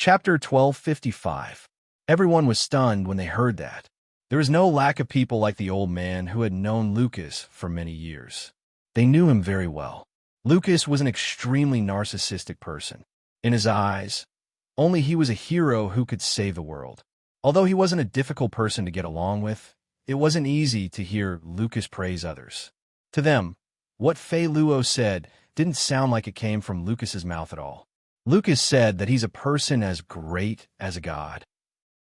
Chapter 1255. Everyone was stunned when they heard that. There was no lack of people like the old man who had known Lucas for many years. They knew him very well. Lucas was an extremely narcissistic person. In his eyes, only he was a hero who could save the world. Although he wasn't a difficult person to get along with, it wasn't easy to hear Lucas praise others. To them, what Fei Luo said didn't sound like it came from Lucas's mouth at all. Lucas said that he's a person as great as a god.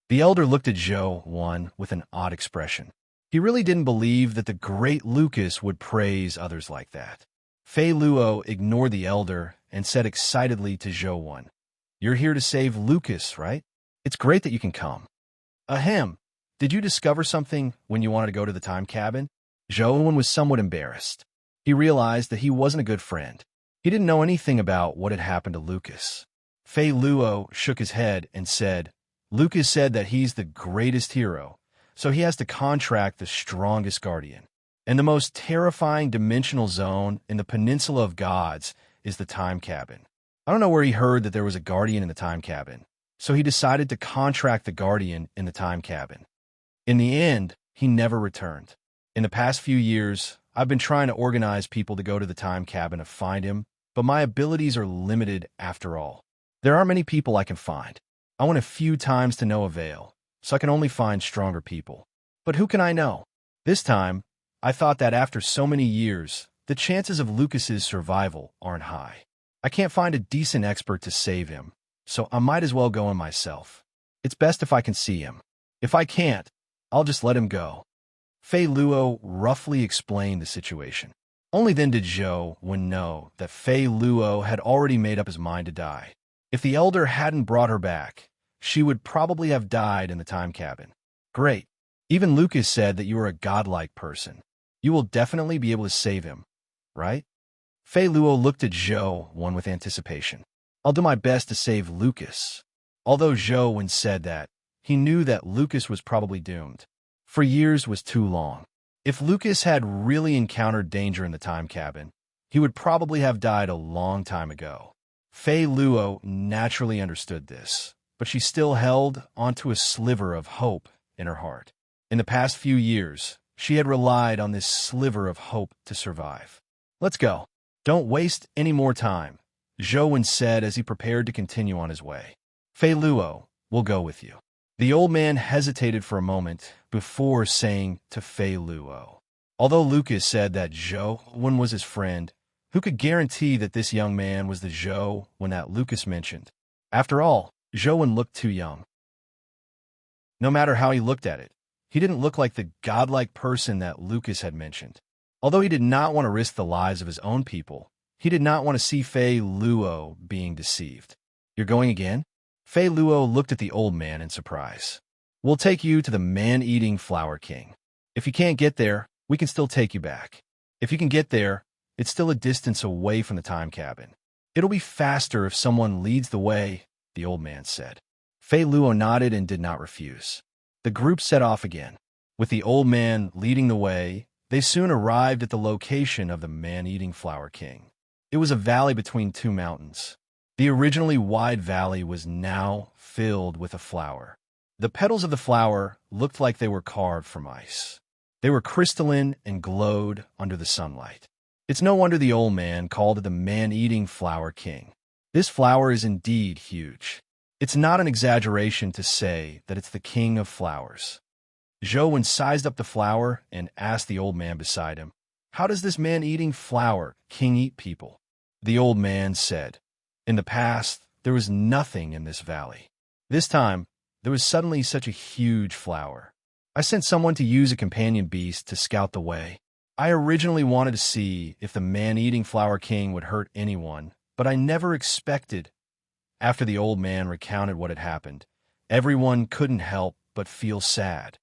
The elder looked at Zhou Wan with an odd expression. He really didn't believe that the great Lucas would praise others like that. Fei Luo ignored the elder and said excitedly to Zhou Wan, "You're here to save Lucas, right? It's great that you can come." Ahem. Did you discover something when you wanted to go to the time cabin? Zhou Wan was somewhat embarrassed. He realized that he wasn't a good friend. He didn't know anything about what had happened to Lucas. Fei Luo shook his head and said, "Lucas said that he's the greatest hero, so he has to contract the strongest guardian. And the most terrifying dimensional zone in the Peninsula of Gods is the time cabin. I don't know where he heard that there was a guardian in the time cabin, so he decided to contract the guardian in the time cabin. In the end, he never returned. In the past few years, I've been trying to organize people to go to the time cabin to find him, but my abilities are limited after all. There aren't many people I can find. I went a few times to no avail, so I can only find stronger people. But who can I know? This time, I thought that after so many years, the chances of Lucas's survival aren't high. I can't find a decent expert to save him, so I might as well go in myself. It's best if I can see him. If I can't, I'll just let him go." Fei Luo roughly explained the situation. Only then did Zhou Wan know that Fei Luo had already made up his mind to die. If the elder hadn't brought her back, she would probably have died in the time cabin. "Great. Even Lucas said that you are a godlike person. You will definitely be able to save him, right?" Fei Luo looked at Zhou Wan with anticipation. "I'll do my best to save Lucas." Although Zhou Wan said that, he knew that Lucas was probably doomed. For years was too long. If Lucas had really encountered danger in the time cabin, he would probably have died a long time ago. Fei Luo naturally understood this, but she still held onto a sliver of hope in her heart. In the past few years, she had relied on this sliver of hope to survive. "Let's go. Don't waste any more time," Zhou Wan said as he prepared to continue on his way. "Fei Luo, we'll go with you." The old man hesitated for a moment before saying to Fei Luo, although Lucas said that Zhou Wan was his friend, who could guarantee that this young man was the Zhou Wan that Lucas mentioned? After all, Zhou Wan looked too young. No matter how he looked at it, he didn't look like the godlike person that Lucas had mentioned. Although he did not want to risk the lives of his own people, he did not want to see Fei Luo being deceived. "You're going again?" Fei Luo looked at the old man in surprise. "We'll take you to the man-eating flower king. If you can't get there, we can still take you back. If you can get there, it's still a distance away from the time cabin. It'll be faster if someone leads the way," the old man said. Fei Luo nodded and did not refuse. The group set off again. With the old man leading the way, they soon arrived at the location of the man-eating flower king. It was a valley between two mountains. The originally wide valley was now filled with a flower. The petals of the flower looked like they were carved from ice. They were crystalline and glowed under the sunlight. It's no wonder the old man called it the man-eating flower king. This flower is indeed huge. It's not an exaggeration to say that it's the king of flowers. Zhou Wan sized up the flower and asked the old man beside him, "How does this man-eating flower king eat people?" The old man said, "In the past, there was nothing in this valley. This time, there was suddenly such a huge flower. I sent someone to use a companion beast to scout the way. I originally wanted to see if the man-eating flower king would hurt anyone, but I never expected." After the old man recounted what had happened, everyone couldn't help but feel sad.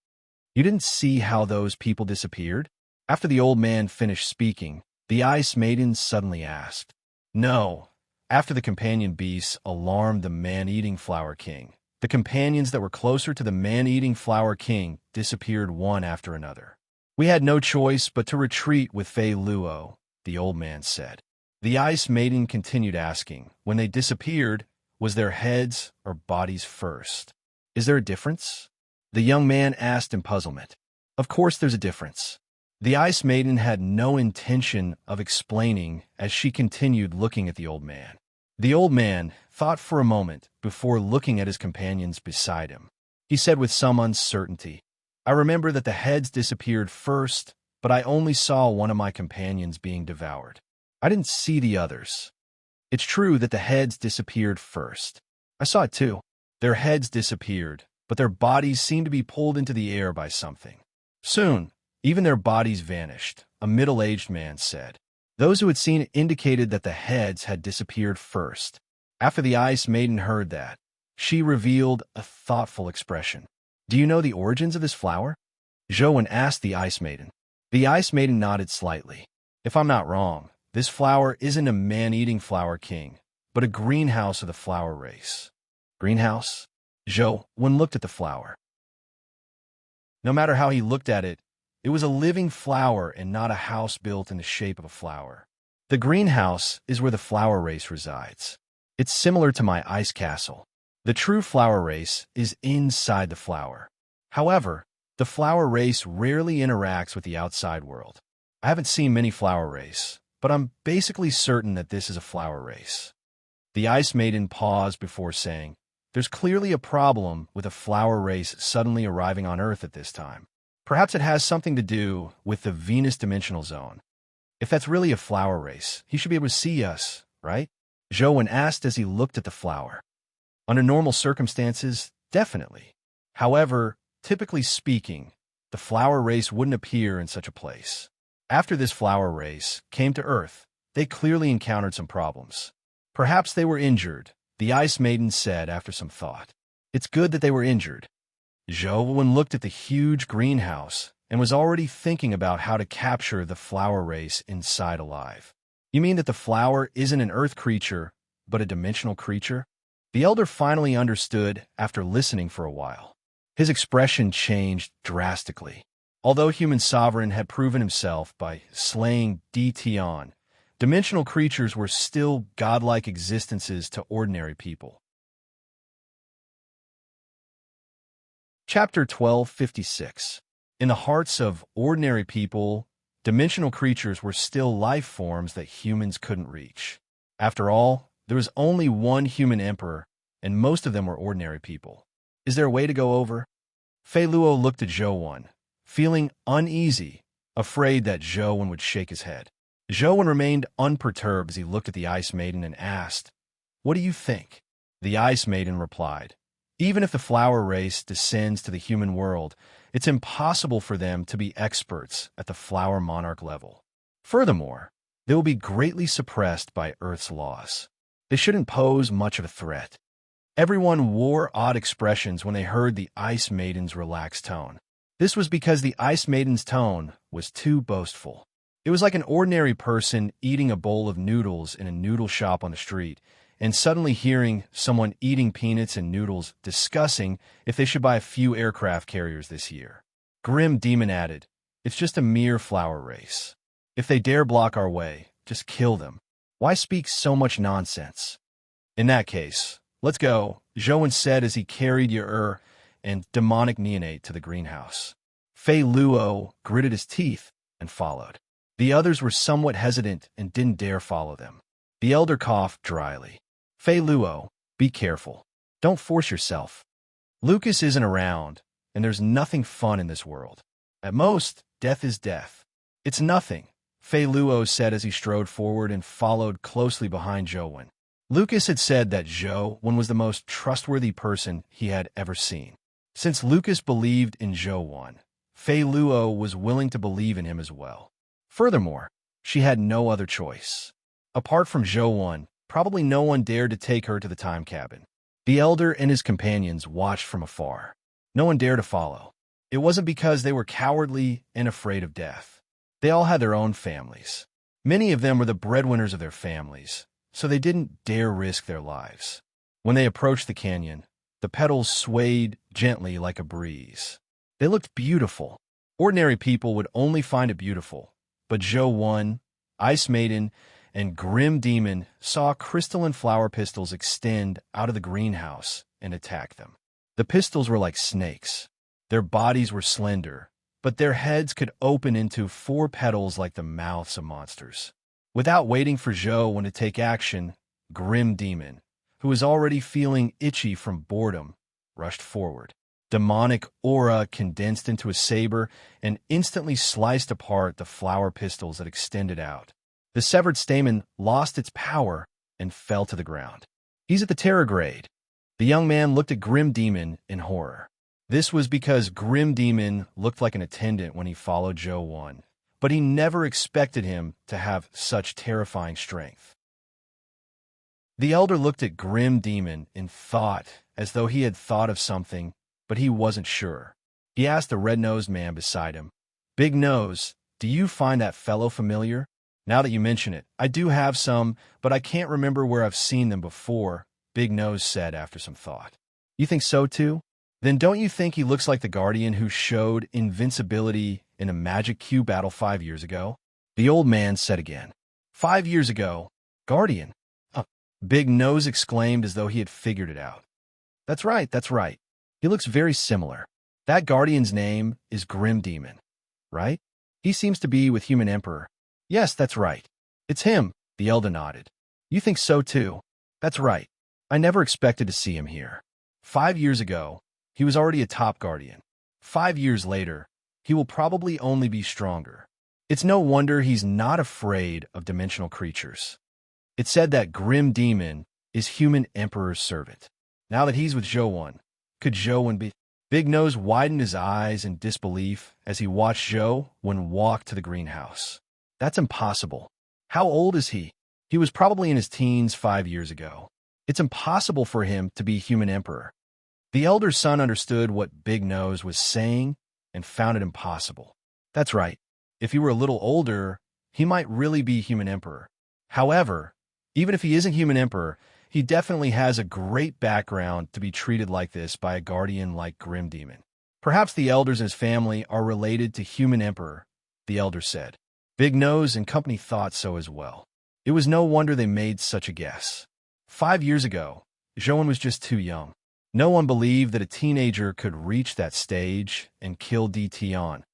"You didn't see how those people disappeared?" After the old man finished speaking, the Ice Maiden suddenly asked. "No." After the companion beasts alarmed the man-eating flower king, the companions that were closer to the man-eating flower king disappeared one after another. "We had no choice but to retreat with Fei Luo," the old man said. The Ice Maiden continued asking, "When they disappeared, Was their heads or bodies first? Is there a difference? The young man asked in puzzlement. Of course there's a difference. The Ice Maiden had no intention of explaining as she continued looking at the old man. The old man thought for a moment before looking at his companions beside him. He said with some uncertainty, I remember that the heads disappeared first, but I only saw one of my companions being devoured. I didn't see the others. It's true that the heads disappeared first. I saw it too. Their heads disappeared, but their bodies seemed to be pulled into the air by something. Soon, even their bodies vanished, a middle-aged man said. Those who had seen it indicated that the heads had disappeared first. After the Ice Maiden heard that, she revealed a thoughtful expression. Do you know the origins of this flower? Zhou asked the Ice Maiden. The Ice Maiden nodded slightly. If I'm not wrong, this flower isn't a man-eating flower king, but a greenhouse of the flower race. Greenhouse? Zhou looked at the flower. No matter how he looked at it, it was a living flower and not a house built in the shape of a flower. The greenhouse is where the flower race resides. It's similar to my ice castle. The true flower race is inside the flower. However, the flower race rarely interacts with the outside world. I haven't seen many flower race, but I'm basically certain that this is a flower race. The Ice Maiden paused before saying, There's clearly a problem with a flower race suddenly arriving on Earth at this time. Perhaps it has something to do with the Venus dimensional zone. If that's really a flower race, he should be able to see us, right? Zhou asked as he looked at the flower. Under normal circumstances, definitely. However, typically speaking, the flower race wouldn't appear in such a place. After this flower race came to Earth, they clearly encountered some problems. Perhaps they were injured, the Ice Maiden said after some thought. It's good that they were injured. Zhou looked at the huge greenhouse and was already thinking about how to capture the flower race inside alive. You mean that the flower isn't an Earth creature, but a dimensional creature? The elder finally understood after listening for a while. His expression changed drastically. Although human sovereign had proven himself by slaying Di Tian, dimensional creatures were still godlike existences to ordinary people. Chapter 1256. In the hearts of ordinary people, dimensional creatures were still life forms that humans couldn't reach. After all, there was only one human emperor, and most of them were ordinary people. Is there a way to go over? Fei Luo looked at Zhou, feeling uneasy, afraid that Zhou would shake his head. Zhou remained unperturbed as he looked at the Ice Maiden and asked, What do you think? The Ice Maiden replied, Even if the flower race descends to the human world, it's impossible for them to be experts at the flower monarch level. Furthermore, they will be greatly suppressed by Earth's laws. They shouldn't pose much of a threat. Everyone wore odd expressions when they heard the Ice Maiden's relaxed tone. This was because the Ice Maiden's tone was too boastful. It was like an ordinary person eating a bowl of noodles in a noodle shop on the street, and suddenly hearing someone eating peanuts and noodles discussing if they should buy a few aircraft carriers this year. Grim Demon added, It's just a mere flower race. If they dare block our way, just kill them. Why speak so much nonsense? In that case, let's go, Zhou said as he carried Yer and demonic neonate to the greenhouse. Fei Luo gritted his teeth and followed. The others were somewhat hesitant and didn't dare follow them. The elder coughed dryly. Fei Luo, be careful. Don't force yourself. Lucas isn't around, and there's nothing fun in this world. At most, death is death. It's nothing, Fei Luo said as he strode forward and followed closely behind Zhou. Lucas had said that Zhou was the most trustworthy person he had ever seen. Since Lucas believed in Zhou, Fei Luo was willing to believe in him as well. Furthermore, she had no other choice. Apart from Zhou, probably no one dared to take her to the time cabin. The elder and his companions watched from afar. No one dared to follow. It wasn't because they were cowardly and afraid of death. They all had their own families. Many of them were the breadwinners of their families, so they didn't dare risk their lives. When they approached the canyon, the petals swayed gently like a breeze. They looked beautiful. Ordinary people would only find it beautiful, but Zhou, Ice Maiden, and Grim Demon saw crystalline flower pistils extend out of the greenhouse and attack them. The pistils were like snakes. Their bodies were slender, but their heads could open into 4 petals like the mouths of monsters. Without waiting for Zhou to take action, Grim Demon, who was already feeling itchy from boredom, rushed forward. Demonic aura condensed into a saber and instantly sliced apart the flower pistils that extended out. The severed stamen lost its power and fell to the ground. "He's at the terror grade." The young man looked at Grim Demon in horror. This was because Grim Demon looked like an attendant when he followed Zhou Wan, but he never expected him to have such terrifying strength. The elder looked at Grim Demon in thought, as though he had thought of something, but he wasn't sure. He asked the red-nosed man beside him, "Big Nose, do you find that fellow familiar?" "Now that you mention it, I do have some, but I can't remember where I've seen them before," Big Nose said after some thought. "You think so too? Then don't you think he looks like the Guardian who showed invincibility in a Magic Cube battle 5 years ago?" The old man said again. 5 years ago? Guardian? Big Nose exclaimed as though he had figured it out. That's right, that's right. He looks very similar. That Guardian's name is Grim Demon, right? He seems to be with Human Emperor. Yes, that's right. It's him, the elder nodded. You think so too? That's right. I never expected to see him here. 5 years ago, he was already a top Guardian. 5 years later, he will probably only be stronger. It's no wonder he's not afraid of dimensional creatures. It's said that Grim Demon is Human Emperor's servant. Now that he's with Zhou Wan, could Zhou Wan be? Big Nose widened his eyes in disbelief as he watched Zhou Wan walk to the greenhouse. That's impossible. How old is he? He was probably in his teens 5 years ago. It's impossible for him to be Human Emperor. The elder son understood what Big Nose was saying and found it impossible. That's right. If he were a little older, he might really be Human Emperor. However, even if he isn't Human Emperor, he definitely has a great background to be treated like this by a guardian like Grim Demon. Perhaps the elders in his family are related to Human Emperor, the elder said. Big Nose and company thought so as well. It was no wonder they made such a guess. 5 years ago, Zhou Wan was just too young. No one believed that a teenager could reach that stage and kill Di Tian,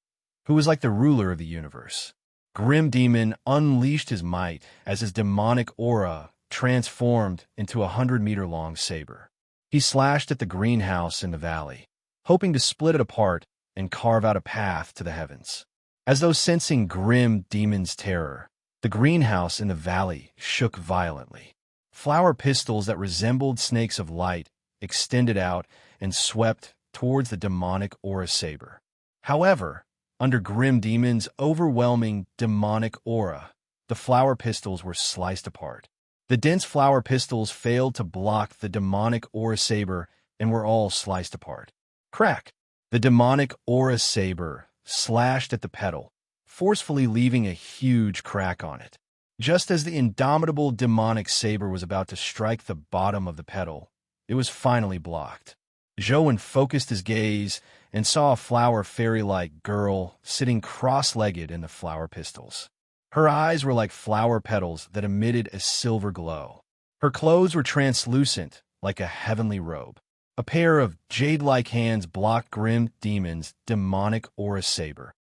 who was like the ruler of the universe. Grim Demon unleashed his might as his demonic aura transformed into a 100-meter-long saber. He slashed at the greenhouse in the valley, hoping to split it apart and carve out a path to the heavens. As though sensing Grim Demon's terror, the greenhouse in the valley shook violently. Flower pistils that resembled snakes of light extended out and swept towards the demonic aura saber. However, under Grim Demon's overwhelming demonic aura, the flower pistils were sliced apart. The dense flower pistils failed to block the demonic aura saber and were all sliced apart. Crack! The demonic aura saber slashed at the petal, forcefully leaving a huge crack on it. Just as the indomitable demonic saber was about to strike the bottom of the petal, it was finally blocked. Zhou Wan focused his gaze and saw a flower fairy-like girl sitting cross-legged in the flower pistils. Her eyes were like flower petals that emitted a silver glow. Her clothes were translucent, like a heavenly robe. A pair of jade-like hands blocked Grim Demon's demonic aura saber.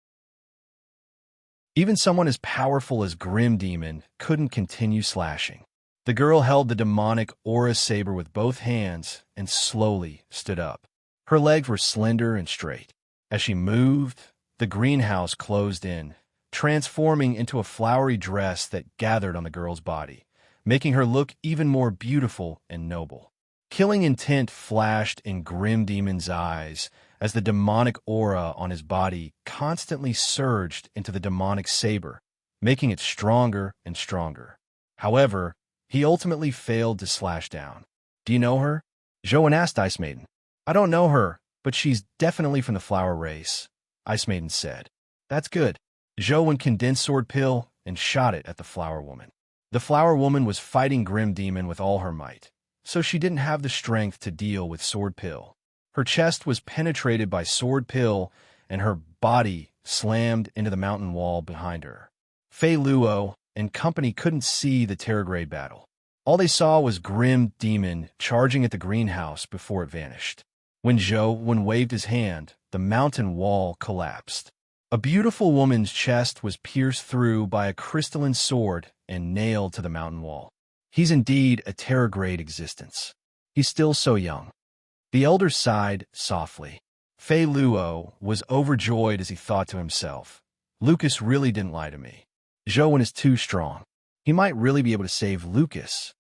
Even someone as powerful as Grim Demon couldn't continue slashing. The girl held the demonic aura saber with both hands and slowly stood up. Her legs were slender and straight. As she moved, the greenhouse closed in, transforming into a flowery dress that gathered on the girl's body, making her look even more beautiful and noble. Killing intent flashed in Grim Demon's eyes as the demonic aura on his body constantly surged into the demonic saber, making it stronger and stronger. However, he ultimately failed to slash down. Do you know her? Zhou Wan asked Ice Maiden. I don't know her, but she's definitely from the flower race, Ice Maiden said. That's good. Zhou Wan condensed Sword Pill and shot it at the flower woman. The flower woman was fighting Grim Demon with all her might, so she didn't have the strength to deal with Sword Pill. Her chest was penetrated by Sword Pill, and her body slammed into the mountain wall behind her. Fei Luo, and company couldn't see the Terrorgrade battle. All they saw was grim demon charging at the greenhouse before it vanished. When Zhou waved his hand, the mountain wall collapsed. A beautiful woman's chest was pierced through by a crystalline sword and nailed to the mountain wall. He's indeed a Terrorgrade existence. He's still so young. The elder sighed softly. Fei Luo was overjoyed as he thought to himself, Lucas really didn't lie to me. Zhou is too strong. He might really be able to save Lucas.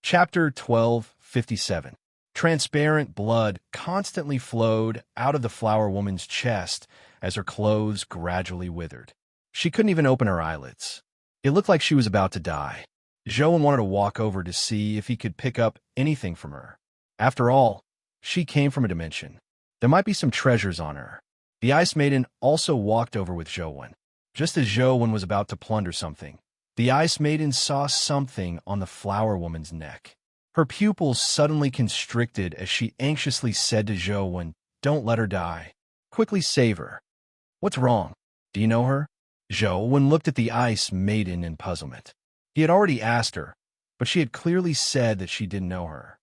Chapter 12:57. Transparent blood constantly flowed out of the flower woman's chest as her clothes gradually withered. She couldn't even open her eyelids. It looked like she was about to die. Zhou wanted to walk over to see if he could pick up anything from her. After all, she came from a dimension. There might be some treasures on her. The Ice Maiden also walked over with Zhou. Just as Zhou was about to plunder something, the Ice Maiden saw something on the flower woman's neck. Her pupils suddenly constricted as she anxiously said to Zhou, "Don't let her die. Quickly save her." "What's wrong? Do you know her?" Zhou looked at the Ice Maiden in puzzlement. He had already asked her, but she had clearly said that she didn't know her.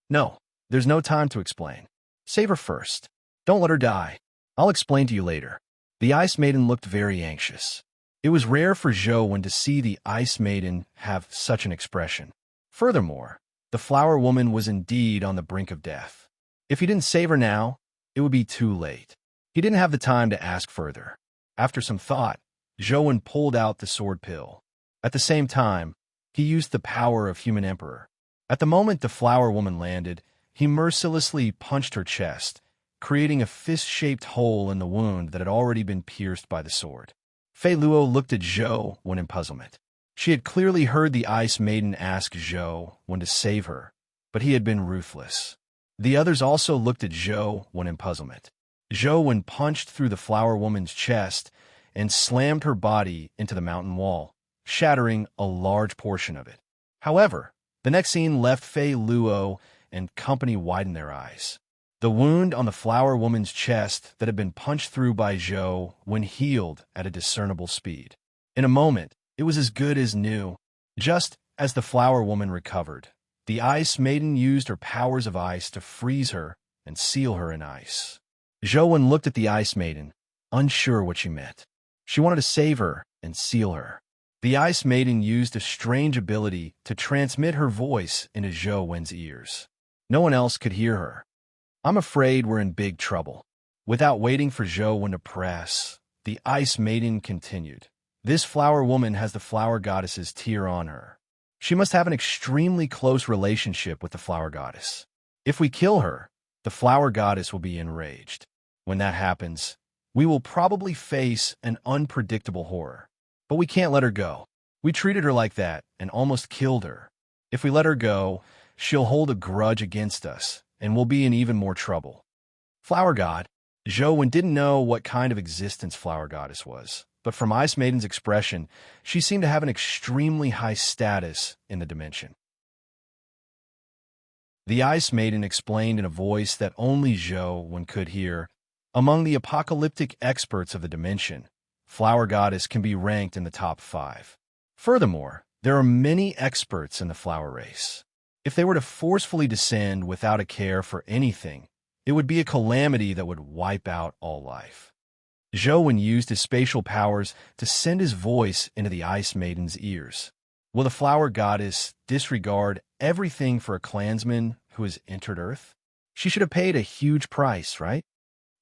"No, there's no time to explain. Save her first. Don't let her die. I'll explain to you later." The Ice Maiden looked very anxious. It was rare for Zhou to see the Ice Maiden have such an expression. Furthermore, the flower woman was indeed on the brink of death. If he didn't save her now, it would be too late. He didn't have the time to ask further. After some thought, Zhou pulled out the sword pill. At the same time, he used the power of Human Emperor. At the moment the flower woman landed, he mercilessly punched her chest, creating a fist-shaped hole in the wound that had already been pierced by the sword. Fei Luo looked at Zhou in puzzlement. She had clearly heard the Ice Maiden ask Zhou to save her, but he had been ruthless. The others also looked at Zhou in puzzlement. Zhou punched through the flower woman's chest and slammed her body into the mountain wall, shattering a large portion of it. However, the next scene left Fei Luo and company widen their eyes. The wound on the flower woman's chest that had been punched through by Zhou healed at a discernible speed. In a moment, it was as good as new. Just as the flower woman recovered, the Ice Maiden used her powers of ice to freeze her and seal her in ice. Zhou looked at the Ice Maiden, unsure what she meant. She wanted to save her and seal her. The Ice Maiden used a strange ability to transmit her voice into Zhou's ears. No one else could hear her. "I'm afraid we're in big trouble." Without waiting for Zhou to press, the Ice Maiden continued. "This flower woman has the flower goddess's tear on her. She must have an extremely close relationship with the flower goddess. If we kill her, the flower goddess will be enraged. When that happens, we will probably face an unpredictable horror. But we can't let her go. We treated her like that and almost killed her. If we let her go, she'll hold a grudge against us, and we'll be in even more trouble." Flower God. Zhou didn't know what kind of existence Flower Goddess was, but from Ice Maiden's expression, she seemed to have an extremely high status in the dimension. The Ice Maiden explained in a voice that only Zhou could hear. Among the apocalyptic experts of the dimension, Flower Goddess can be ranked in the top 5. Furthermore, there are many experts in the flower race. If they were to forcefully descend without a care for anything, it would be a calamity that would wipe out all life. Zhou used his spatial powers to send his voice into the Ice Maiden's ears. Will the Flower Goddess disregard everything for a clansman who has entered Earth? She should have paid a huge price, right?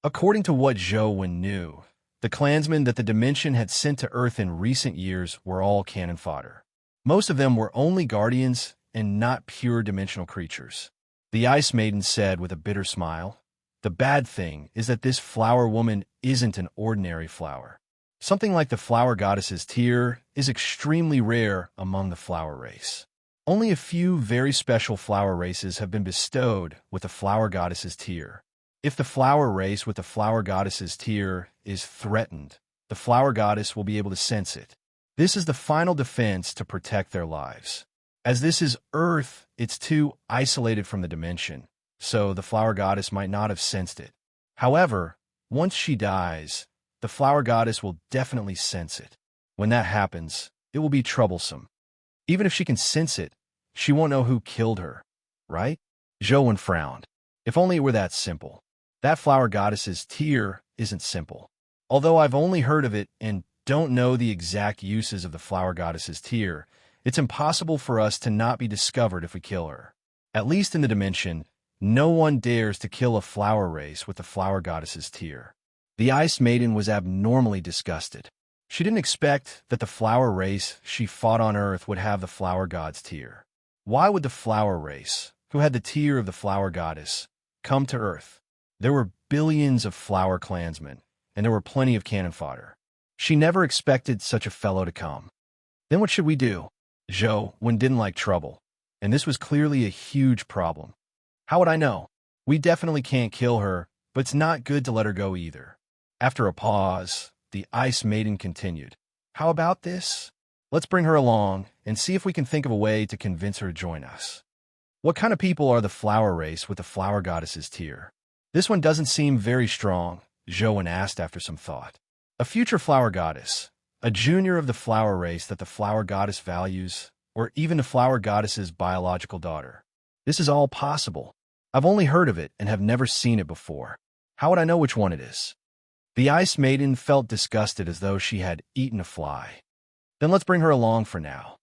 According to what Zhou knew, the clansmen that the dimension had sent to Earth in recent years were all cannon fodder. Most of them were only guardians and not pure dimensional creatures. The Ice Maiden said with a bitter smile, "The bad thing is that this flower woman isn't an ordinary flower. Something like the flower goddess's tear is extremely rare among the flower race. Only a few very special flower races have been bestowed with the flower goddess's tear. If the flower race with the flower goddess's tear is threatened, the flower goddess will be able to sense it. This is the final defense to protect their lives. As this is Earth, it's too isolated from the dimension, so the flower goddess might not have sensed it. However, once she dies, the flower goddess will definitely sense it. When that happens, it will be troublesome. Even if she can sense it, she won't know who killed her, right? Zhou frowned. If only it were that simple. That flower goddess's tear isn't simple. Although I've only heard of it and don't know the exact uses of the flower goddess's tear, it's impossible for us to not be discovered if we kill her. At least in the dimension, no one dares to kill a flower race with the flower goddess's tear. The Ice Maiden was abnormally disgusted. She didn't expect that the flower race she fought on Earth would have the flower god's tear. Why would the flower race, who had the tear of the flower goddess, come to Earth? There were billions of flower clansmen, and there were plenty of cannon fodder. She never expected such a fellow to come. Then what should we do? Zhou didn't like trouble, and this was clearly a huge problem. How would I know? We definitely can't kill her, but it's not good to let her go either. After a pause, the Ice Maiden continued. How about this? Let's bring her along and see if we can think of a way to convince her to join us. What kind of people are the flower race with the flower goddess's tear? This one doesn't seem very strong, Zhou asked after some thought. A future flower goddess, a junior of the flower race that the flower goddess values, or even the flower goddess's biological daughter. This is all possible. I've only heard of it and have never seen it before. How would I know which one it is? The Ice Maiden felt disgusted as though she had eaten a fly. Then let's bring her along for now.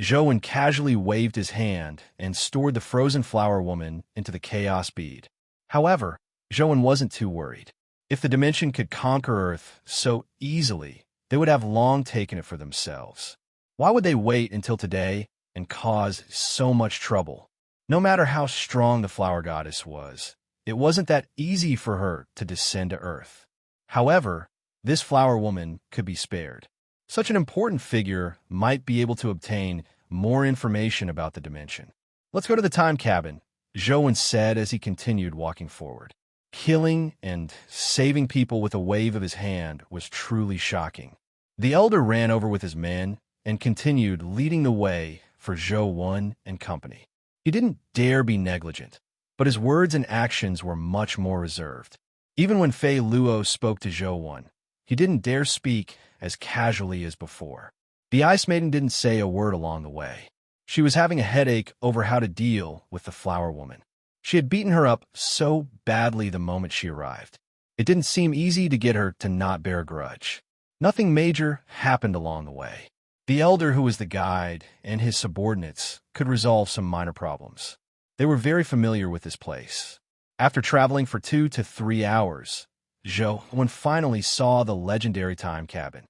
Zhou casually waved his hand and stored the frozen flower woman into the chaos bead. However, Zhou wasn't too worried. If the dimension could conquer Earth so easily, they would have long taken it for themselves. Why would they wait until today and cause so much trouble? No matter how strong the flower goddess was, it wasn't that easy for her to descend to Earth. However, this flower woman could be spared. Such an important figure might be able to obtain more information about the dimension. Let's go to the time cabin, Zhou said as he continued walking forward. Killing and saving people with a wave of his hand was truly shocking. The elder ran over with his men and continued leading the way for Zhou and company. He didn't dare be negligent, but his words and actions were much more reserved. Even when Fei Luo spoke to Zhou, he didn't dare speak as casually as before. The Ice Maiden didn't say a word along the way. She was having a headache over how to deal with the flower woman. She had beaten her up so badly the moment she arrived. It didn't seem easy to get her to not bear a grudge. Nothing major happened along the way. The elder, who was the guide, and his subordinates could resolve some minor problems. They were very familiar with this place. After traveling for 2 to 3 hours, Zhou finally saw the legendary time cabin.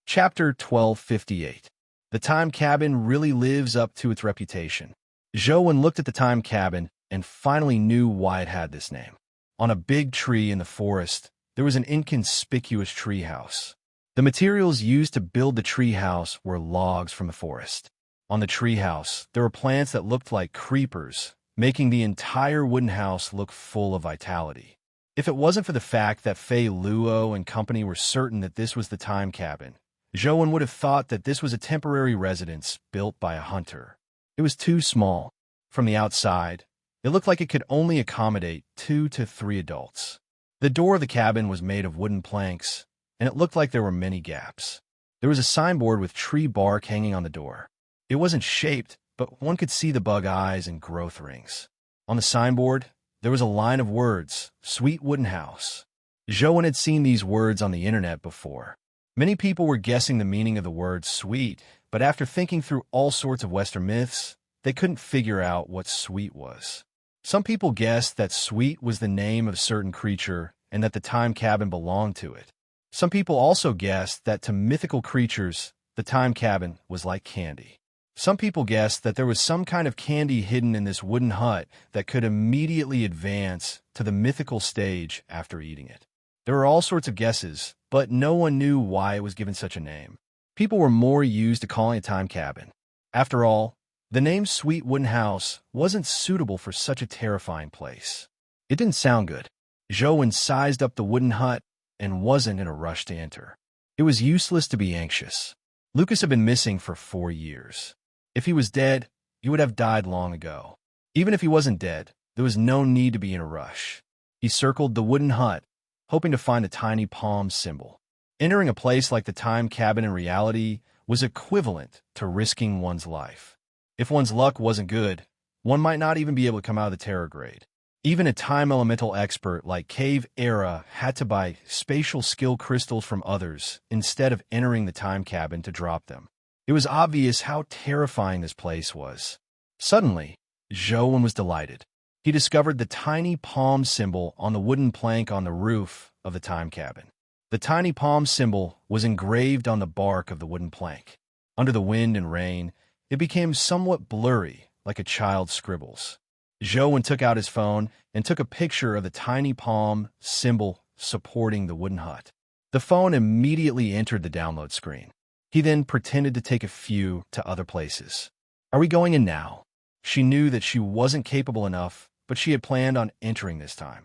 Chapter 1258. The time cabin really lives up to its reputation. Zhou looked at the time cabin and finally knew why it had this name. On a big tree in the forest, there was an inconspicuous treehouse. The materials used to build the treehouse were logs from the forest. On the treehouse, there were plants that looked like creepers, making the entire wooden house look full of vitality. If it wasn't for the fact that Fei Luo and company were certain that this was the time cabin, Zhou would have thought that this was a temporary residence built by a hunter. It was too small. From the outside, it looked like it could only accommodate 2 to 3 adults. The door of the cabin was made of wooden planks, and it looked like there were many gaps. There was a signboard with tree bark hanging on the door. It wasn't shaped, but one could see the bug eyes and growth rings. On the signboard, there was a line of words, "Sweet Wooden House." Zhou had seen these words on the internet before. Many people were guessing the meaning of the word sweet, but after thinking through all sorts of Western myths, they couldn't figure out what sweet was. Some people guessed that sweet was the name of a certain creature and that the time cabin belonged to it. Some people also guessed that to mythical creatures, the time cabin was like candy. Some people guessed that there was some kind of candy hidden in this wooden hut that could immediately advance to the mythical stage after eating it. There were all sorts of guesses, but no one knew why it was given such a name. People were more used to calling it time cabin. After all, the name Sweet Wooden House wasn't suitable for such a terrifying place. It didn't sound good. Zhou sized up the wooden hut and wasn't in a rush to enter. It was useless to be anxious. Lucas had been missing for 4 years. If he was dead, he would have died long ago. Even if he wasn't dead, there was no need to be in a rush. He circled the wooden hut, hoping to find a tiny palm symbol. Entering a place like the time cabin in reality was equivalent to risking one's life. If one's luck wasn't good, one might not even be able to come out of the terror grade. Even a time elemental expert like Cave Era had to buy spatial skill crystals from others instead of entering the time cabin to drop them. It was obvious how terrifying this place was. Suddenly, Zhou was delighted. He discovered the tiny palm symbol on the wooden plank on the roof of the time cabin. The tiny palm symbol was engraved on the bark of the wooden plank. Under the wind and rain, it became somewhat blurry, like a child's scribbles. Zhou took out his phone and took a picture of the tiny palm symbol supporting the wooden hut. The phone immediately entered the download screen. He then pretended to take a few to other places. Are we going in now? She knew that she wasn't capable enough, but she had planned on entering this time.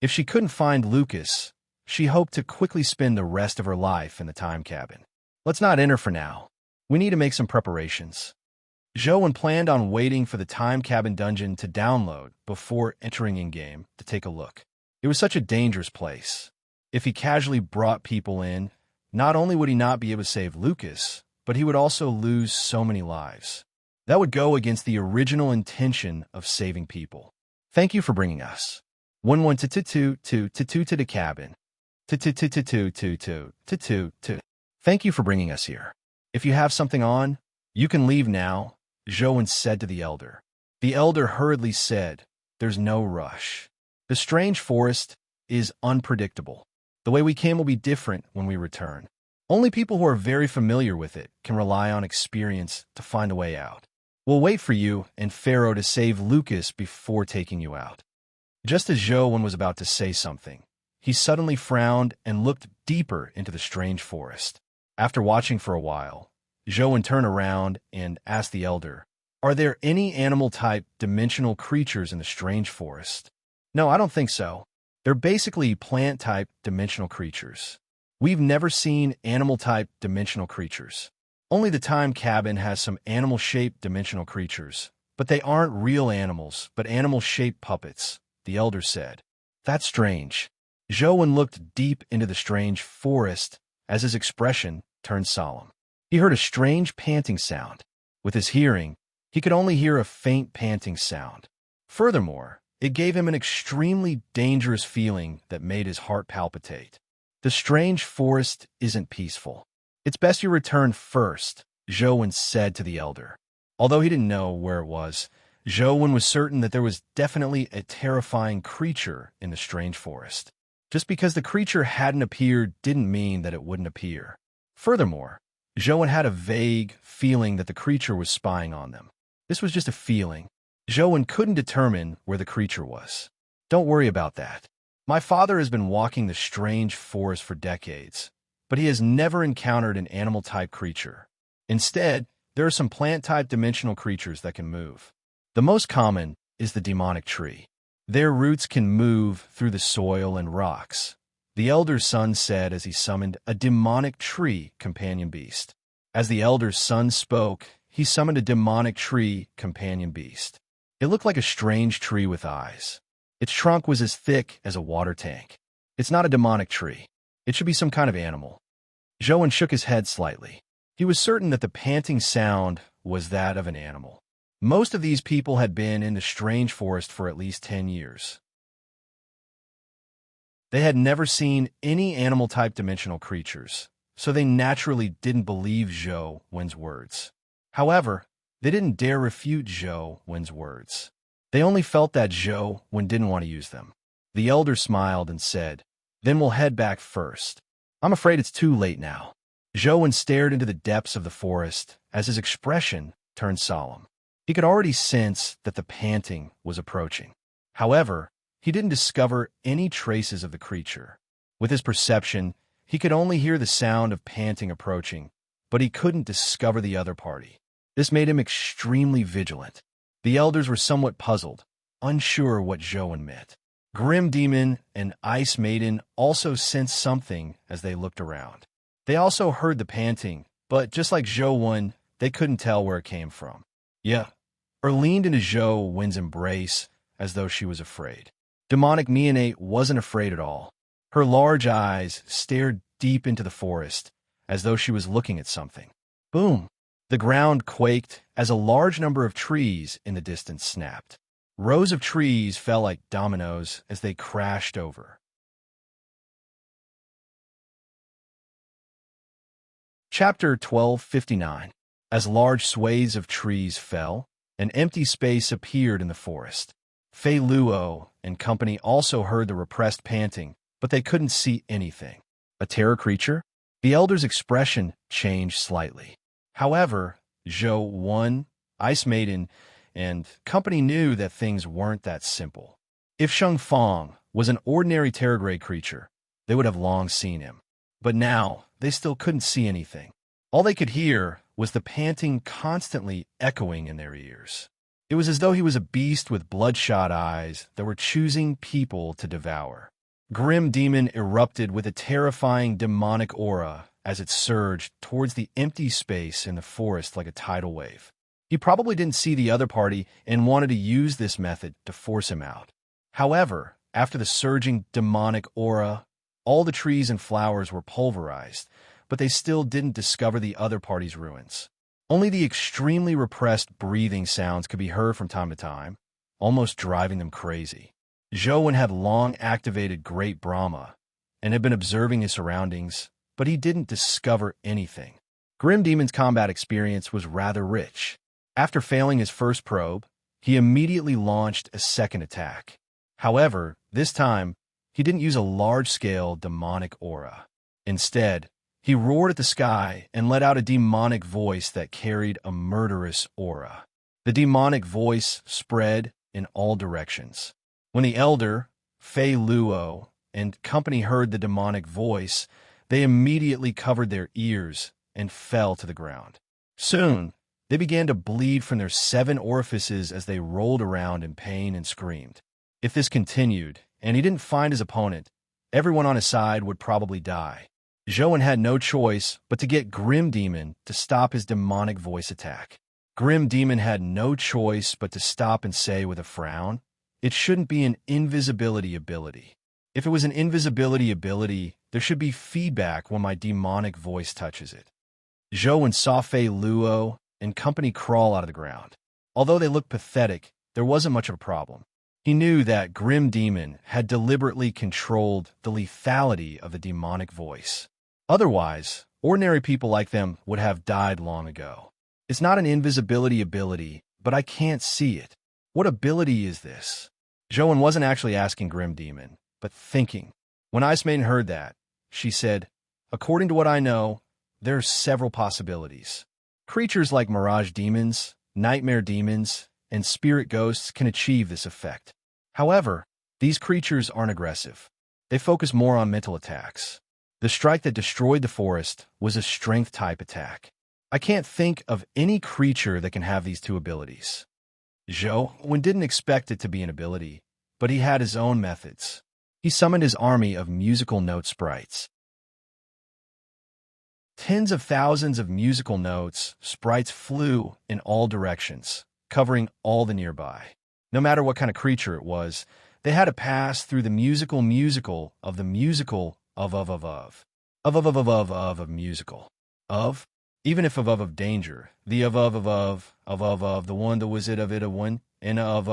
If she couldn't find Lucas, she hoped to quickly spend the rest of her life in the time cabin. Let's not enter for now. We need to make some preparations. Zhou planned on waiting for the time cabin dungeon to download before entering in-game to take a look. It was such a dangerous place. If he casually brought people in, not only would he not be able to save Lucas, but he would also lose so many lives. That would go against the original intention of saving people. Thank you for bringing us. 1-1-2-2-2 to the cabin. 2-2-2-2-2-2-2-2. Thank you for bringing us here. If you have something on, you can leave now, Zhou said to the elder. The elder hurriedly said, there's no rush. The strange forest is unpredictable. The way we came will be different when we return. Only people who are very familiar with it can rely on experience to find a way out. We'll wait for you and Pharaoh to save Lucas before taking you out. Just as Zhou was about to say something, he suddenly frowned and looked deeper into the strange forest. After watching for a while, Zhou turned around and asked the elder, are there any animal-type dimensional creatures in the strange forest? No, I don't think so. They're basically plant-type dimensional creatures. We've never seen animal-type dimensional creatures. Only the time cabin has some animal-shaped dimensional creatures, but they aren't real animals, but animal-shaped puppets, the elder said. That's strange. Zhou looked deep into the strange forest as his expression turned solemn. He heard a strange panting sound. With his hearing, he could only hear a faint panting sound. Furthermore, it gave him an extremely dangerous feeling that made his heart palpitate. The strange forest isn't peaceful. It's best you return first, Zhou said to the elder. Although he didn't know where it was, Zhou was certain that there was definitely a terrifying creature in the strange forest. Just because the creature hadn't appeared didn't mean that it wouldn't appear. Furthermore, Zhou had a vague feeling that the creature was spying on them. This was just a feeling. Zhou couldn't determine where the creature was. Don't worry about that. My father has been walking the strange forest for decades, but he has never encountered an animal-type creature. Instead, there are some plant-type dimensional creatures that can move. The most common is the demonic tree. Their roots can move through the soil and rocks. The elder's son said as he summoned a demonic tree companion beast. As the elder's son spoke, he summoned a demonic tree companion beast. It looked like a strange tree with eyes. Its trunk was as thick as a water tank. It's not a demonic tree. It should be some kind of animal. Zhou shook his head slightly. He was certain that the panting sound was that of an animal. Most of these people had been in the strange forest for at least 10 years. They had never seen any animal-type dimensional creatures, so they naturally didn't believe Zhou's words. However, they didn't dare refute Zhou's words. They only felt that Zhou didn't want to use them. The elder smiled and said, then we'll head back first. I'm afraid it's too late now. Zhou stared into the depths of the forest as his expression turned solemn. He could already sense that the panting was approaching. However, he didn't discover any traces of the creature. With his perception, he could only hear the sound of panting approaching, but he couldn't discover the other party. This made him extremely vigilant. The elders were somewhat puzzled, unsure what Zhou meant. Grim Demon and Ice Maiden also sensed something as they looked around. They also heard the panting, but just like Zhou, they couldn't tell where it came from. Yeah, or leaned into Zhou Wen's embrace as though she was afraid. Demonic Neonate wasn't afraid at all. Her large eyes stared deep into the forest, as though she was looking at something. Boom! The ground quaked as a large number of trees in the distance snapped. Rows of trees fell like dominoes as they crashed over. Chapter 1259. As large swathes of trees fell, an empty space appeared in the forest. Fei Luo and company also heard the repressed panting, but they couldn't see anything. A terror creature? The elder's expression changed slightly. However, Zhou Wen, Ice Maiden, and company knew that things weren't that simple. If Sheng Fang was an ordinary terror-gray creature, they would have long seen him. But now, they still couldn't see anything. All they could hear was the panting constantly echoing in their ears. It was as though he was a beast with bloodshot eyes that were choosing people to devour. Grim Demon erupted with a terrifying demonic aura as it surged towards the empty space in the forest like a tidal wave. He probably didn't see the other party and wanted to use this method to force him out. However, after the surging demonic aura, all the trees and flowers were pulverized, but they still didn't discover the other party's ruins. Only the extremely repressed breathing sounds could be heard from time to time, almost driving them crazy. Zhou Wen had long activated Great Brahma and had been observing his surroundings, but he didn't discover anything. Grim Demon's combat experience was rather rich. After failing his first probe, he immediately launched a second attack. However, this time, he didn't use a large-scale demonic aura. Instead, he roared at the sky and let out a demonic voice that carried a murderous aura. The demonic voice spread in all directions. When the elder, Fei Luo, and company heard the demonic voice, they immediately covered their ears and fell to the ground. Soon, they began to bleed from their 7 orifices as they rolled around in pain and screamed. If this continued, and he didn't find his opponent, everyone on his side would probably die. Zhou Wen had no choice but to get Grim Demon to stop his demonic voice attack. Grim Demon had no choice but to stop and say with a frown, "It shouldn't be an invisibility ability. If it was an invisibility ability, there should be feedback when my demonic voice touches it." Zhou Wen saw Fei Luo and company crawl out of the ground. Although they looked pathetic, there wasn't much of a problem. He knew that Grim Demon had deliberately controlled the lethality of the demonic voice. Otherwise, ordinary people like them would have died long ago. It's not an invisibility ability, but I can't see it. What ability is this? Zhou Wen wasn't actually asking Grim Demon, but thinking. When Ice Maiden heard that, she said, "According to what I know, there are several possibilities. Creatures like mirage demons, nightmare demons, and spirit ghosts can achieve this effect. However, these creatures aren't aggressive. They focus more on mental attacks. The strike that destroyed the forest was a strength-type attack. I can't think of any creature that can have these two abilities." Zhou Wen didn't expect it to be an ability, but he had his own methods. He summoned his army of musical note sprites. Tens of thousands of musical notes, sprites flew in all directions, covering all the nearby. No matter what kind of creature it was, they had to pass through the musical of the musical of musical. Of, even if of danger, the of the one that was it of a one, and of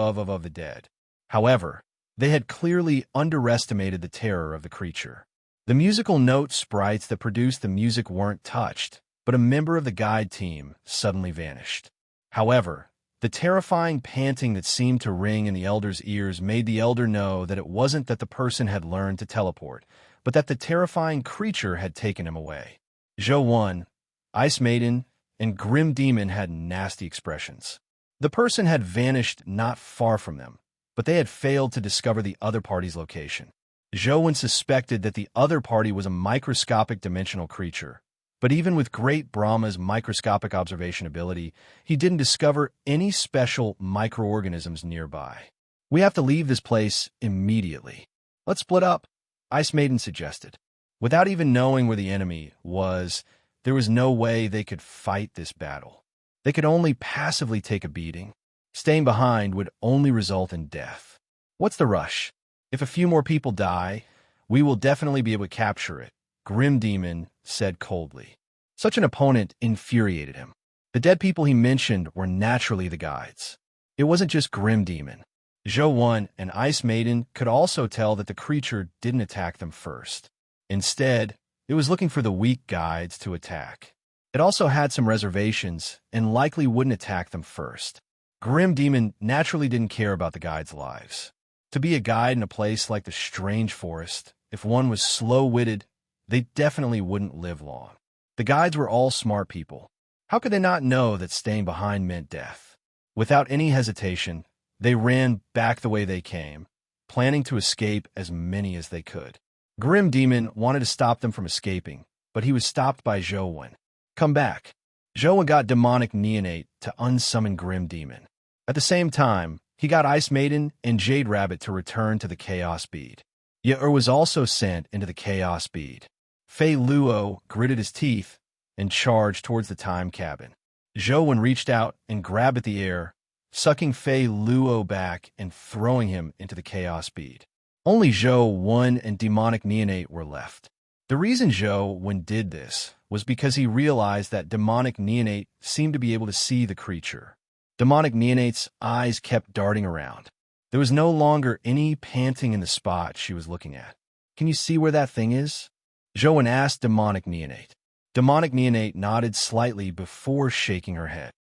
the dead. However, they had clearly underestimated the terror of the creature. The musical note sprites that produced the music weren't touched, but a member of the guide team suddenly vanished. However, the terrifying panting that seemed to ring in the elder's ears made the elder know that it wasn't that the person had learned to teleport, but that the terrifying creature had taken him away. Zhou Wen, Ice Maiden, and Grim Demon had nasty expressions. The person had vanished not far from them, but they had failed to discover the other party's location. Zhou Wen suspected that the other party was a microscopic dimensional creature, but even with Great Brahma's microscopic observation ability, he didn't discover any special microorganisms nearby. "We have to leave this place immediately. Let's split up," Ice Maiden suggested. Without even knowing where the enemy was, there was no way they could fight this battle. They could only passively take a beating. Staying behind would only result in death. What's the rush? If a few more people die, we will definitely be able to capture it, Grim Demon said coldly. Such an opponent infuriated him. The dead people he mentioned were naturally the guides. It wasn't just Grim Demon. Zhou Wen and Ice Maiden could also tell that the creature didn't attack them first. Instead, it was looking for the weak guides to attack. It also had some reservations and likely wouldn't attack them first. Grim Demon naturally didn't care about the guides' lives. To be a guide in a place like the Strange Forest, if one was slow-witted, they definitely wouldn't live long. The guides were all smart people. How could they not know that staying behind meant death? Without any hesitation, they ran back the way they came, planning to escape as many as they could. Grim Demon wanted to stop them from escaping, but he was stopped by Zhou Wen. Come back. Zhou Wen got demonic neonate to unsummon Grim Demon. At the same time, he got Ice Maiden and Jade Rabbit to return to the Chaos Bead. Ye was also sent into the Chaos Bead. Fei Luo gritted his teeth and charged towards the time cabin. Zhou Wen reached out and grabbed at the air, sucking Fei Luo back and throwing him into the Chaos Bead. Only Zhou Wen and demonic neonate were left. The reason Zhou Wen did this was because he realized that demonic neonate seemed to be able to see the creature. Demonic neonate's eyes kept darting around. There was no longer any panting in the spot she was looking at. Can you see where that thing is? Zhou Wen asked demonic neonate. Demonic neonate nodded slightly before shaking her head.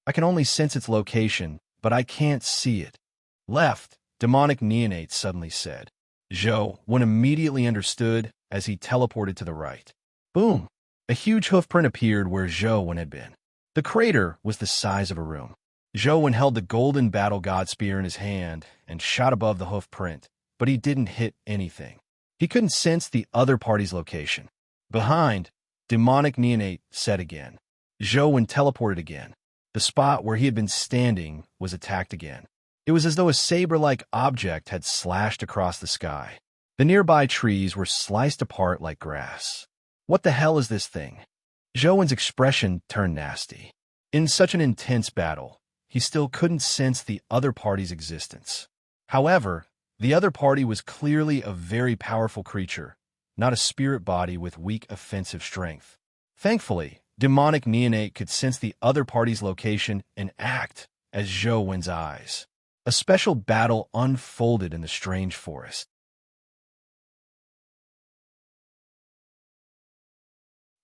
I can only sense its location, but I can't see it. Left, demonic neonate suddenly said. Zhou Wen immediately understood as he teleported to the right. Boom! A huge hoofprint appeared where Zhou Wen had been. The crater was the size of a room. Zhou Wen held the golden battle god spear in his hand and shot above the hoofprint, but he didn't hit anything. He couldn't sense the other party's location. Behind, demonic neonate said again. Zhou Wen teleported again. The spot where he had been standing was attacked again. It was as though a saber-like object had slashed across the sky. The nearby trees were sliced apart like grass. What the hell is this thing? Zhou Wen's expression turned nasty. In such an intense battle, he still couldn't sense the other party's existence. However, the other party was clearly a very powerful creature, not a spirit body with weak offensive strength. Thankfully, demonic neonate could sense the other party's location and act as Zhou Wen's eyes. A special battle unfolded in the Strange Forest.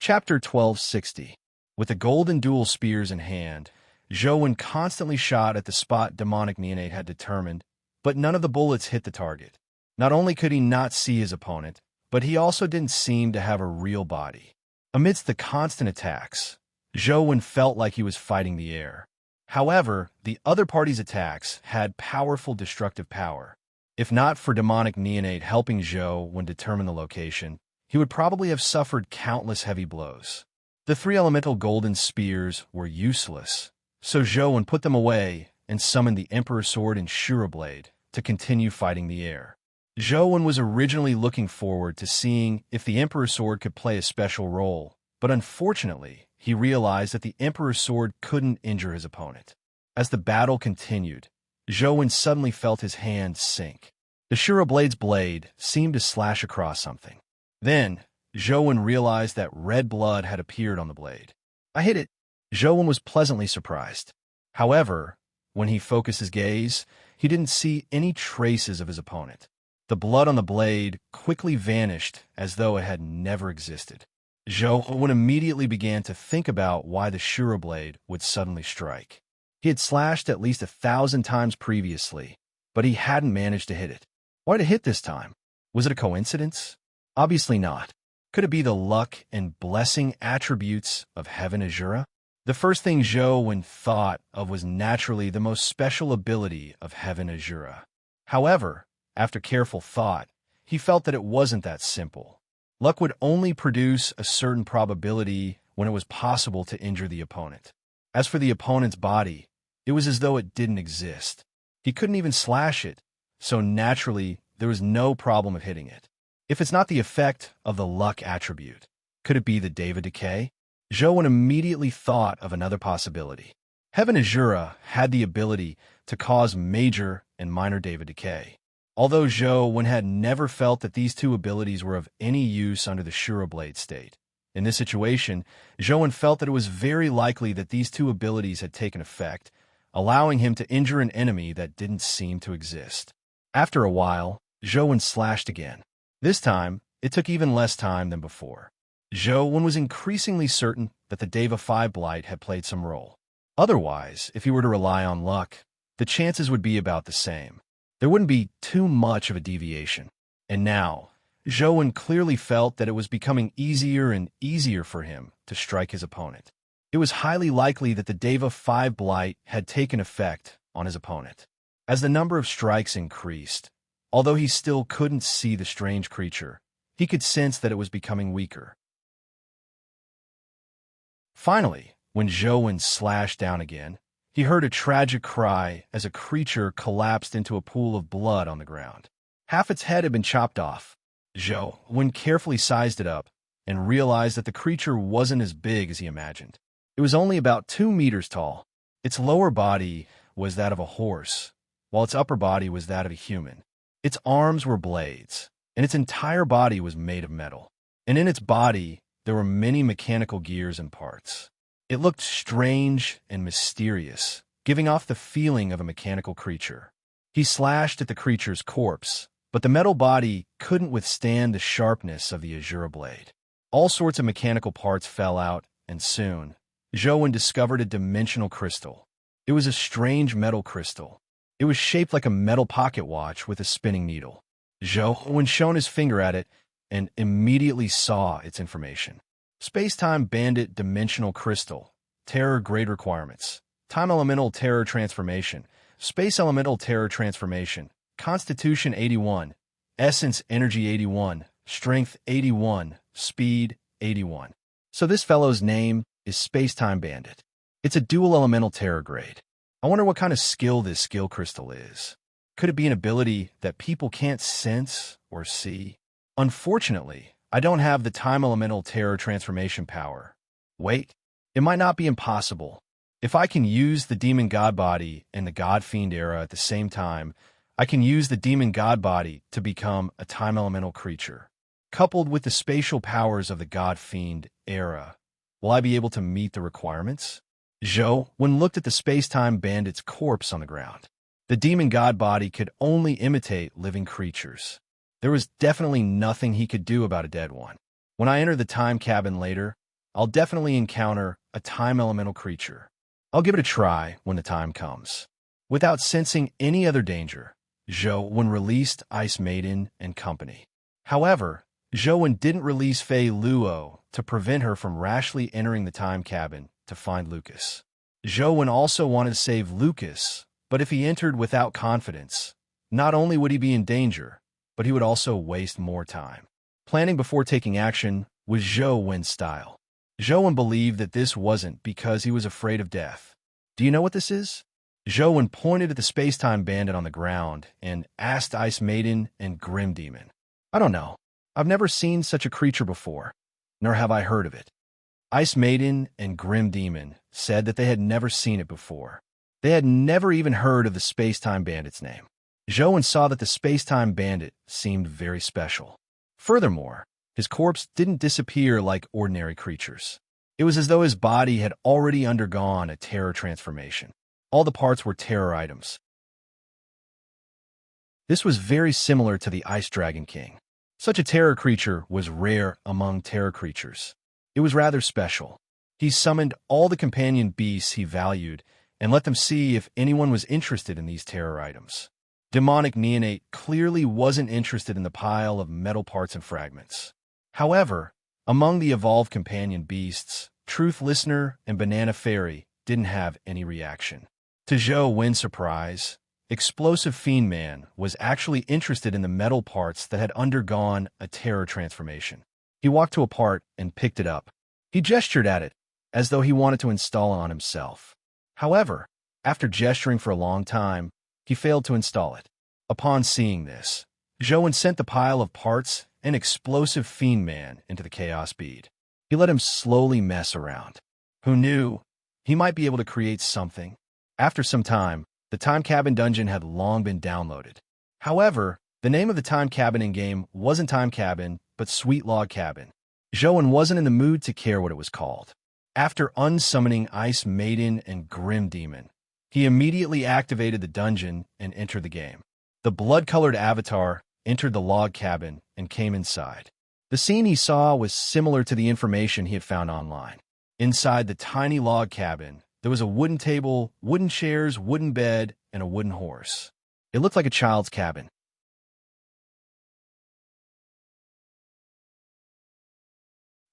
Chapter 1260. With the golden dual spears in hand, Zhou Wen constantly shot at the spot demonic neonate had determined, but none of the bullets hit the target. Not only could he not see his opponent, but he also didn't seem to have a real body. Amidst the constant attacks, Zhou Wen felt like he was fighting the air. However, the other party's attacks had powerful destructive power. If not for demonic neonate helping Zhou Wen determine the location, he would probably have suffered countless heavy blows. The three elemental golden spears were useless, so Zhou Wen put them away and summoned the Emperor's Sword and Shura Blade to continue fighting the air. Zhou Wen was originally looking forward to seeing if the Emperor's Sword could play a special role, but unfortunately, he realized that the Emperor's Sword couldn't injure his opponent. As the battle continued, Zhou Wen suddenly felt his hand sink. The Shura Blade's blade seemed to slash across something. Then, Zhou Wen realized that red blood had appeared on the blade. I hit it. Zhou Wen was pleasantly surprised. However, when he focused his gaze, he didn't see any traces of his opponent. The blood on the blade quickly vanished as though it had never existed. Zhou Wen immediately began to think about why the Shura Blade would suddenly strike. He had slashed at least 1,000 times previously, but he hadn't managed to hit it. Why did it hit this time? Was it a coincidence? Obviously not. Could it be the luck and blessing attributes of Heaven Azura? The first thing Zhou Wen thought of was naturally the most special ability of Heaven Azura. However, after careful thought, he felt that it wasn't that simple. Luck would only produce a certain probability when it was possible to injure the opponent. As for the opponent's body, it was as though it didn't exist. He couldn't even slash it, so naturally there was no problem of hitting it. If it's not the effect of the luck attribute, could it be the Deva Decay? Zhou Wen immediately thought of another possibility. Heaven Azura had the ability to cause major and minor Deva decay. Although Zhou had never felt that these two abilities were of any use under the Shura Blade state. In this situation, Zhou felt that it was very likely that these two abilities had taken effect, allowing him to injure an enemy that didn't seem to exist. After a while, Zhou slashed again. This time, it took even less time than before. Zhou was increasingly certain that the Deva 5 Blight had played some role. Otherwise, if he were to rely on luck, the chances would be about the same. There wouldn't be too much of a deviation. And now, Zhou clearly felt that it was becoming easier and easier for him to strike his opponent. It was highly likely that the Deva 5 Blight had taken effect on his opponent. As the number of strikes increased, although he still couldn't see the strange creature, he could sense that it was becoming weaker. Finally, when Zhou slashed down again, he heard a tragic cry as a creature collapsed into a pool of blood on the ground. Half its head had been chopped off. Zhou carefully sized it up and realized that the creature wasn't as big as he imagined. It was only about 2 meters tall. Its lower body was that of a horse, while its upper body was that of a human. Its arms were blades, and its entire body was made of metal. And in its body, there were many mechanical gears and parts. It looked strange and mysterious, giving off the feeling of a mechanical creature. He slashed at the creature's corpse, but the metal body couldn't withstand the sharpness of the Azura blade. All sorts of mechanical parts fell out, and soon, Zhou discovered a dimensional crystal. It was a strange metal crystal. It was shaped like a metal pocket watch with a spinning needle. Zhou shone his finger at it and immediately saw its information. Space-Time Bandit Dimensional Crystal. Terror Grade Requirements. Time Elemental Terror Transformation. Space Elemental Terror Transformation. Constitution 81. Essence Energy 81. Strength 81. Speed 81. So this fellow's name is Space-Time Bandit. It's a dual elemental terror grade. I wonder what kind of skill this skill crystal is. Could it be an ability that people can't sense or see? Unfortunately, I don't have the time elemental terror transformation power. Wait, it might not be impossible. If I can use the demon god body and the god fiend era at the same time, I can use the demon god body to become a time elemental creature. Coupled with the spatial powers of the god fiend era, will I be able to meet the requirements? Zhou looked at the space-time bandit's corpse on the ground. The demon god body could only imitate living creatures. There was definitely nothing he could do about a dead one. When I enter the time cabin later, I'll definitely encounter a time elemental creature. I'll give it a try when the time comes. Without sensing any other danger, Zhou released Ice Maiden and company. However, Zhou didn't release Fei Luo to prevent her from rashly entering the time cabin to find Lucas. Zhou also wanted to save Lucas, but if he entered without confidence, not only would he be in danger, but he would also waste more time. Planning before taking action was Zhou style. Zhou believed that this wasn't because he was afraid of death. Do you know what this is? Zhou pointed at the space-time bandit on the ground and asked Ice Maiden and Grim Demon. I don't know. I've never seen such a creature before, nor have I heard of it. Ice Maiden and Grim Demon said that they had never seen it before. They had never even heard of the space-time bandit's name. Zhou saw that the space-time bandit seemed very special. Furthermore, his corpse didn't disappear like ordinary creatures. It was as though his body had already undergone a terror transformation. All the parts were terror items. This was very similar to the Ice Dragon King. Such a terror creature was rare among terror creatures. It was rather special. He summoned all the companion beasts he valued and let them see if anyone was interested in these terror items. Demonic Neonate clearly wasn't interested in the pile of metal parts and fragments. However, among the evolved companion beasts, Truth Listener and Banana Fairy didn't have any reaction. To Zhou surprise, Explosive Fiend Man was actually interested in the metal parts that had undergone a terror transformation. He walked to a part and picked it up. He gestured at it, as though he wanted to install it on himself. However, after gesturing for a long time, he failed to install it. Upon seeing this, Zhou sent the pile of parts and Explosive Fiend Man into the Chaos Bead. He let him slowly mess around. Who knew? he might be able to create something. After some time, the Time Cabin dungeon had long been downloaded. However, the name of the Time Cabin in-game wasn't Time Cabin, but Sweet Log Cabin. Zhou wasn't in the mood to care what it was called. After unsummoning Ice Maiden and Grim Demon, he immediately activated the dungeon and entered the game. The blood-colored avatar entered the log cabin and came inside. The scene he saw was similar to the information he had found online. Inside the tiny log cabin, there was a wooden table, wooden chairs, wooden bed, and a wooden horse. It looked like a child's cabin.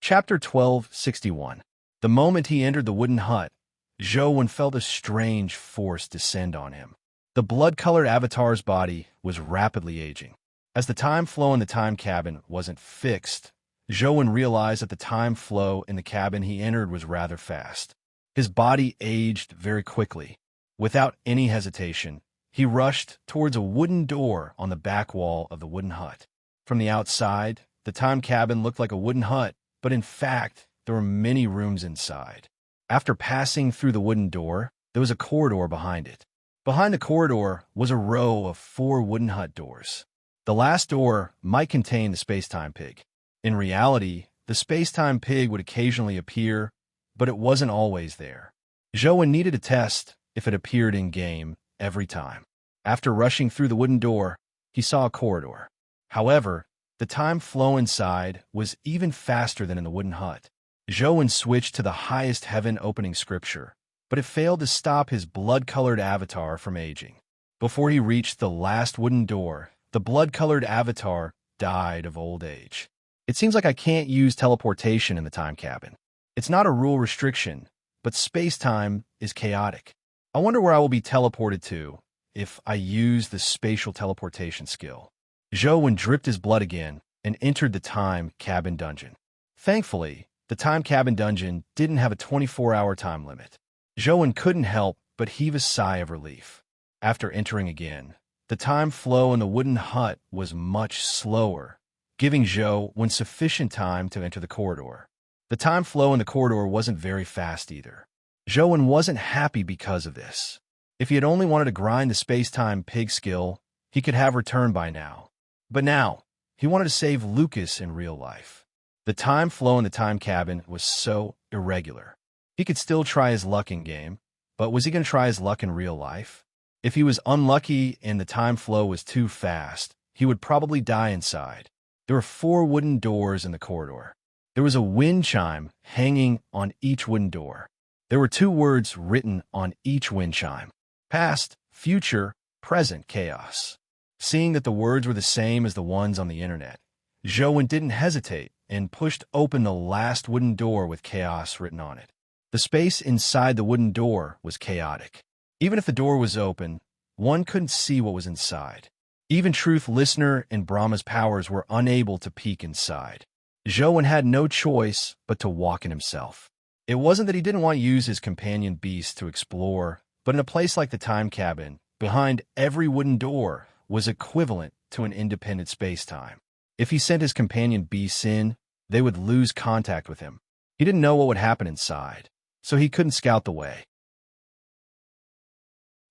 Chapter 1261. The moment he entered the wooden hut, Zhou felt a strange force descend on him. The blood-colored avatar's body was rapidly aging. As the time flow in the time cabin wasn't fixed, Zhou realized that the time flow in the cabin he entered was rather fast. His body aged very quickly. Without any hesitation, he rushed towards a wooden door on the back wall of the wooden hut. From the outside, the time cabin looked like a wooden hut, but in fact, there were many rooms inside. After passing through the wooden door, there was a corridor behind it. Behind the corridor was a row of 4 wooden hut doors. The last door might contain the space-time pig. In reality, the space-time pig would occasionally appear, but it wasn't always there. Zhou needed to test if it appeared in-game every time. After rushing through the wooden door, he saw a corridor. However, the time flow inside was even faster than in the wooden hut. Zhou switched to the highest heaven opening scripture, but it failed to stop his blood-colored avatar from aging. Before he reached the last wooden door, the blood-colored avatar died of old age. It seems like I can't use teleportation in the time cabin. It's not a rule restriction, but space-time is chaotic. I wonder where I will be teleported to if I use the spatial teleportation skill. Zhou dripped his blood again and entered the time cabin dungeon. Thankfully, the time cabin dungeon didn't have a 24-hour time limit. Zhou couldn't help but heave a sigh of relief. After entering again, the time flow in the wooden hut was much slower, giving Zhou sufficient time to enter the corridor. The time flow in the corridor wasn't very fast either. Zhou wasn't happy because of this. If he had only wanted to grind the space-time pig skill, he could have returned by now. But now, he wanted to save Lucas in real life. The time flow in the time cabin was so irregular. He could still try his luck in-game, but was he going to try his luck in real life? If he was unlucky and the time flow was too fast, he would probably die inside. There were 4 wooden doors in the corridor. There was a wind chime hanging on each wooden door. There were 2 words written on each wind chime: past, future, present chaos. Seeing that the words were the same as the ones on the internet, Zhou didn't hesitate and pushed open the last wooden door with chaos written on it. The space inside the wooden door was chaotic. Even if the door was open, one couldn't see what was inside. Even Truth Listener and Brahma's powers were unable to peek inside. Zhou had no choice but to walk in himself. It wasn't that he didn't want to use his companion beast to explore, but in a place like the time cabin, behind every wooden door was equivalent to an independent space-time. If he sent his companion beasts in, they would lose contact with him. He didn't know what would happen inside, so he couldn't scout the way.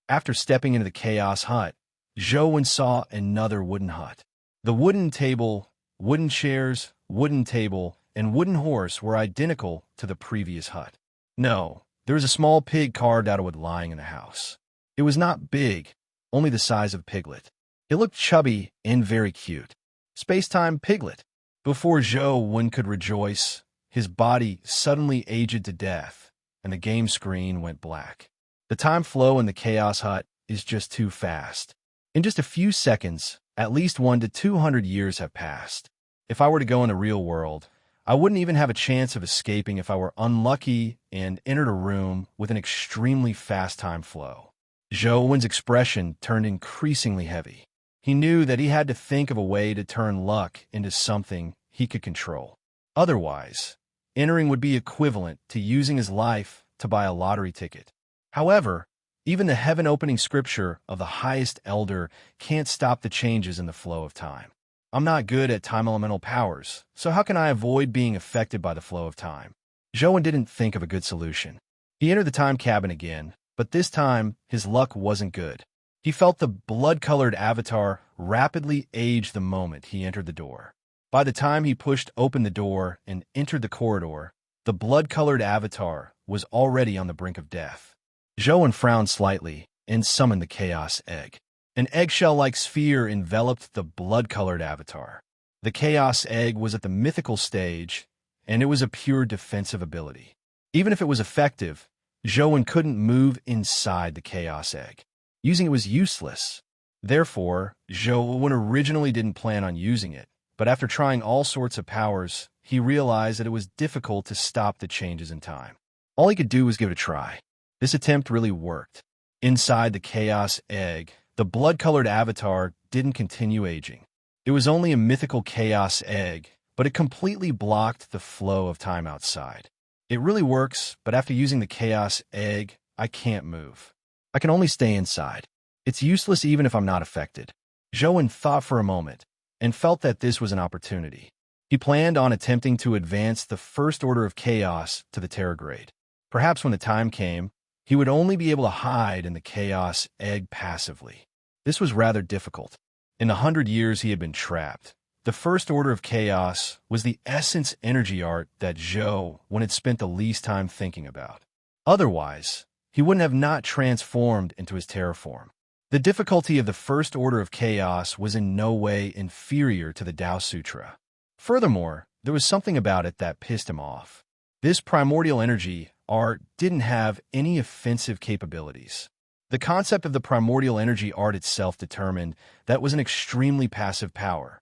After stepping into the Chaos Hut, Zhou saw another wooden hut. The wooden table, wooden chairs, wooden table, and wooden horse were identical to the previous hut. No, there was a small pig carved out of wood lying in the house. It was not big, only the size of a piglet. It looked chubby and very cute. Space-time piglet. Before Zhou could rejoice, his body suddenly aged to death, and the game screen went black. The time flow in the Chaos Hut is just too fast. In just a few seconds, at least 100 to 200 years have passed. If I were to go in the real world, I wouldn't even have a chance of escaping if I were unlucky and entered a room with an extremely fast time flow. Zhou's expression turned increasingly heavy. He knew that he had to think of a way to turn luck into something he could control. Otherwise, entering would be equivalent to using his life to buy a lottery ticket. However, even the heaven-opening scripture of the highest elder can't stop the changes in the flow of time. I'm not good at time elemental powers, so how can I avoid being affected by the flow of time? Zhou didn't think of a good solution. He entered the time cabin again, but this time his luck wasn't good. He felt the blood-colored avatar rapidly age the moment he entered the door. By the time he pushed open the door and entered the corridor, the blood-colored avatar was already on the brink of death. Zhou frowned slightly and summoned the Chaos Egg. An eggshell-like sphere enveloped the blood-colored avatar. The Chaos Egg was at the mythical stage, and it was a pure defensive ability. Even if it was effective, Zhou couldn't move inside the Chaos Egg. Using it was useless. Therefore, Zhou originally didn't plan on using it, but after trying all sorts of powers, he realized that it was difficult to stop the changes in time. All he could do was give it a try. This attempt really worked. Inside the Chaos Egg, the blood-colored avatar didn't continue aging. It was only a mythical Chaos Egg, but it completely blocked the flow of time outside. It really works, but after using the Chaos Egg, I can't move. I can only stay inside. It's useless even if I'm not affected. Zhou thought for a moment and felt that this was an opportunity. He planned on attempting to advance the First Order of Chaos to the Terrorgrade. Perhaps when the time came, he would only be able to hide in the Chaos Egg passively. This was rather difficult. In the 100 years he had been trapped, the First Order of Chaos was the essence energy art that Zhou had spent the least time thinking about. Otherwise, he wouldn't have not transformed into his terror form. The difficulty of the First Order of Chaos was in no way inferior to the Tao Sutra. Furthermore, there was something about it that pissed him off. This primordial energy art didn't have any offensive capabilities. The concept of the primordial energy art itself determined that it was an extremely passive power.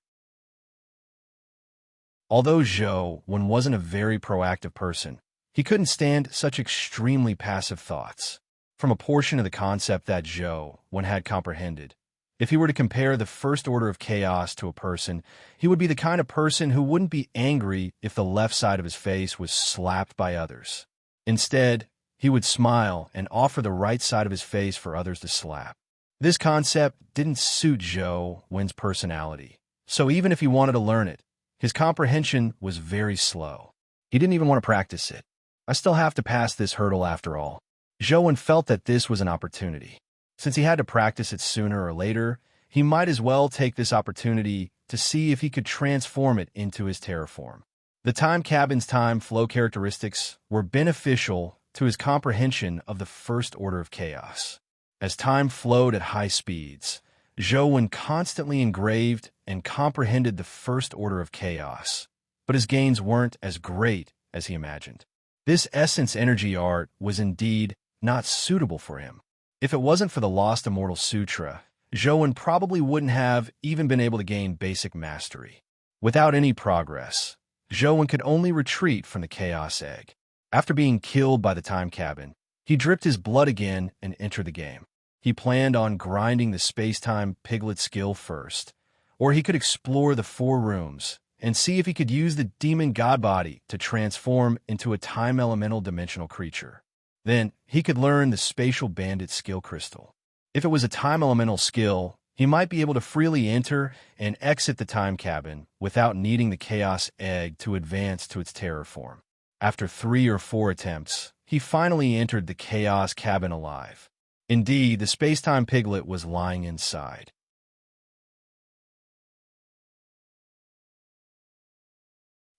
Although Zhou wasn't a very proactive person, he couldn't stand such extremely passive thoughts. From a portion of the concept that Zhou had comprehended, if he were to compare the First Order of Chaos to a person, he would be the kind of person who wouldn't be angry if the left side of his face was slapped by others. Instead, he would smile and offer the right side of his face for others to slap. This concept didn't suit Zhou's personality, so even if he wanted to learn it, his comprehension was very slow. He didn't even want to practice it. I still have to pass this hurdle after all. Zhou felt that this was an opportunity. Since he had to practice it sooner or later, he might as well take this opportunity to see if he could transform it into his terror form. The time cabin's time flow characteristics were beneficial to his comprehension of the First Order of Chaos. As time flowed at high speeds, Zhou constantly engraved and comprehended the First Order of Chaos, but his gains weren't as great as he imagined. This essence energy art was indeed not suitable for him. If it wasn't for the Lost Immortal Sutra, Zhou probably wouldn't have even been able to gain basic mastery. Without any progress, Zhou could only retreat from the Chaos Egg. After being killed by the time cabin, he dripped his blood again and entered the game. He planned on grinding the space-time piglet skill first, or he could explore the 4 rooms and see if he could use the demon god body to transform into a time elemental dimensional creature. Then he could learn the spatial bandit skill crystal. If it was a time elemental skill, he might be able to freely enter and exit the time cabin without needing the Chaos Egg to advance to its terror form. After 3 or 4 attempts, he finally entered the Chaos cabin alive. Indeed, the space-time piglet was lying inside.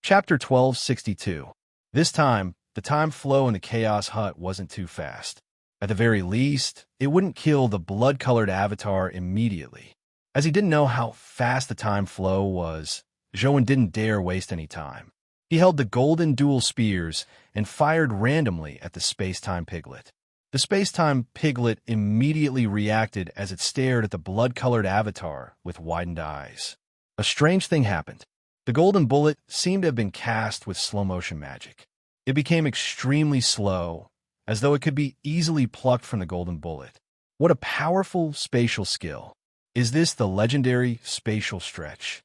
Chapter 1262. This time, the time flow in the Chaos Hut wasn't too fast. At the very least, it wouldn't kill the blood-colored avatar immediately. As he didn't know how fast the time flow was, Zhou didn't dare waste any time. He held the golden dual spears and fired randomly at the space-time piglet. The space-time piglet immediately reacted as it stared at the blood-colored avatar with widened eyes. A strange thing happened. The golden bullet seemed to have been cast with slow-motion magic. It became extremely slow, as though it could be easily plucked from the golden bullet. What a powerful spatial skill. Is this the legendary spatial stretch?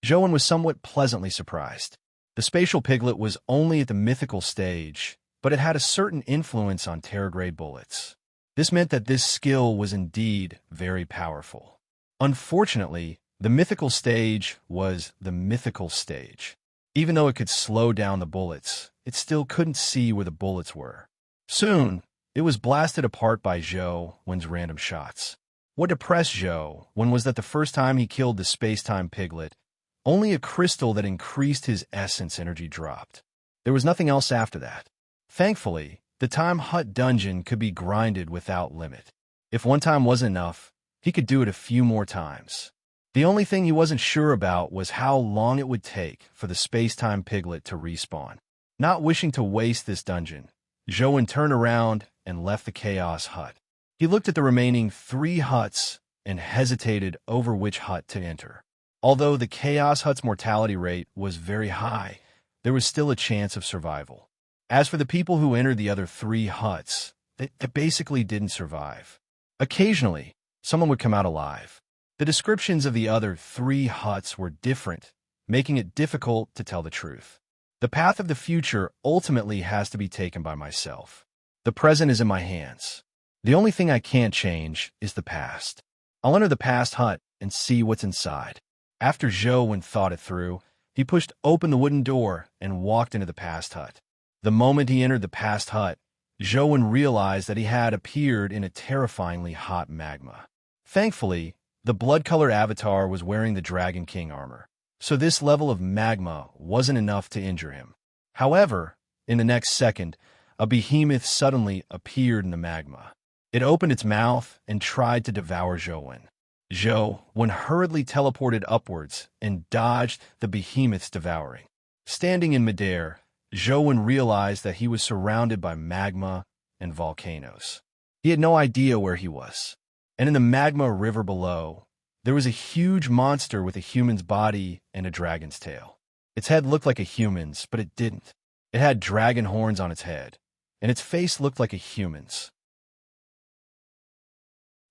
Zhou was somewhat pleasantly surprised. The spatial piglet was only at the mythical stage, but it had a certain influence on terror-grade bullets. This meant that this skill was indeed very powerful. Unfortunately, the mythical stage was the mythical stage. Even though it could slow down the bullets, it still couldn't see where the bullets were. Soon, it was blasted apart by Zhou Wen's random shots. What depressed Zhou Wen was that the first time he killed the space-time piglet, only a crystal that increased his essence energy dropped. There was nothing else after that. Thankfully, the time hut dungeon could be grinded without limit. If one time wasn't enough, he could do it a few more times. The only thing he wasn't sure about was how long it would take for the space-time piglet to respawn. Not wishing to waste this dungeon, Zhou Wen turned around and left the Chaos Hut. He looked at the remaining 3 huts and hesitated over which hut to enter. Although the Chaos Hut's mortality rate was very high, there was still a chance of survival. As for the people who entered the other 3 huts, they basically didn't survive. Occasionally, someone would come out alive. The descriptions of the other 3 huts were different, making it difficult to tell the truth. The path of the future ultimately has to be taken by myself. The present is in my hands. The only thing I can't change is the past. I'll enter the past hut and see what's inside. After Zhou Wen thought it through, he pushed open the wooden door and walked into the past hut. The moment he entered the past hut, Zhou Wen realized that he had appeared in a terrifyingly hot magma. Thankfully, the blood-colored avatar was wearing the Dragon King armor, so this level of magma wasn't enough to injure him. However, in the next second, a behemoth suddenly appeared in the magma. It opened its mouth and tried to devour Zhou Wen. Zhou Wen hurriedly teleported upwards and dodged the behemoth's devouring. Standing in midair, Zhou Wen realized that he was surrounded by magma and volcanoes. He had no idea where he was. And in the magma river below, there was a huge monster with a human's body and a dragon's tail. Its head looked like a human's, but it didn't. It had dragon horns on its head, and its face looked like a human's.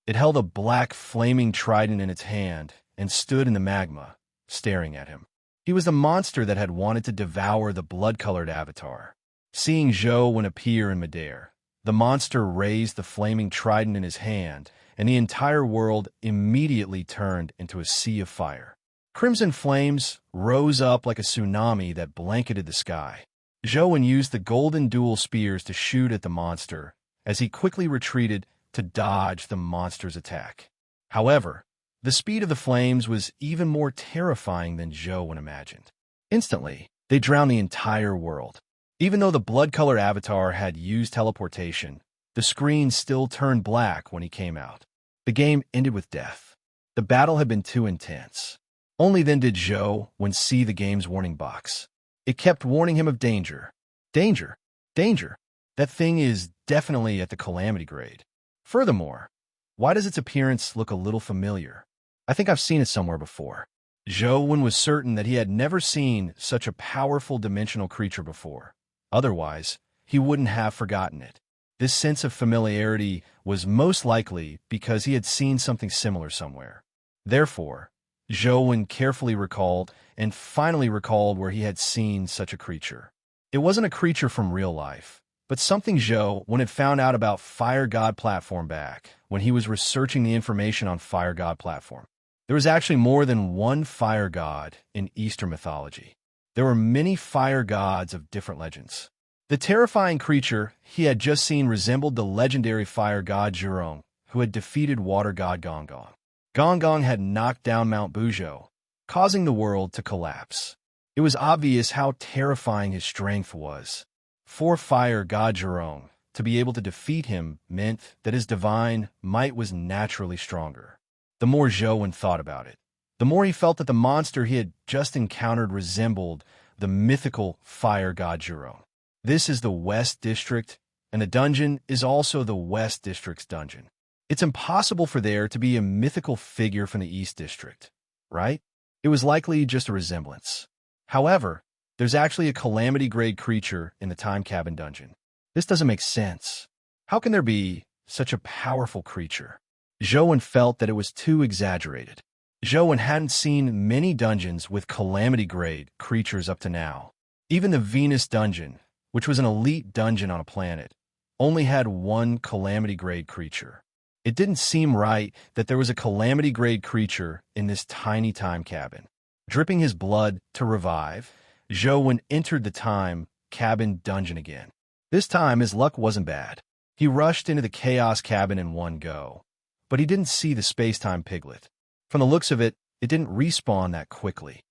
It held a black flaming trident in its hand and stood in the magma, staring at him. He was the monster that had wanted to devour the blood-colored avatar. Seeing Zhou Wen appear in midair, the monster raised the flaming trident in his hand, and the entire world immediately turned into a sea of fire. Crimson flames rose up like a tsunami that blanketed the sky. Zhou Wen used the golden dual spears to shoot at the monster, as he quickly retreated to dodge the monster's attack. However, the speed of the flames was even more terrifying than Zhou Wen imagined. Instantly, they drowned the entire world. Even though the blood-colored avatar had used teleportation, the screen still turned black when he came out. The game ended with death. The battle had been too intense. Only then did Zhou Wen see the game's warning box. It kept warning him of danger. Danger. Danger. That thing is definitely at the calamity grade. Furthermore, why does its appearance look a little familiar? I think I've seen it somewhere before. Zhou Wen was certain that he had never seen such a powerful dimensional creature before. Otherwise, he wouldn't have forgotten it. This sense of familiarity was most likely because he had seen something similar somewhere. Therefore, Zhou Wen carefully recalled and finally recalled where he had seen such a creature. It wasn't a creature from real life, but something Zhou Wen had found out about Fire God Platform back when he was researching the information on Fire God Platform. There was actually more than one fire god in Eastern mythology. There were many fire gods of different legends. The terrifying creature he had just seen resembled the legendary fire god Zhurong, who had defeated water god Gonggong. Gonggong had knocked down Mount Buzhou, causing the world to collapse. It was obvious how terrifying his strength was. For fire god Zhurong to be able to defeat him meant that his divine might was naturally stronger. The more Zhou Wen thought about it, the more he felt that the monster he had just encountered resembled the mythical fire god Zhurong. This is the West District, and the dungeon is also the West District's dungeon. It's impossible for there to be a mythical figure from the East District, right? It was likely just a resemblance. However, there's actually a calamity-grade creature in the Time Cabin dungeon. This doesn't make sense. How can there be such a powerful creature? Zhou Wen felt that it was too exaggerated. Zhou Wen hadn't seen many dungeons with calamity-grade creatures up to now. Even the Venus dungeon, which was an elite dungeon on a planet, only had one calamity-grade creature. It didn't seem right that there was a calamity-grade creature in this tiny time cabin. Dripping his blood to revive, Zhou Wen entered the time cabin dungeon again. This time, his luck wasn't bad. He rushed into the chaos cabin in one go, but he didn't see the space-time piglet. From the looks of it, it didn't respawn that quickly.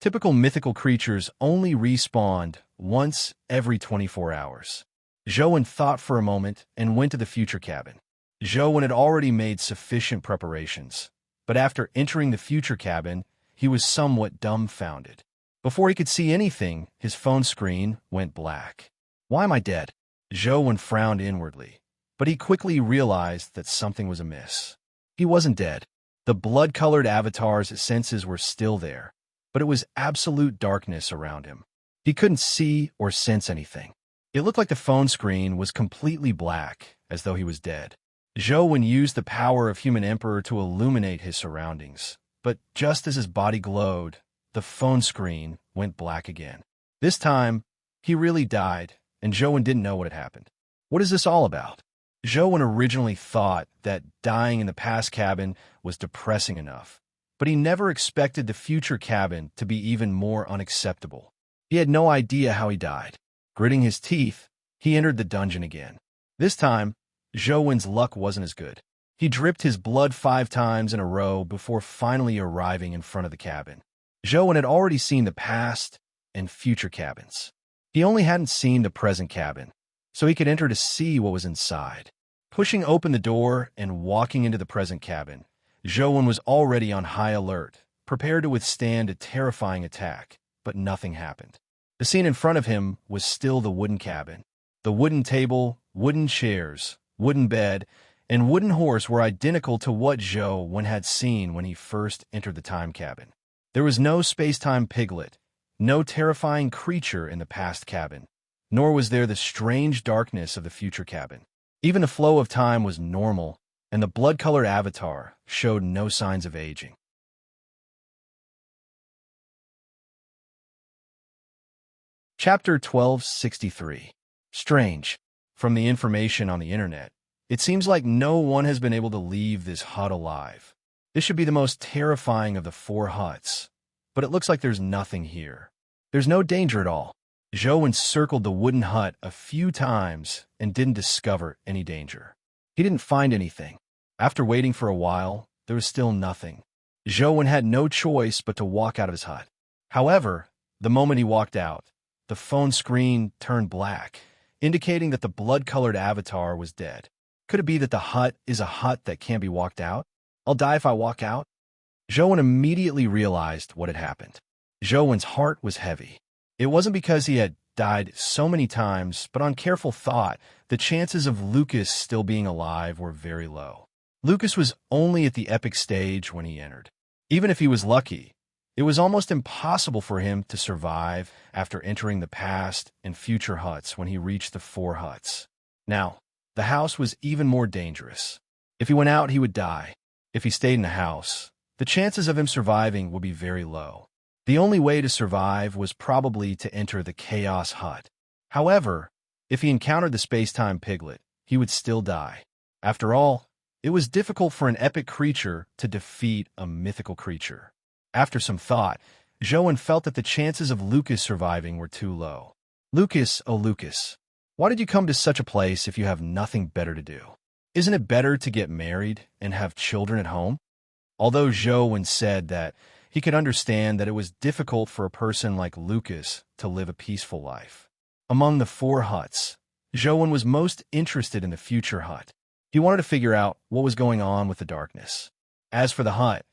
Typical mythical creatures only respawned once every 24 hours. Zhou thought for a moment and went to the future cabin. Zhou had already made sufficient preparations, but after entering the future cabin, he was somewhat dumbfounded. Before he could see anything, his phone screen went black. Why am I dead? Zhou frowned inwardly, but he quickly realized that something was amiss. He wasn't dead. The blood-colored avatar's senses were still there, but it was absolute darkness around him. He couldn't see or sense anything. It looked like the phone screen was completely black, as though he was dead. Zhou used the power of Human Emperor to illuminate his surroundings, but just as his body glowed, the phone screen went black again. This time, he really died, and Zhou didn't know what had happened. What is this all about? Zhou originally thought that dying in the past cabin was depressing enough, but he never expected the future cabin to be even more unacceptable. He had no idea how he died. Gritting his teeth, he entered the dungeon again. This time, Zhou's luck wasn't as good. He dripped his blood 5 times in a row before finally arriving in front of the cabin. Zhou had already seen the past and future cabins. He only hadn't seen the present cabin, so he could enter to see what was inside. Pushing open the door and walking into the present cabin, Zhou was already on high alert, prepared to withstand a terrifying attack, but nothing happened. The scene in front of him was still the wooden cabin. The wooden table, wooden chairs, wooden bed, and wooden horse were identical to what Zhou had seen when he first entered the time cabin. There was no space-time piglet, no terrifying creature in the past cabin, nor was there the strange darkness of the future cabin. Even the flow of time was normal, and the blood-colored avatar showed no signs of aging. Chapter 1263. Strange. From the information on the internet, it seems like no one has been able to leave this hut alive. This should be the most terrifying of the 4 huts, but it looks like there's nothing here. There's no danger at all. Zhou encircled the wooden hut a few times and didn't discover any danger. He didn't find anything. After waiting for a while, there was still nothing. Zhou had no choice but to walk out of his hut. However, the moment he walked out, the phone screen turned black, indicating that the blood-colored avatar was dead. Could it be that the hut is a hut that can't be walked out? I'll die if I walk out? Zhou immediately realized what had happened. Zhou's heart was heavy. It wasn't because he had died so many times, but on careful thought, the chances of Lucas still being alive were very low. Lucas was only at the epic stage when he entered. Even if he was lucky, it was almost impossible for him to survive after entering the past and future huts when he reached the 4 huts. Now, the house was even more dangerous. If he went out, he would die. If he stayed in the house, the chances of him surviving would be very low. The only way to survive was probably to enter the Chaos Hut. However, if he encountered the space-time piglet, he would still die. After all, it was difficult for an epic creature to defeat a mythical creature. After some thought, Zhou felt that the chances of Lucas surviving were too low. Lucas, oh Lucas, why did you come to such a place if you have nothing better to do? Isn't it better to get married and have children at home? Although Zhou said that he could understand that it was difficult for a person like Lucas to live a peaceful life. Among the 4 huts, Zhou was most interested in the future hut. He wanted to figure out what was going on with the darkness. As for the hut,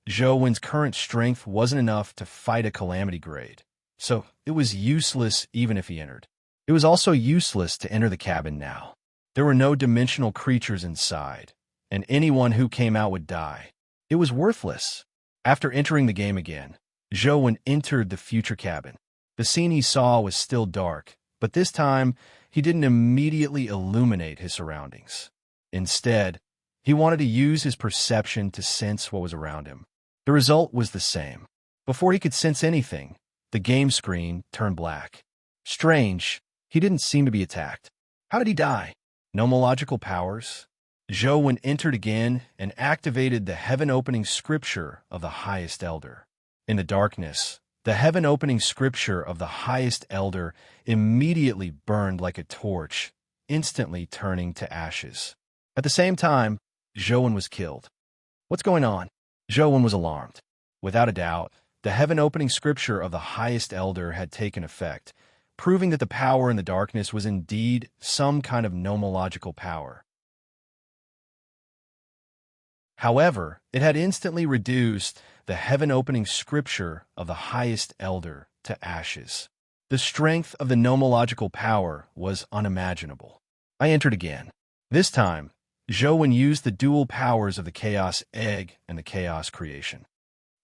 Zhou's current strength wasn't enough to fight a calamity grade, so it was useless even if he entered. It was also useless to enter the cabin now. There were no dimensional creatures inside, and anyone who came out would die. It was worthless. After entering the game again, Zhou entered the future cabin. The scene he saw was still dark, but this time he didn't immediately illuminate his surroundings. Instead, he wanted to use his perception to sense what was around him. The result was the same. Before he could sense anything, the game screen turned black. Strange, he didn't seem to be attacked. How did he die? No magical powers? Zhou entered again and activated the heaven-opening scripture of the highest elder. In the darkness, The heaven-opening scripture of the highest elder immediately burned like a torch, instantly turning to ashes. At the same time, Zhou was killed. What's going on? Zhou was alarmed. Without a doubt, the heaven-opening scripture of the highest elder had taken effect, proving that the power in the darkness was indeed some kind of nomological power. However, it had instantly reduced the heaven-opening scripture of the highest elder to ashes. The strength of the nomological power was unimaginable. I entered again. This time, Zhou used the dual powers of the Chaos Egg and the Chaos Creation.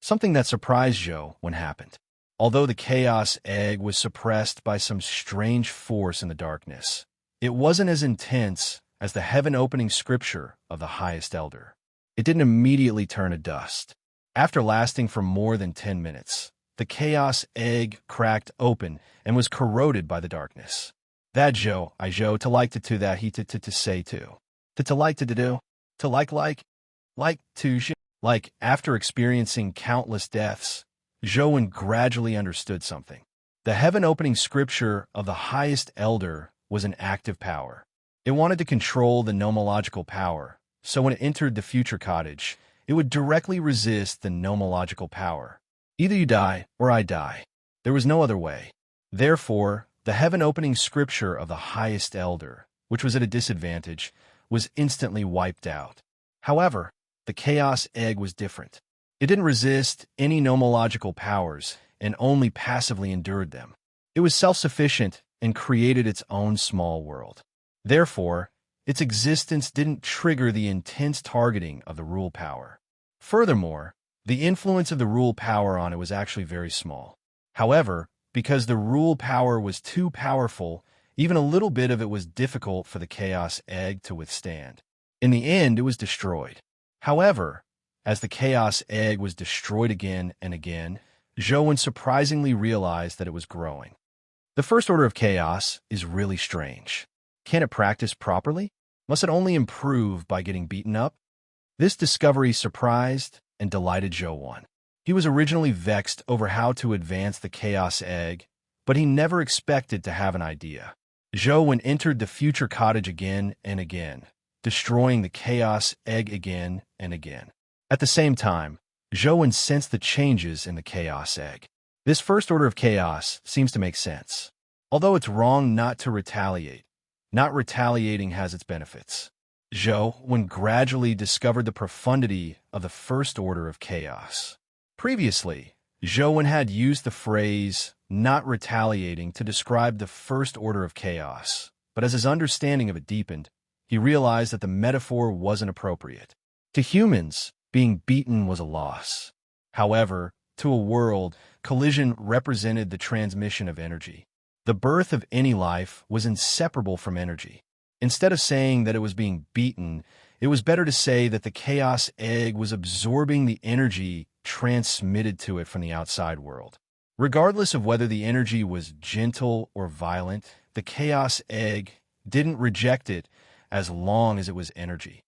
Something that surprised Zhou happened. Although the Chaos Egg was suppressed by some strange force in the darkness, it wasn't as intense as the heaven-opening scripture of the highest elder. It didn't immediately turn to dust. After lasting for more than 10 minutes, the Chaos Egg cracked open and was corroded by the darkness. That Zhou to like to that he to say to. To like to do. To like to like after experiencing countless deaths, Zhou gradually understood something. The heaven-opening scripture of the highest elder was an active power. It wanted to control the nomological power, so when it entered the future cottage, it would directly resist the nomological power. Either you die or I die. There was no other way. Therefore, the heaven-opening scripture of the highest elder, which was at a disadvantage, was instantly wiped out. However, the Chaos Egg was different. It didn't resist any nomological powers and only passively endured them. It was self-sufficient and created its own small world. Therefore, its existence didn't trigger the intense targeting of the rule power. Furthermore, the influence of the rule power on it was actually very small. However, because the rule power was too powerful, even a little bit of it was difficult for the Chaos Egg to withstand. In the end, it was destroyed. However, as the Chaos Egg was destroyed again and again, Zhou surprisingly realized that it was growing. The first order of chaos is really strange. Can it practice properly? Must it only improve by getting beaten up? This discovery surprised and delighted Zhou. He was originally vexed over how to advance the Chaos Egg, but he never expected to have an idea. Zhou entered the future cottage again and again, destroying the Chaos Egg again and again. At the same time, Zhou sensed the changes in the Chaos Egg. This first order of chaos seems to make sense. Although it's wrong not to retaliate, not retaliating has its benefits. Zhou gradually discovered the profundity of the first order of chaos. Previously, Zhou had used the phrase not retaliating to describe the first order of chaos, but as his understanding of it deepened, he realized that the metaphor wasn't appropriate. To humans, being beaten was a loss. However, to a world, collision represented the transmission of energy. The birth of any life was inseparable from energy. Instead of saying that it was being beaten, it was better to say that the Chaos Egg was absorbing the energy transmitted to it from the outside world. Regardless of whether the energy was gentle or violent, the Chaos Egg didn't reject it as long as it was energy.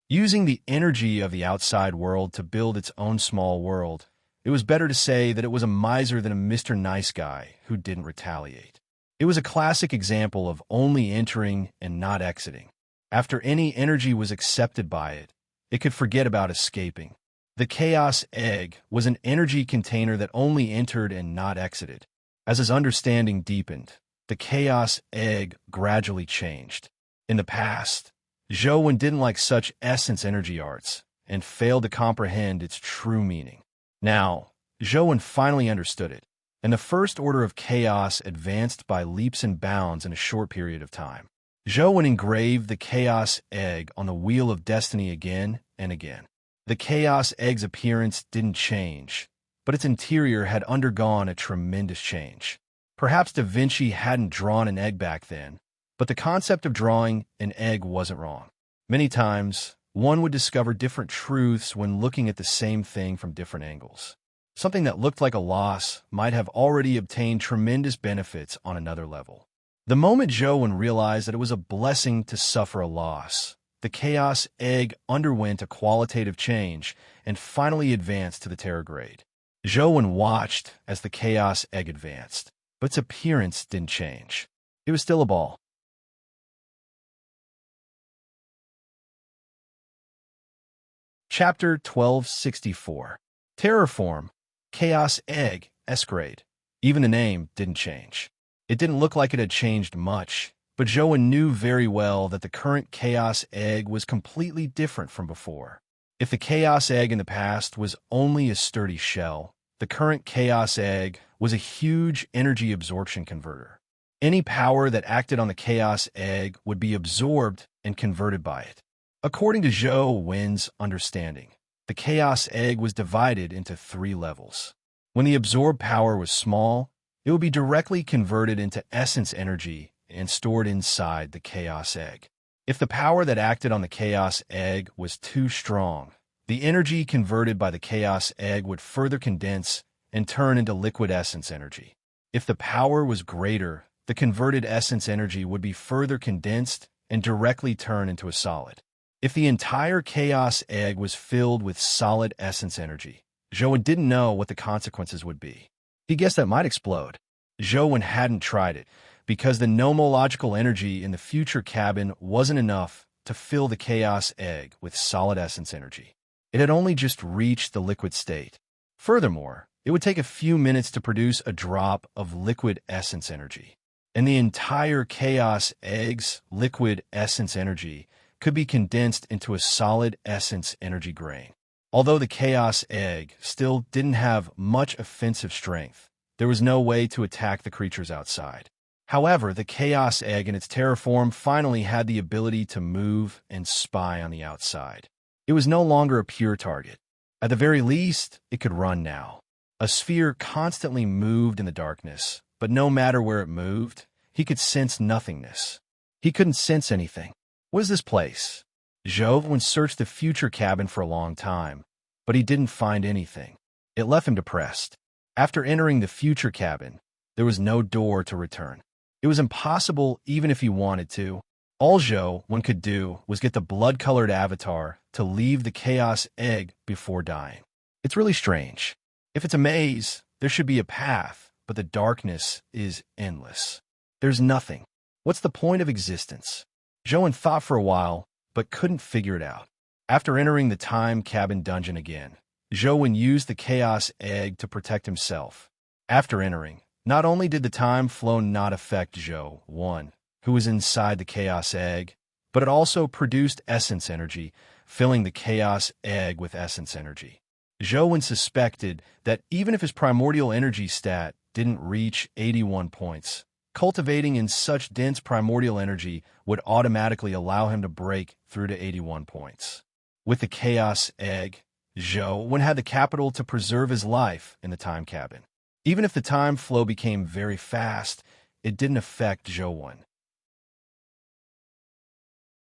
Using the energy of the outside world to build its own small world, it was better to say that it was a miser than a Mr. Nice Guy who didn't retaliate. It was a classic example of only entering and not exiting. After any energy was accepted by it, it could forget about escaping. The Chaos Egg was an energy container that only entered and not exited. As his understanding deepened, the Chaos Egg gradually changed. In the past, Zhou didn't like such essence energy arts and failed to comprehend its true meaning. Now, Zhou finally understood it, and the first order of chaos advanced by leaps and bounds in a short period of time. Zhou engraved the Chaos Egg on the Wheel of Destiny again and again. The Chaos Egg's appearance didn't change, but its interior had undergone a tremendous change. Perhaps Da Vinci hadn't drawn an egg back then, but the concept of drawing an egg wasn't wrong. Many times, one would discover different truths when looking at the same thing from different angles. Something that looked like a loss might have already obtained tremendous benefits on another level. The moment Zhou realized that it was a blessing to suffer a loss, the Chaos Egg underwent a qualitative change and finally advanced to the Terror grade. Zhou watched as the chaos egg advanced, but its appearance didn't change. It was still a ball. Chapter 1264. Terraform, Chaos Egg, S-Grade. Even the name didn't change. It didn't look like it had changed much, but Zhou knew very well that the current Chaos Egg was completely different from before. If the Chaos Egg in the past was only a sturdy shell, the current Chaos Egg was a huge energy absorption converter. Any power that acted on the Chaos Egg would be absorbed and converted by it. According to Zhou Wen's understanding, the Chaos Egg was divided into 3 levels. When the absorbed power was small, it would be directly converted into essence energy and stored inside the Chaos Egg. If the power that acted on the Chaos Egg was too strong, the energy converted by the Chaos Egg would further condense and turn into liquid essence energy. If the power was greater, the converted essence energy would be further condensed and directly turn into a solid. If the entire Chaos Egg was filled with solid essence energy, Zhou didn't know what the consequences would be. He guessed that might explode. Zhou hadn't tried it, because the nomological energy in the future cabin wasn't enough to fill the Chaos Egg with solid essence energy. It had only just reached the liquid state. Furthermore, it would take a few minutes to produce a drop of liquid essence energy. And the entire Chaos Egg's liquid essence energy could be condensed into a solid essence energy grain. Although the Chaos Egg still didn't have much offensive strength, there was no way to attack the creatures outside. However, the Chaos Egg in its terraform finally had the ability to move and spy on the outside. It was no longer a pure target. At the very least, it could run now. A sphere constantly moved in the darkness, but no matter where it moved, he could sense nothingness. He couldn't sense anything. What is this place? Zhou searched the future cabin for a long time, but he didn't find anything. It left him depressed. After entering the future cabin, there was no door to return. It was impossible even if he wanted to. All Zhou could do was get the blood-colored avatar to leave the Chaos Egg before dying. It's really strange. If it's a maze, there should be a path, but the darkness is endless. There's nothing. What's the point of existence? Zhou thought for a while, but couldn't figure it out. After entering the time cabin dungeon again, Zhou used the Chaos Egg to protect himself. After entering, not only did the time flow not affect Zhou, who was inside the Chaos Egg, but it also produced essence energy, filling the Chaos Egg with essence energy. Zhou suspected that even if his primordial energy stat didn't reach 81 points, cultivating in such dense primordial energy would automatically allow him to break through to 81 points. With the Chaos Egg, Zhou had the capital to preserve his life in the time cabin. Even if the time flow became very fast, it didn't affect Zhou.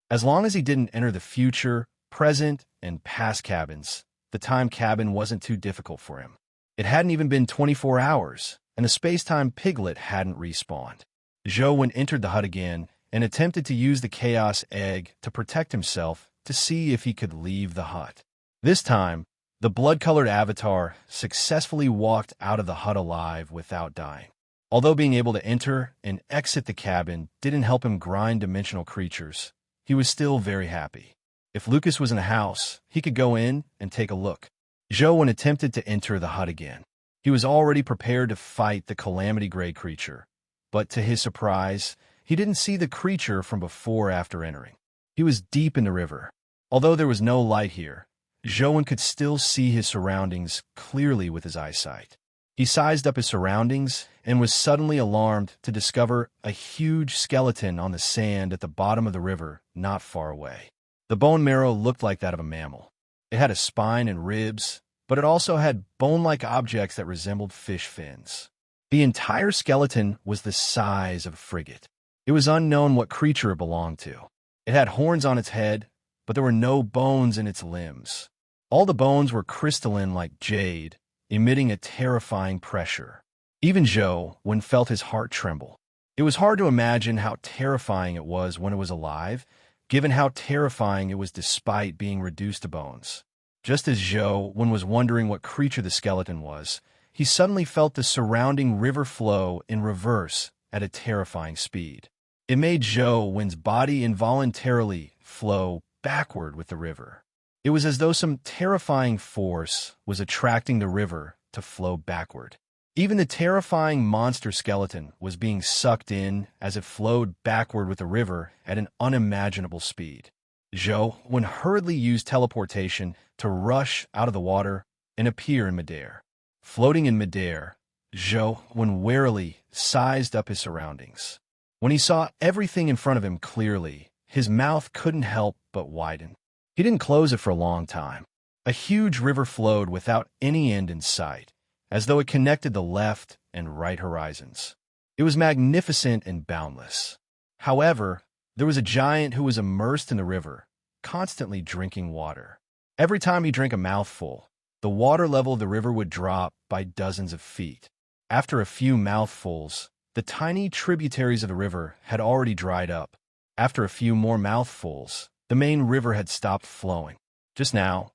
As long as he didn't enter the future, present, and past cabins, the time cabin wasn't too difficult for him. It hadn't even been 24 hours, and the space-time piglet hadn't respawned. Zhou entered the hut again and attempted to use the Chaos Egg to protect himself to see if he could leave the hut. This time, the blood-colored avatar successfully walked out of the hut alive without dying. Although being able to enter and exit the cabin didn't help him grind dimensional creatures, he was still very happy. If Lucas was in the house, he could go in and take a look. Zhou attempted to enter the hut again. He was already prepared to fight the calamity-grade creature, but to his surprise, he didn't see the creature from before after entering. He was deep in the river. Although there was no light here, Zhou could still see his surroundings clearly with his eyesight. He sized up his surroundings and was suddenly alarmed to discover a huge skeleton on the sand at the bottom of the river not far away. The bone marrow looked like that of a mammal. It had a spine and ribs, but it also had bone-like objects that resembled fish fins. The entire skeleton was the size of a frigate. It was unknown what creature it belonged to. It had horns on its head, but there were no bones in its limbs. All the bones were crystalline like jade, emitting a terrifying pressure. Even Zhou felt his heart tremble. It was hard to imagine how terrifying it was when it was alive, given how terrifying it was despite being reduced to bones. Just as Zhou was wondering what creature the skeleton was, he suddenly felt the surrounding river flow in reverse at a terrifying speed. It made Zhou's body involuntarily flow backward with the river. It was as though some terrifying force was attracting the river to flow backward. Even the terrifying monster skeleton was being sucked in as it flowed backward with the river at an unimaginable speed. Zhou hurriedly used teleportation to rush out of the water and appear in midair. Floating in midair, Zhou warily sized up his surroundings. When he saw everything in front of him clearly, his mouth couldn't help but widen. He didn't close it for a long time. A huge river flowed without any end in sight, as though it connected the left and right horizons. It was magnificent and boundless. However, there was a giant who was immersed in the river, constantly drinking water. Every time he drank a mouthful, the water level of the river would drop by dozens of feet. After a few mouthfuls, the tiny tributaries of the river had already dried up. After a few more mouthfuls, the main river had stopped flowing. Just now,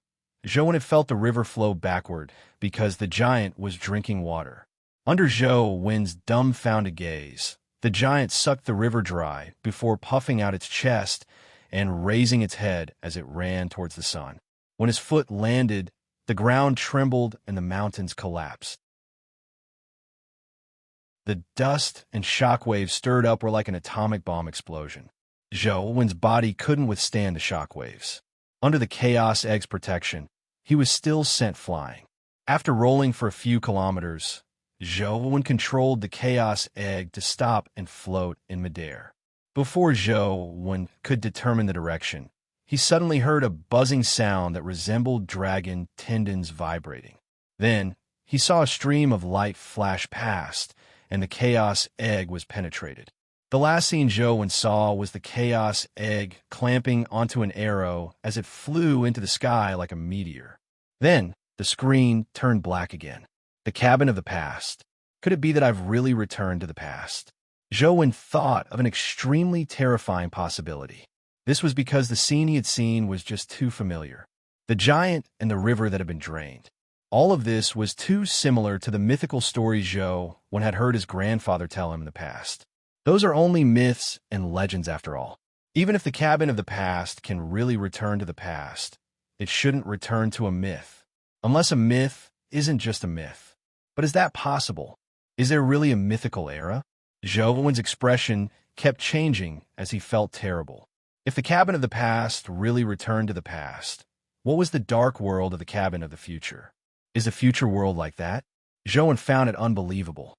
Zhou had felt the river flow backward because the giant was drinking water. Under Zhou's dumbfounded gaze, the giant sucked the river dry before puffing out its chest and raising its head as it ran towards the sun. When his foot landed, the ground trembled and the mountains collapsed. The dust and shockwaves stirred up were like an atomic bomb explosion. Zhou's body couldn't withstand the shockwaves. Under the Chaos Egg's protection, he was still sent flying. After rolling for a few kilometers, Zhou controlled the Chaos Egg to stop and float in midair. Before Zhou could determine the direction, he suddenly heard a buzzing sound that resembled dragon tendons vibrating. Then, he saw a stream of light flash past, and the Chaos Egg was penetrated. The last scene Zhou saw was the Chaos Egg clamping onto an arrow as it flew into the sky like a meteor. Then, the screen turned black again. The cabin of the past. Could it be that I've really returned to the past? Zhou thought of an extremely terrifying possibility. This was because the scene he had seen was just too familiar. The giant and the river that had been drained. All of this was too similar to the mythical stories Zhou had heard his grandfather tell him in the past. Those are only myths and legends after all. Even if the cabin of the past can really return to the past, it shouldn't return to a myth. Unless a myth isn't just a myth. But is that possible? Is there really a mythical era? Zhou's expression kept changing as he felt terrible. If the cabin of the past really returned to the past, what was the dark world of the cabin of the future? Is the future world like that? Zhou found it unbelievable.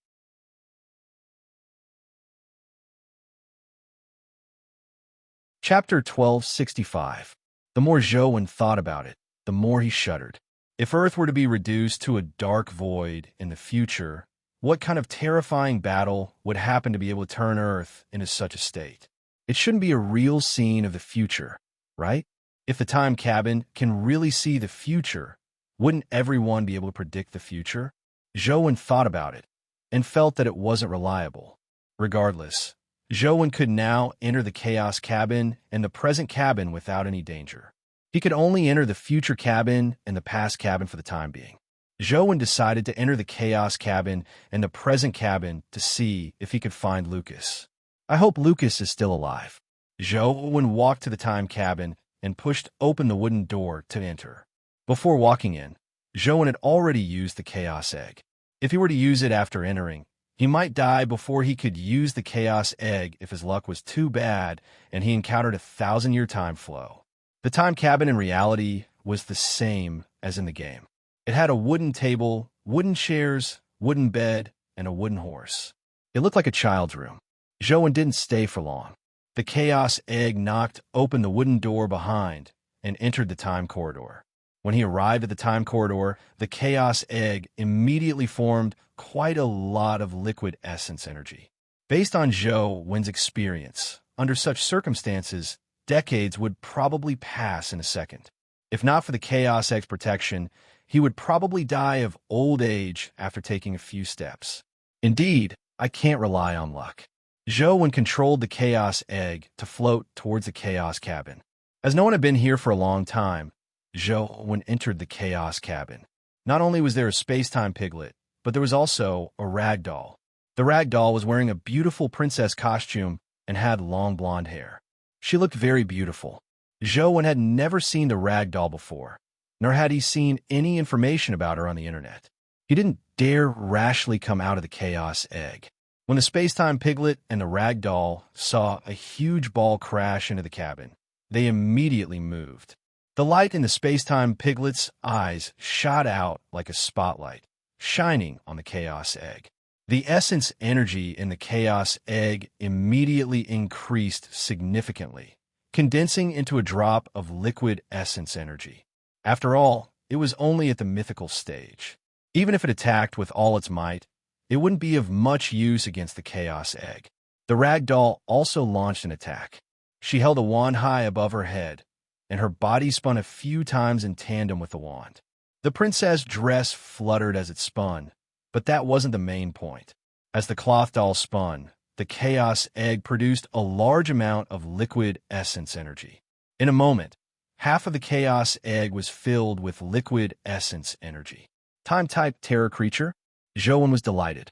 Chapter 1265. The more Zhou thought about it, the more he shuddered. If Earth were to be reduced to a dark void in the future, what kind of terrifying battle would happen to be able to turn Earth into such a state? It shouldn't be a real scene of the future, right? If the time cabin can really see the future, wouldn't everyone be able to predict the future? Zhou thought about it and felt that it wasn't reliable. Regardless, Zhou could now enter the Chaos cabin and the present cabin without any danger. He could only enter the future cabin and the past cabin for the time being. Zhou decided to enter the Chaos cabin and the present cabin to see if he could find Lucas. I hope Lucas is still alive. Zhou walked to the time cabin and pushed open the wooden door to enter. Before walking in, Zhou had already used the Chaos Egg. If he were to use it after entering, he might die before he could use the Chaos Egg if his luck was too bad and he encountered a 1,000-year time flow. The time cabin in reality was the same as in the game. It had a wooden table, wooden chairs, wooden bed, and a wooden horse. It looked like a child's room. Zhou didn't stay for long. The Chaos Egg knocked open the wooden door behind and entered the time corridor. When he arrived at the time corridor, the Chaos Egg immediately formed quite a lot of liquid essence energy. Based on Zhou's experience, under such circumstances, decades would probably pass in a second. If not for the Chaos Egg's protection, he would probably die of old age after taking a few steps. Indeed, I can't rely on luck. Zhou controlled the Chaos Egg to float towards the Chaos cabin. As no one had been here for a long time, Zhou entered the Chaos Cabin. Not only was there a space-time piglet, but there was also a rag doll. The rag doll was wearing a beautiful princess costume and had long blonde hair. She looked very beautiful. Zhou had never seen the rag doll before, nor had he seen any information about her on the internet. He didn't dare rashly come out of the chaos egg. When the space-time piglet and the rag doll saw a huge ball crash into the cabin, they immediately moved. The light in the space-time piglet's eyes shot out like a spotlight, shining on the chaos egg. The essence energy in the chaos egg immediately increased significantly, condensing into a drop of liquid essence energy. After all, it was only at the mythical stage. Even if it attacked with all its might, it wouldn't be of much use against the chaos egg. The rag doll also launched an attack. She held a wand high above her head, and her body spun a few times in tandem with the wand. The princess' dress fluttered as it spun, but that wasn't the main point. As the cloth doll spun, the chaos egg produced a large amount of liquid essence energy. In a moment, half of the chaos egg was filled with liquid essence energy. Time-type terror creature? Zhou was delighted.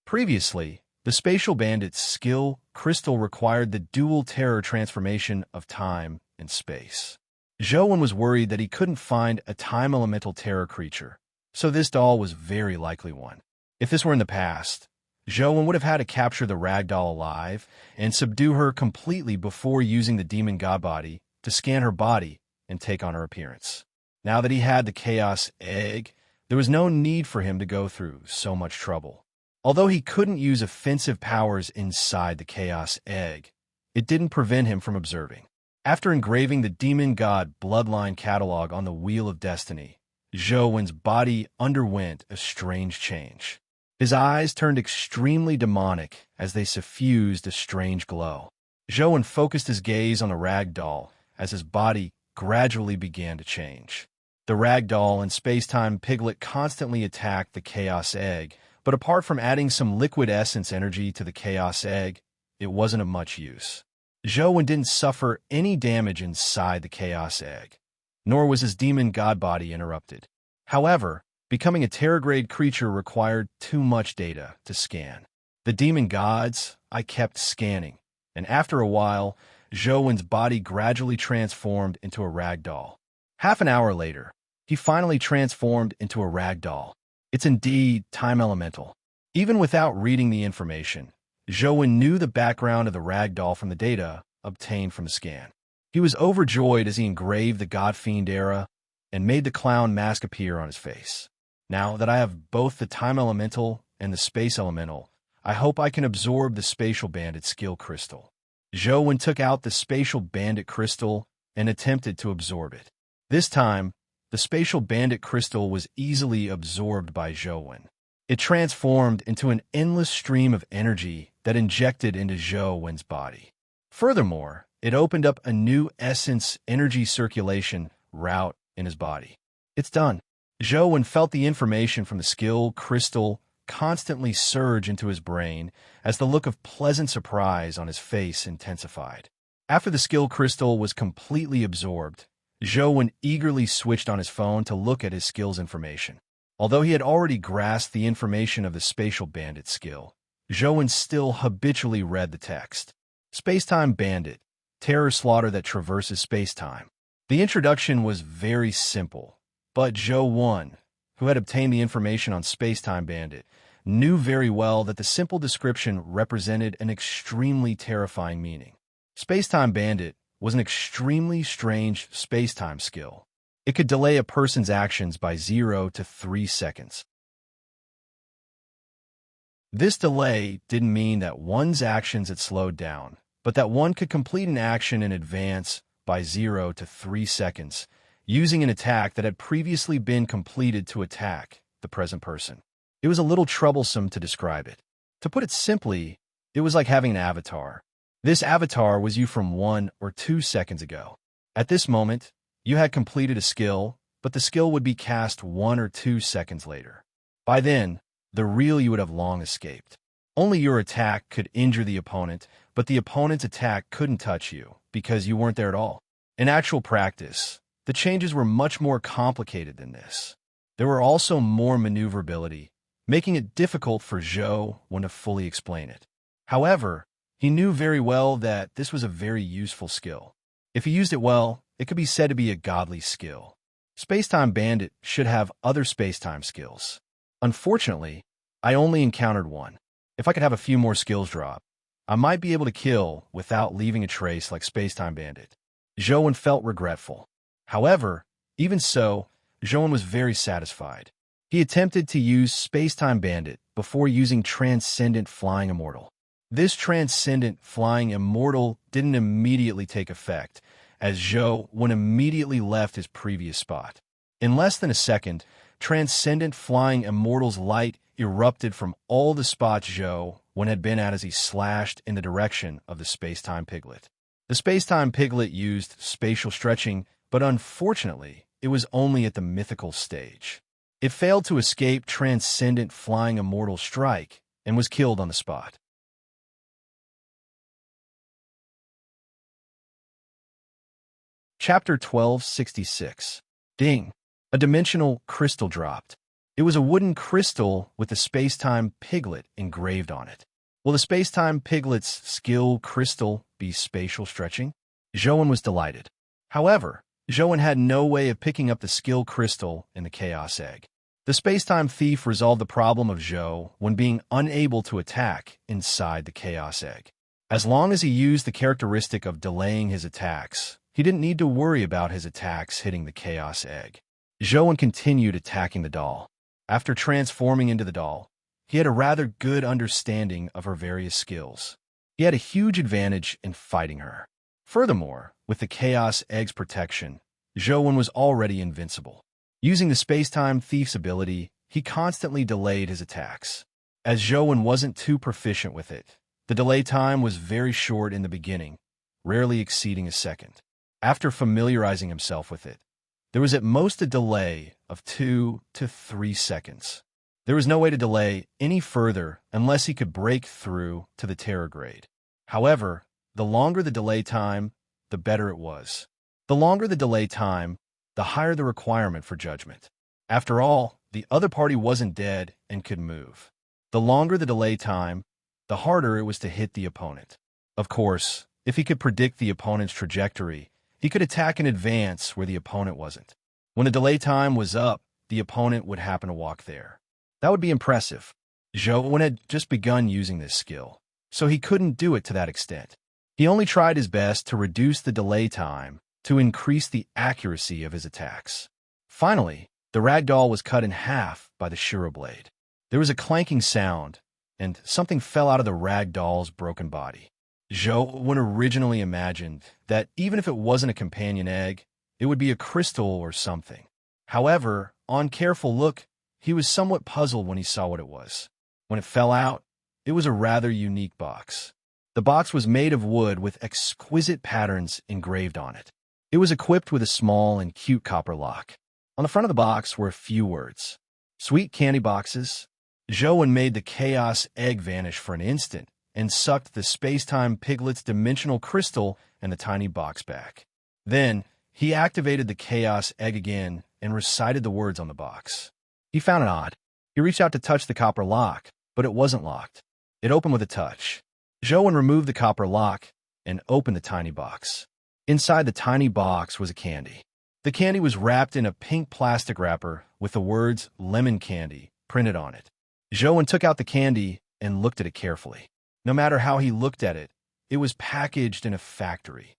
Previously, the Spatial Bandit's skill crystal required the dual terror transformation of time and space. Zhou was worried that he couldn't find a time elemental terror creature, so this doll was very likely one. If this were in the past, Zhou would have had to capture the rag doll alive and subdue her completely before using the demon god body to scan her body and take on her appearance. Now that he had the chaos egg, there was no need for him to go through so much trouble. Although he couldn't use offensive powers inside the chaos egg, it didn't prevent him from observing. After engraving the demon god bloodline catalog on the Wheel of Destiny, Zhou body underwent a strange change. His eyes turned extremely demonic as they suffused a strange glow. Zhou focused his gaze on the rag doll as his body gradually began to change. The rag doll and space-time piglet constantly attacked the chaos egg, but apart from adding some liquid essence energy to the chaos egg, it wasn't of much use. Zhou didn't suffer any damage inside the chaos egg, nor was his demon god body interrupted. However, becoming a terror-grade creature required too much data to scan. The demon gods I kept scanning, and after a while, Zhou body gradually transformed into a rag doll. Half an hour later, he finally transformed into a rag doll. It's indeed time elemental. Even without reading the information, Zhou knew the background of the rag doll from the data obtained from the scan. He was overjoyed as he engraved the God Fiend era and made the clown mask appear on his face. Now that I have both the time elemental and the space elemental, I hope I can absorb the Spatial Bandit skill crystal. Zhou took out the Spatial Bandit crystal and attempted to absorb it. This time, the Spatial Bandit crystal was easily absorbed by Zhou. It transformed into an endless stream of energy that injected into Zhou's body. Furthermore, it opened up a new essence energy circulation route in his body. It's done. Zhou felt the information from the skill crystal constantly surge into his brain as the look of pleasant surprise on his face intensified. After the skill crystal was completely absorbed, Zhou eagerly switched on his phone to look at his skill's information. Although he had already grasped the information of the Spatial Bandit skill, Zhou still habitually read the text. Spacetime Bandit, terror slaughter that traverses spacetime. The introduction was very simple, but Zhou, who had obtained the information on Spacetime Bandit, knew very well that the simple description represented an extremely terrifying meaning. Spacetime Bandit was an extremely strange spacetime skill. It could delay a person's actions by 0 to 3 seconds. This delay didn't mean that one's actions had slowed down, but that one could complete an action in advance by 0 to 3 seconds, using an attack that had previously been completed to attack the present person. It was a little troublesome to describe it. To put it simply, it was like having an avatar. This avatar was you from 1 or 2 seconds ago. At this moment, you had completed a skill, but the skill would be cast 1 or 2 seconds later. By then, the real you would have long escaped. Only your attack could injure the opponent, but the opponent's attack couldn't touch you because you weren't there at all. In actual practice, the changes were much more complicated than this. There were also more maneuverability, making it difficult for Zhou when to fully explain it. However, he knew very well that this was a very useful skill. If he used it well, it could be said to be a godly skill. Spacetime Bandit should have other spacetime skills. Unfortunately, I only encountered one. If I could have a few more skills drop, I might be able to kill without leaving a trace like Spacetime Bandit. Zhou felt regretful. However, even so, Zhou was very satisfied. He attempted to use Spacetime Bandit before using Transcendent Flying Immortal. This Transcendent Flying Immortal didn't immediately take effect, as Zhou immediately left his previous spot. In less than a second, Transcendent Flying Immortal's light erupted from all the spots Zhou had been at as he slashed in the direction of the Spacetime Piglet. The Spacetime Piglet used spatial stretching, but unfortunately, it was only at the mythical stage. It failed to escape Transcendent Flying Immortal's strike and was killed on the spot. Chapter 1266. Ding! A dimensional crystal dropped. It was a wooden crystal with the Spacetime Piglet engraved on it. Will the Spacetime Piglet's skill crystal be spatial stretching? Zhou was delighted. However, Zhou had no way of picking up the skill crystal in the Chaos Egg. The Spacetime Thief resolved the problem of Zhou when being unable to attack inside the Chaos Egg. As long as he used the characteristic of delaying his attacks, he didn't need to worry about his attacks hitting the Chaos Egg. Zhou continued attacking the doll. After transforming into the doll, he had a rather good understanding of her various skills. He had a huge advantage in fighting her. Furthermore, with the Chaos Egg's protection, Zhou was already invincible. Using the Spacetime Thief's ability, he constantly delayed his attacks. As Zhou wasn't too proficient with it, the delay time was very short in the beginning, rarely exceeding a second. After familiarizing himself with it, there was at most a delay of 2 to 3 seconds. There was no way to delay any further unless he could break through to the Terror Grade. However, the longer the delay time, the better it was. The longer the delay time, the higher the requirement for judgment. After all, the other party wasn't dead and could move. The longer the delay time, the harder it was to hit the opponent. Of course, if he could predict the opponent's trajectory, he could attack in advance where the opponent wasn't. When the delay time was up, the opponent would happen to walk there. That would be impressive. Zhou had just begun using this skill, so he couldn't do it to that extent. He only tried his best to reduce the delay time to increase the accuracy of his attacks. Finally, the ragdoll was cut in half by the Shiro blade. There was a clanking sound, and something fell out of the ragdoll's broken body. Zhou originally imagined that even if it wasn't a companion egg, it would be a crystal or something. However, on careful look, he was somewhat puzzled when he saw what it was. When it fell out, it was a rather unique box. The box was made of wood with exquisite patterns engraved on it. It was equipped with a small and cute copper lock. On the front of the box were a few words. Sweet candy boxes. Zhou made the Chaos Egg vanish for an instant and sucked the Spacetime Piglet's dimensional crystal and the tiny box back. Then, he activated the Chaos Egg again and recited the words on the box. He found it odd. He reached out to touch the copper lock, but it wasn't locked. It opened with a touch. Zhou removed the copper lock and opened the tiny box. Inside the tiny box was a candy. The candy was wrapped in a pink plastic wrapper with the words lemon candy printed on it. Zhou took out the candy and looked at it carefully. No matter how he looked at it, it was packaged in a factory.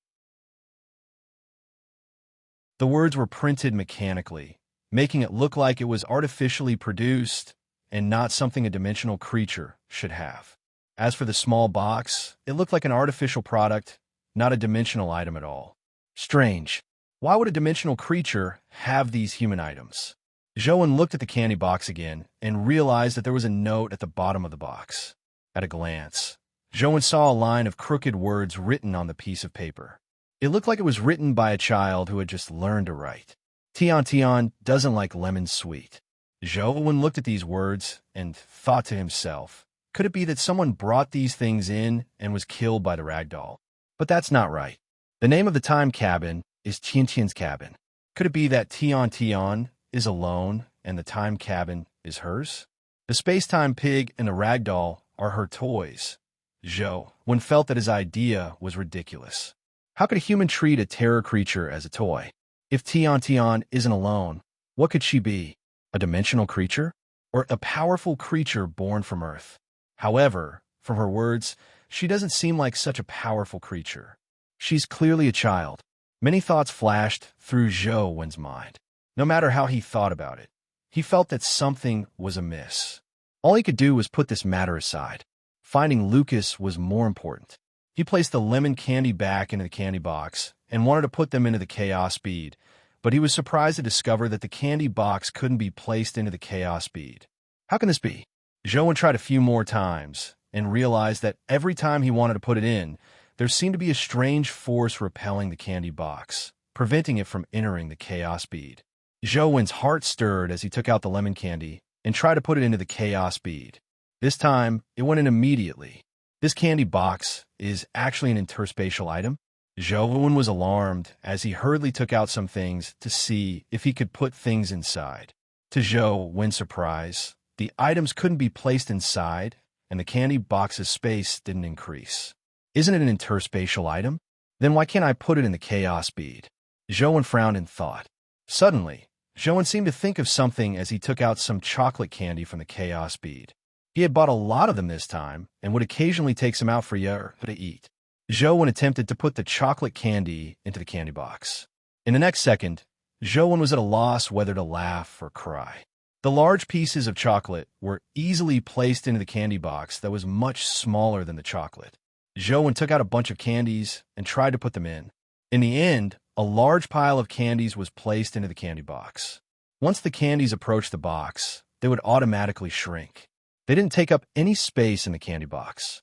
The words were printed mechanically, making it look like it was artificially produced and not something a dimensional creature should have. As for the small box, it looked like an artificial product, not a dimensional item at all. Strange. Why would a dimensional creature have these human items? Zhou looked at the candy box again and realized that there was a note at the bottom of the box. At a glance, Zhou saw a line of crooked words written on the piece of paper. It looked like it was written by a child who had just learned to write. Tian doesn't like lemon sweet. Zhou looked at these words and thought to himself, could it be that someone brought these things in and was killed by the ragdoll? But that's not right. The name of the time cabin is Tiantian's cabin? Could it be that Tian is alone and the time cabin is hers? The space-time pig and the ragdoll are her toys. Zhou Wen felt that his idea was ridiculous. How could a human treat a terror creature as a toy? If Tian isn't alone, what could she be? A dimensional creature? Or a powerful creature born from Earth? However, from her words, she doesn't seem like such a powerful creature. She's clearly a child. Many thoughts flashed through Zhou Wen's mind. No matter how he thought about it, he felt that something was amiss. All he could do was put this matter aside. Finding Lucas was more important. He placed the lemon candy back into the candy box and wanted to put them into the chaos bead, but he was surprised to discover that the candy box couldn't be placed into the chaos bead. How can this be? Zhou Wen tried a few more times and realized that every time he wanted to put it in, there seemed to be a strange force repelling the candy box, preventing it from entering the chaos bead. Zhou Wen's heart stirred as he took out the lemon candy and tried to put it into the chaos bead. This time, it went in immediately. This candy box is actually an interspatial item. Zhou Wen was alarmed as he hurriedly took out some things to see if he could put things inside. To Zhou Wen's surprise, the items couldn't be placed inside, and the candy box's space didn't increase. Isn't it an interspatial item? Then why can't I put it in the chaos bead? Zhou Wen frowned in thought. Suddenly, Zhou Wen seemed to think of something as he took out some chocolate candy from the chaos bead. He had bought a lot of them this time and would occasionally take some out for Yer to eat. Zhou Wen attempted to put the chocolate candy into the candy box. In the next second, Zhou Wen was at a loss whether to laugh or cry. The large pieces of chocolate were easily placed into the candy box that was much smaller than the chocolate. Zhou Wen took out a bunch of candies and tried to put them in. In the end, a large pile of candies was placed into the candy box. Once the candies approached the box, they would automatically shrink. They didn't take up any space in the candy box.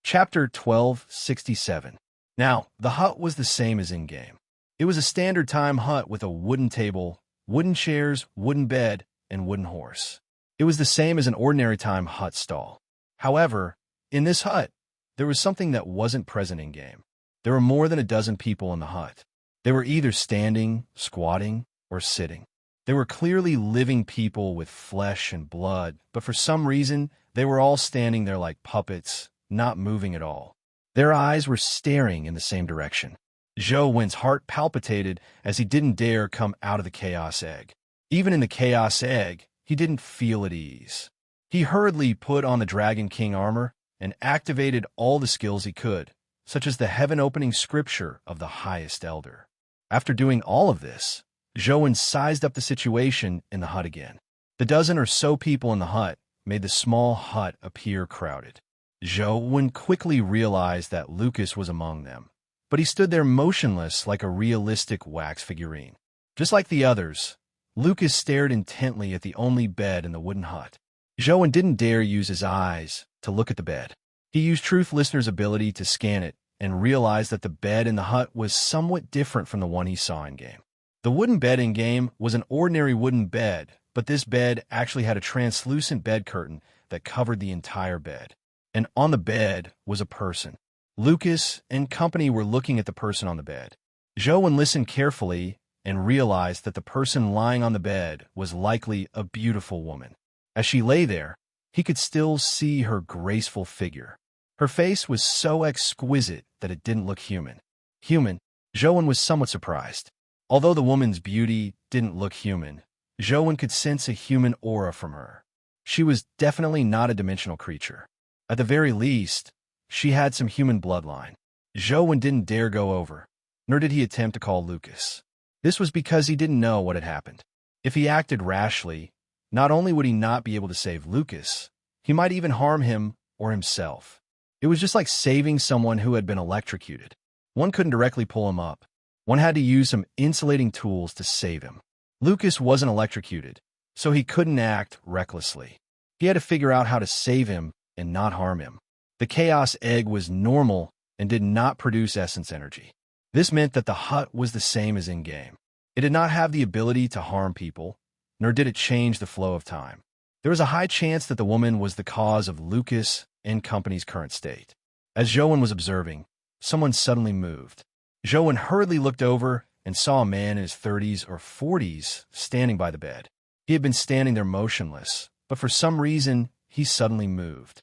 Chapter 1267. Now, the hut was the same as in-game. It was a standard time hut with a wooden table, wooden chairs, wooden bed, and wooden horse. It was the same as an ordinary time hut stall. However, in this hut, there was something that wasn't present in-game. There were more than a dozen people in the hut. They were either standing, squatting, or sitting. They were clearly living people with flesh and blood, but for some reason, they were all standing there like puppets, not moving at all. Their eyes were staring in the same direction. Zhou Wen's heart palpitated as he didn't dare come out of the chaos egg. Even in the chaos egg, he didn't feel at ease. He hurriedly put on the Dragon King armor and activated all the skills he could, such as the heaven-opening scripture of the highest elder. After doing all of this, Zhou Wen sized up the situation in the hut again. The dozen or so people in the hut made the small hut appear crowded. Zhou Wen quickly realized that Lucas was among them, but he stood there motionless like a realistic wax figurine. Just like the others, Lucas stared intently at the only bed in the wooden hut. Zhou Wen didn't dare use his eyes to look at the bed. He used Truth Listener's ability to scan it and realized that the bed in the hut was somewhat different from the one he saw in-game. The wooden bed in-game was an ordinary wooden bed, but this bed actually had a translucent bed curtain that covered the entire bed. And on the bed was a person. Lucas and company were looking at the person on the bed. Zhou Wen listened carefully and realized that the person lying on the bed was likely a beautiful woman. As she lay there, he could still see her graceful figure. Her face was so exquisite that it didn't look human. Zhou Wen was somewhat surprised. Although the woman's beauty didn't look human, Zhou Wen could sense a human aura from her. She was definitely not a dimensional creature. At the very least, she had some human bloodline. Zhou Wen didn't dare go over, nor did he attempt to call Lucas. This was because he didn't know what had happened. If he acted rashly, not only would he not be able to save Lucas, he might even harm him or himself. It was just like saving someone who had been electrocuted. One couldn't directly pull him up. One had to use some insulating tools to save him. Lucas wasn't electrocuted, so he couldn't act recklessly. He had to figure out how to save him and not harm him. The Chaos Egg was normal and did not produce essence energy. This meant that the hut was the same as in-game. It did not have the ability to harm people, nor did it change the flow of time. There was a high chance that the woman was the cause of Lucas and company's current state. As Joan was observing, someone suddenly moved. Joan hurriedly looked over and saw a man in his 30s or 40s standing by the bed. He had been standing there motionless, but for some reason, he suddenly moved.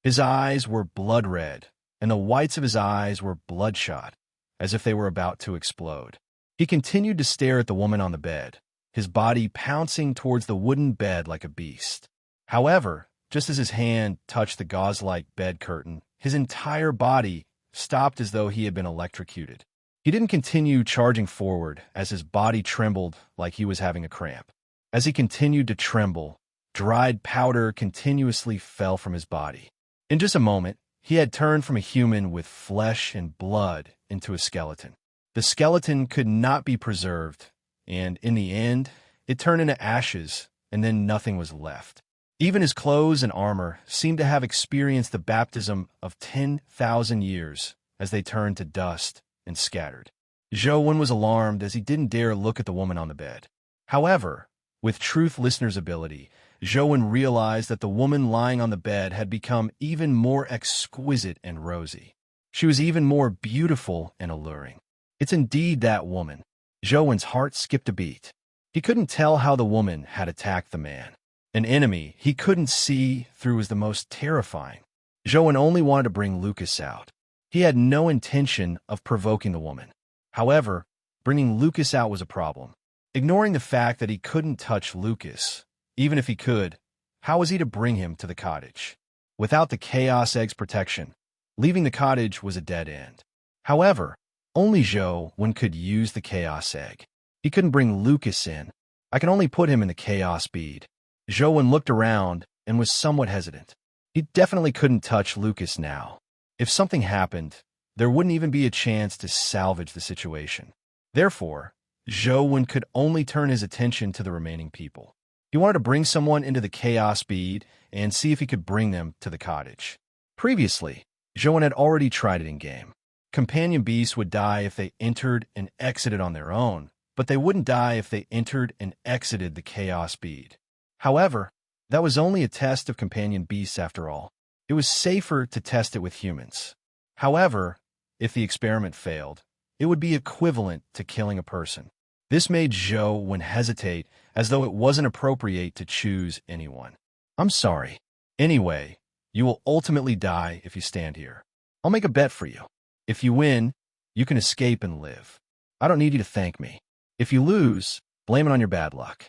His eyes were blood red, and the whites of his eyes were bloodshot, as if they were about to explode. He continued to stare at the woman on the bed, his body pouncing towards the wooden bed like a beast. However, just as his hand touched the gauze-like bed curtain, his entire body stopped as though he had been electrocuted. He didn't continue charging forward as his body trembled like he was having a cramp. As he continued to tremble, dried powder continuously fell from his body. In just a moment, he had turned from a human with flesh and blood into a skeleton. The skeleton could not be preserved, and in the end, it turned into ashes, and then nothing was left. Even his clothes and armor seemed to have experienced the baptism of 10,000 years as they turned to dust and scattered. Joan was alarmed as he didn't dare look at the woman on the bed. However, with truth listener's ability, Joan realized that the woman lying on the bed had become even more exquisite and rosy. She was even more beautiful and alluring. It's indeed that woman. Joan's heart skipped a beat. He couldn't tell how the woman had attacked the man. An enemy he couldn't see through was the most terrifying. Joan only wanted to bring Lucas out. He had no intention of provoking the woman. However, bringing Lucas out was a problem. Ignoring the fact that he couldn't touch Lucas, even if he could, how was he to bring him to the cottage? Without the Chaos Egg's protection, leaving the cottage was a dead end. However, only Joan could use the Chaos Egg. He couldn't bring Lucas in. I can only put him in the Chaos Bead. Joan looked around and was somewhat hesitant. He definitely couldn't touch Lucas now. If something happened, there wouldn't even be a chance to salvage the situation. Therefore, Joan could only turn his attention to the remaining people. He wanted to bring someone into the Chaos Bead and see if he could bring them to the cottage. Previously, Joan had already tried it in-game. Companion beasts would die if they entered and exited on their own, but they wouldn't die if they entered and exited the Chaos Bead. However, that was only a test of companion beasts after all. It was safer to test it with humans. However, if the experiment failed, it would be equivalent to killing a person. This made Joan hesitate, as though it wasn't appropriate to choose anyone. I'm sorry. Anyway, you will ultimately die if you stand here. I'll make a bet for you. If you win, you can escape and live. I don't need you to thank me. If you lose, blame it on your bad luck.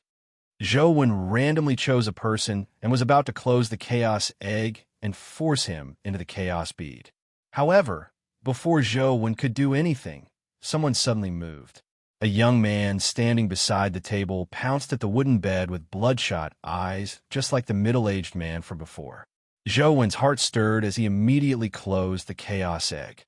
Joan randomly chose a person and was about to close the Chaos Egg and force him into the Chaos Bead. However, before Joan could do anything, someone suddenly moved. A young man standing beside the table pounced at the wooden bed with bloodshot eyes, just like the middle-aged man from before. Joan's heart stirred as he immediately closed the Chaos Egg.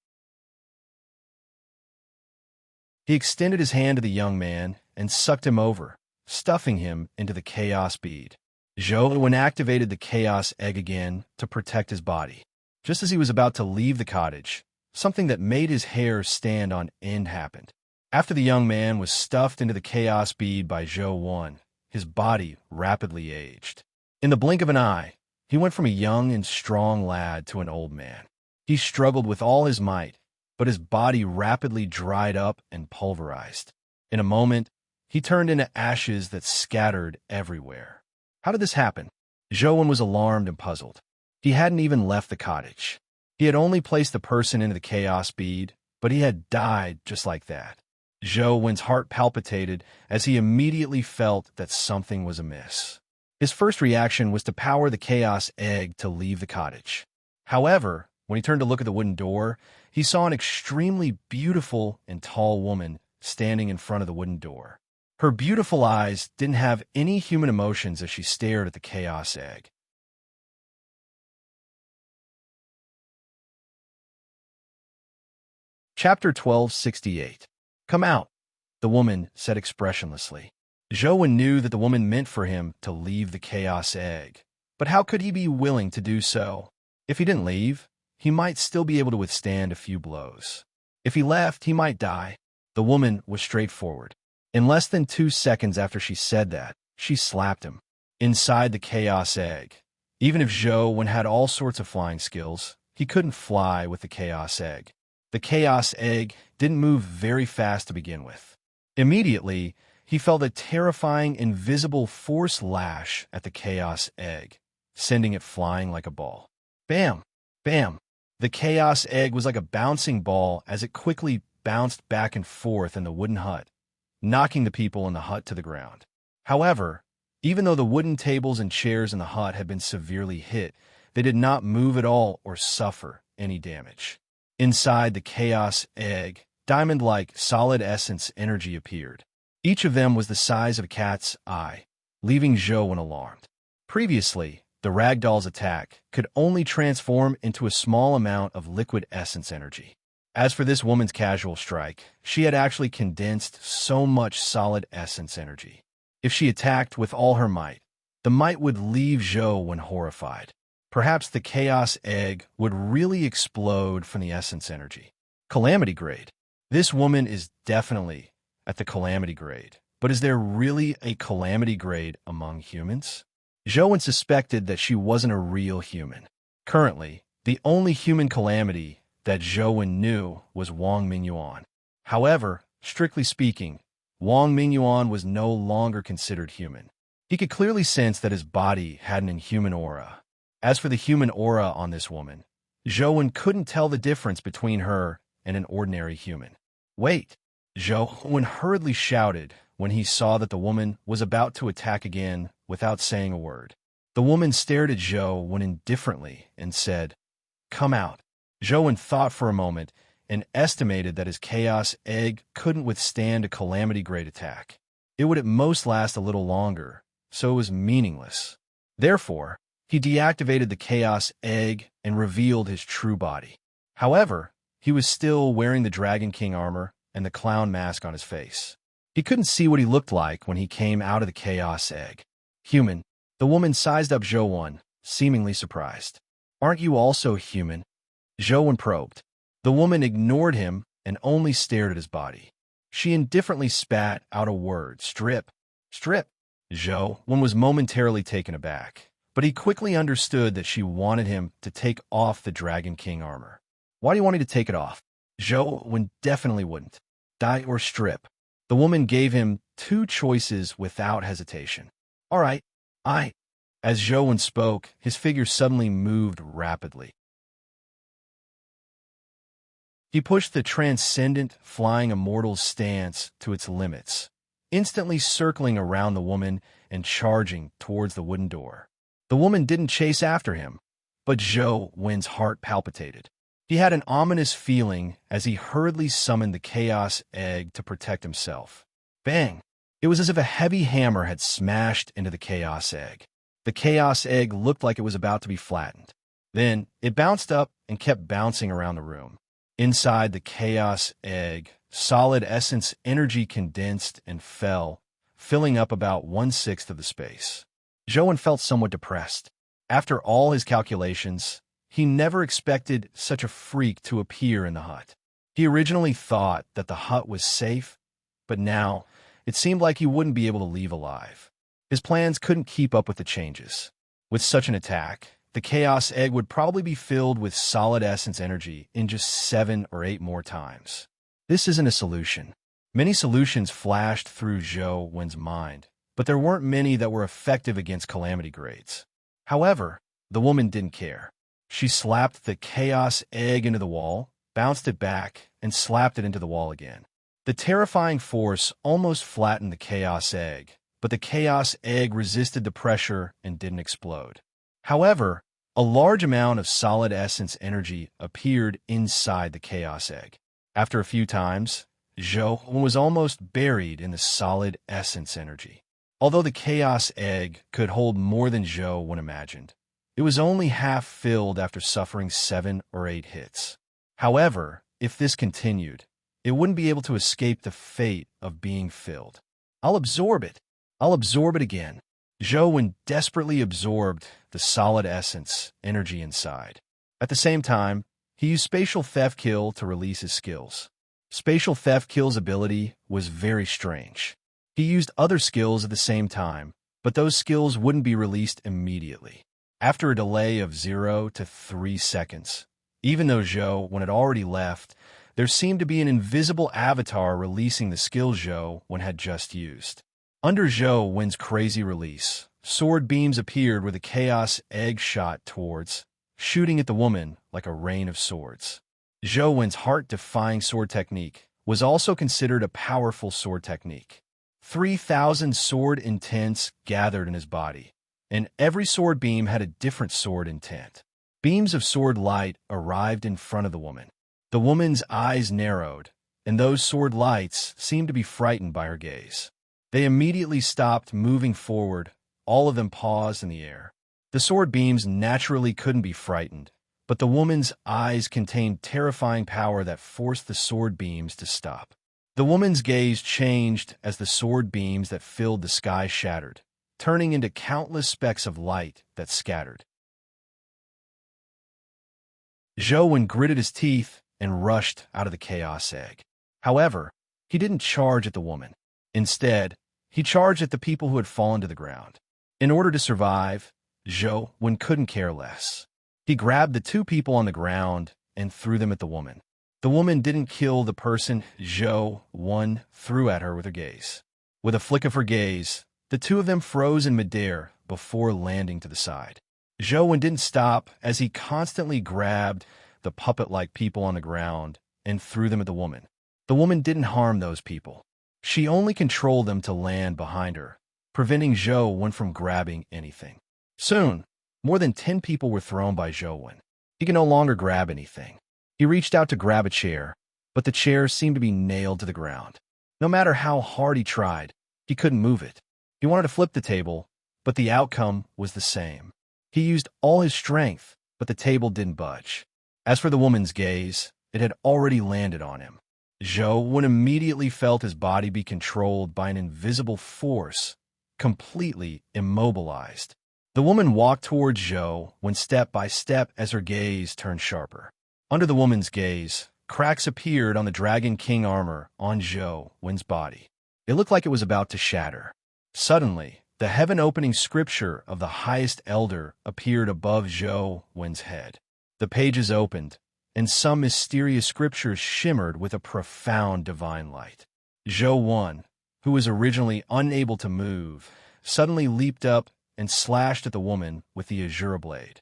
He extended his hand to the young man and sucked him over, stuffing him into the Chaos Bead. Joan activated the Chaos Egg again to protect his body. Just as he was about to leave the cottage, something that made his hair stand on end happened. After the young man was stuffed into the Chaos Bead by Joan, his body rapidly aged. In the blink of an eye, he went from a young and strong lad to an old man. He struggled with all his might, but his body rapidly dried up and pulverized. In a moment, he turned into ashes that scattered everywhere. How did this happen? Joan was alarmed and puzzled. He hadn't even left the cottage. He had only placed the person into the Chaos Bead, but he had died just like that. Joan's heart palpitated as he immediately felt that something was amiss. His first reaction was to power the Chaos Egg to leave the cottage. However, when he turned to look at the wooden door, he saw an extremely beautiful and tall woman standing in front of the wooden door. Her beautiful eyes didn't have any human emotions as she stared at the Chaos Egg. Chapter 1268. Come out, the woman said expressionlessly. Joan knew that the woman meant for him to leave the Chaos Egg, but how could he be willing to do so? If he didn't leave, he might still be able to withstand a few blows. If he left, he might die. The woman was straightforward. In less than 2 seconds after she said that, She slapped him. Inside the chaos egg. Even if Zhou had all sorts of flying skills, he couldn't fly with the chaos egg. The chaos egg didn't move very fast to begin with. Immediately, he felt a terrifying invisible force lash at the chaos egg, sending it flying like a ball. Bam! Bam! The chaos egg was like a bouncing ball as it quickly bounced back and forth in the wooden hut, knocking the people in the hut to the ground. However, even though the wooden tables and chairs in the hut had been severely hit, they did not move at all or suffer any damage. Inside the chaos egg, diamond-like solid essence energy appeared. Each of them was the size of a cat's eye, leaving Zhou alarmed. Previously, the ragdoll's attack could only transform into a small amount of liquid essence energy. As for this woman's casual strike, she had actually condensed so much solid essence energy. If she attacked with all her might, the might would leave Zhou when horrified. Perhaps the chaos egg would really explode from the essence energy. Calamity grade. This woman is definitely at the calamity grade. But is there really a calamity grade among humans? Zhou suspected that she wasn't a real human. Currently, the only human calamity that Zhou knew was Wang Mingyuan. However, strictly speaking, Wang Mingyuan was no longer considered human. He could clearly sense that his body had an inhuman aura. As for the human aura on this woman, Zhou couldn't tell the difference between her and an ordinary human. Wait! Zhou hurriedly shouted when he saw that the woman was about to attack again without saying a word. The woman stared at Zhou indifferently and said, "Come out." Zhou thought for a moment and estimated that his chaos egg couldn't withstand a calamity grade attack. It would at most last a little longer, so it was meaningless. Therefore, he deactivated the chaos egg and revealed his true body. However, he was still wearing the Dragon King armor and the clown mask on his face. He couldn't see what he looked like when he came out of the chaos egg. Human. The woman sized up Zhou, seemingly surprised. "Aren't you also human?" Zhou probed. The woman ignored him and only stared at his body. She indifferently spat out a word, "Strip." "Strip." Zhou was momentarily taken aback, but he quickly understood that she wanted him to take off the Dragon King armor. "Why do you want me to take it off?" Zhou definitely wouldn't. "Die or strip." The woman gave him two choices without hesitation. "All right, I." As Zhou spoke, his figure suddenly moved rapidly. He pushed the transcendent, flying immortal's stance to its limits, instantly circling around the woman and charging towards the wooden door. The woman didn't chase after him, but Zhou's heart palpitated. He had an ominous feeling as he hurriedly summoned the chaos egg to protect himself. Bang! It was as if a heavy hammer had smashed into the chaos egg. The chaos egg looked like it was about to be flattened. Then it bounced up and kept bouncing around the room. Inside the chaos egg, solid essence energy condensed and fell, filling up about 1/6 of the space. Zhou felt somewhat depressed. After all his calculations, he never expected such a freak to appear in the hut. He originally thought that the hut was safe, but now it seemed like he wouldn't be able to leave alive. His plans couldn't keep up with the changes. With such an attack, the chaos egg would probably be filled with solid essence energy in just 7 or 8 more times. This isn't a solution. Many solutions flashed through Zhou's mind, but there weren't many that were effective against calamity grades. However, the woman didn't care. She slapped the chaos egg into the wall, bounced it back, and slapped it into the wall again. The terrifying force almost flattened the chaos egg, but the chaos egg resisted the pressure and didn't explode. However, a large amount of solid essence energy appeared inside the chaos egg. After a few times, Zhou was almost buried in the solid essence energy. Although the chaos egg could hold more than Zhou imagined, it was only half filled after suffering 7 or 8 hits. However, if this continued, it wouldn't be able to escape the fate of being filled. "I'll absorb it. I'll absorb it again." Zhou desperately absorbed the solid essence energy inside. At the same time, he used Spatial Theft Kill to release his skills. Spatial Theft Kill's ability was very strange. He used other skills at the same time, but those skills wouldn't be released immediately. After a delay of 0 to 3 seconds, even though Zhou Wen had already left, there seemed to be an invisible avatar releasing the skill Zhou Wen had just used. Under Zhou Wen's crazy release, sword beams appeared where the chaos egg shot towards, shooting at the woman like a rain of swords. Zhou Wen's heart-defying sword technique was also considered a powerful sword technique. 3,000 sword intents gathered in his body, and every sword beam had a different sword intent. Beams of sword light arrived in front of the woman. The woman's eyes narrowed, and those sword lights seemed to be frightened by her gaze. They immediately stopped moving forward, all of them paused in the air. The sword beams naturally couldn't be frightened, but the woman's eyes contained terrifying power that forced the sword beams to stop. The woman's gaze changed as the sword beams that filled the sky shattered, turning into countless specks of light that scattered. Zhou Wen gritted his teeth and rushed out of the chaos egg. However, he didn't charge at the woman. Instead, he charged at the people who had fallen to the ground. In order to survive, Zhou Wen couldn't care less. He grabbed the 2 people on the ground and threw them at the woman. The woman didn't kill the person Zhou Wen threw at her with her gaze. With a flick of her gaze, the 2 of them froze in midair before landing to the side. Zhou Wen didn't stop as he constantly grabbed the puppet-like people on the ground and threw them at the woman. The woman didn't harm those people. She only controlled them to land behind her, preventing Zhou Wen from grabbing anything. Soon, more than 10 people were thrown by Zhou Wen. He could no longer grab anything. He reached out to grab a chair, but the chair seemed to be nailed to the ground. No matter how hard he tried, he couldn't move it. He wanted to flip the table, but the outcome was the same. He used all his strength, but the table didn't budge. As for the woman's gaze, it had already landed on him. Zhou Wen immediately felt his body be controlled by an invisible force, completely immobilized. The woman walked towards Zhou Wen step by step as her gaze turned sharper. Under the woman's gaze, cracks appeared on the Dragon King armor on Zhou Wen's body. It looked like it was about to shatter. Suddenly, the heaven-opening scripture of the highest elder appeared above Zhou Wen's head. The pages opened, and some mysterious scriptures shimmered with a profound divine light. Zhou Wen, who was originally unable to move, suddenly leaped up and slashed at the woman with the azure blade.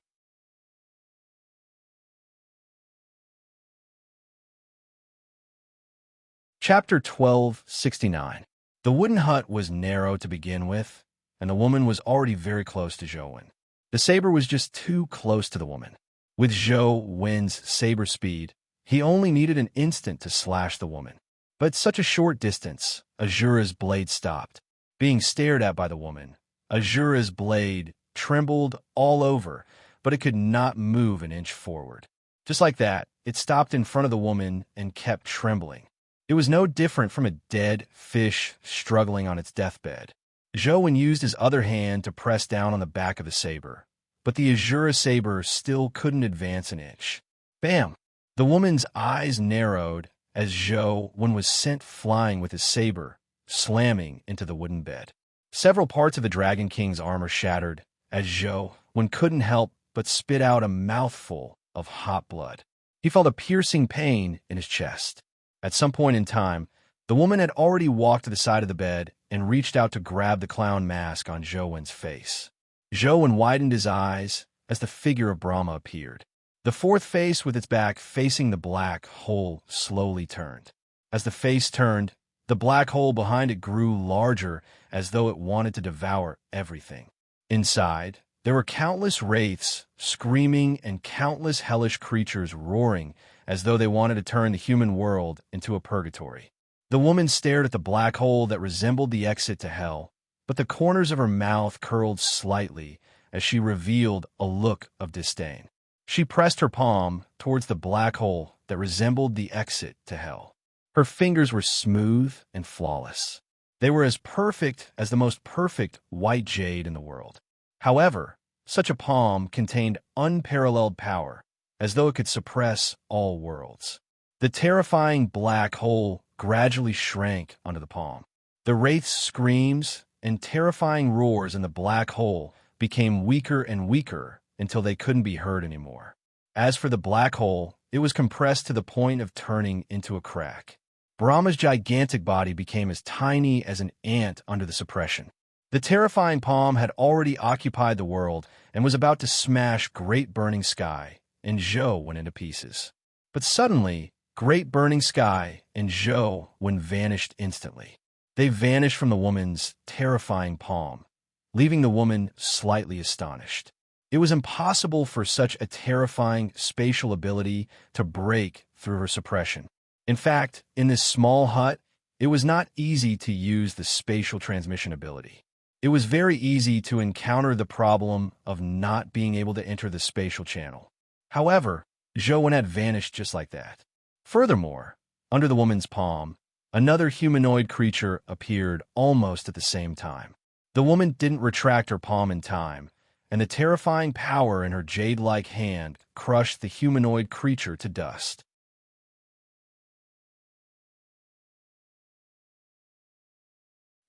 Chapter 1269. The wooden hut was narrow to begin with, and the woman was already very close to Zhou Wen. The saber was just too close to the woman. With Zhou Wen's saber speed, he only needed an instant to slash the woman. But at such a short distance, Azura's blade stopped. Being stared at by the woman, Azura's blade trembled all over, but it could not move an inch forward. Just like that, it stopped in front of the woman and kept trembling. It was no different from a dead fish struggling on its deathbed. Zhou Wen used his other hand to press down on the back of the saber, but the Azura saber still couldn't advance an inch. Bam! The woman's eyes narrowed as Zhou Wen was sent flying with his saber, slamming into the wooden bed. Several parts of the Dragon King's armor shattered as Zhou Wen couldn't help but spit out a mouthful of hot blood. He felt a piercing pain in his chest. At some point in time, the woman had already walked to the side of the bed and reached out to grab the clown mask on Zhou Wen's face. Zhou Wen widened his eyes as the figure of Brahma appeared. The 4th face with its back facing the black hole slowly turned. As the face turned, the black hole behind it grew larger as though it wanted to devour everything. Inside, there were countless wraiths screaming and countless hellish creatures roaring as though they wanted to turn the human world into a purgatory. The woman stared at the black hole that resembled the exit to hell, but the corners of her mouth curled slightly as she revealed a look of disdain. She pressed her palm towards the black hole that resembled the exit to hell. Her fingers were smooth and flawless. They were as perfect as the most perfect white jade in the world. However, such a palm contained unparalleled power, as though it could suppress all worlds. The terrifying black hole gradually shrank under the palm. The wraith's screams and terrifying roars in the black hole became weaker and weaker until they couldn't be heard anymore. As for the black hole, it was compressed to the point of turning into a crack. Brahma's gigantic body became as tiny as an ant under the suppression. The terrifying palm had already occupied the world and was about to smash Great Burning Sky, and Zhou went into pieces. But suddenly, Great Burning Sky and Zhou vanished instantly. They vanished from the woman's terrifying palm, leaving the woman slightly astonished. It was impossible for such a terrifying spatial ability to break through her suppression. In fact, in this small hut, it was not easy to use the spatial transmission ability. It was very easy to encounter the problem of not being able to enter the spatial channel. However, Zhou had vanished just like that. Furthermore, under the woman's palm, another humanoid creature appeared almost at the same time. The woman didn't retract her palm in time, and the terrifying power in her jade-like hand crushed the humanoid creature to dust.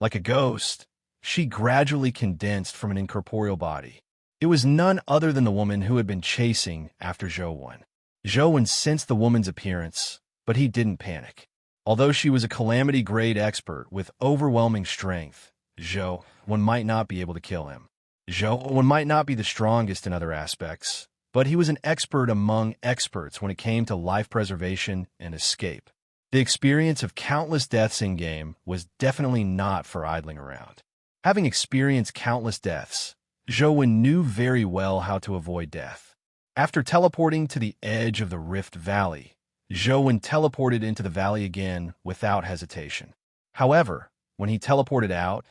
Like a ghost, she gradually condensed from an incorporeal body. It was none other than the woman who had been chasing after Zhou. Zhou sensed the woman's appearance, but he didn't panic. Although she was a calamity-grade expert with overwhelming strength, Zhou might not be able to kill him. Zhou might not be the strongest in other aspects, but he was an expert among experts when it came to life preservation and escape. The experience of countless deaths in-game was definitely not for idling around. Having experienced countless deaths, Zhou knew very well how to avoid death. After teleporting to the edge of the Rift Valley, Zhou teleported into the valley again without hesitation. However, when he teleported out,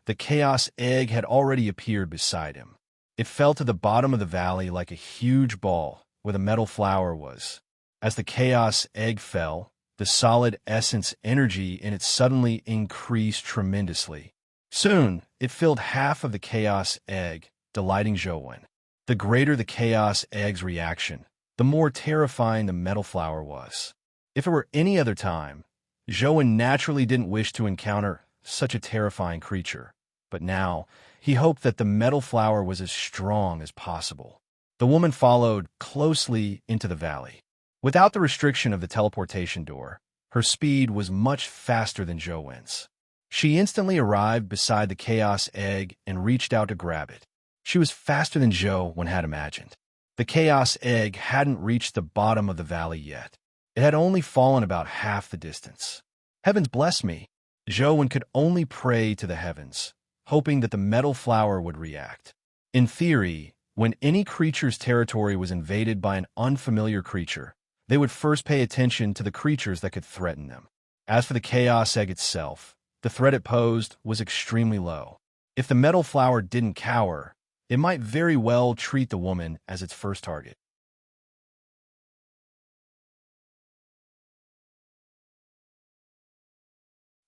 the Chaos Egg had already appeared beside him. It fell to the bottom of the valley like a huge ball where the metal flower was. As the Chaos Egg fell, the solid essence energy in it suddenly increased tremendously. Soon, it filled half of the Chaos Egg, delighting Zhou. The greater the Chaos Egg's reaction, the more terrifying the metal flower was. If it were any other time, Zhou naturally didn't wish to encounter such a terrifying creature, but now he hoped that the metal flower was as strong as possible. The woman followed closely into the valley. Without the restriction of the teleportation door, her speed was much faster than Zhou's. She instantly arrived beside the Chaos Egg and reached out to grab it. She was faster than Zhou had imagined. The Chaos Egg hadn't reached the bottom of the valley yet. It had only fallen about half the distance. Heavens bless me! Zhou could only pray to the heavens, hoping that the metal flower would react. In theory, when any creature's territory was invaded by an unfamiliar creature, they would first pay attention to the creatures that could threaten them. As for the Chaos Egg itself, the threat it posed was extremely low. If the metal flower didn't cower, it might very well treat the woman as its first target.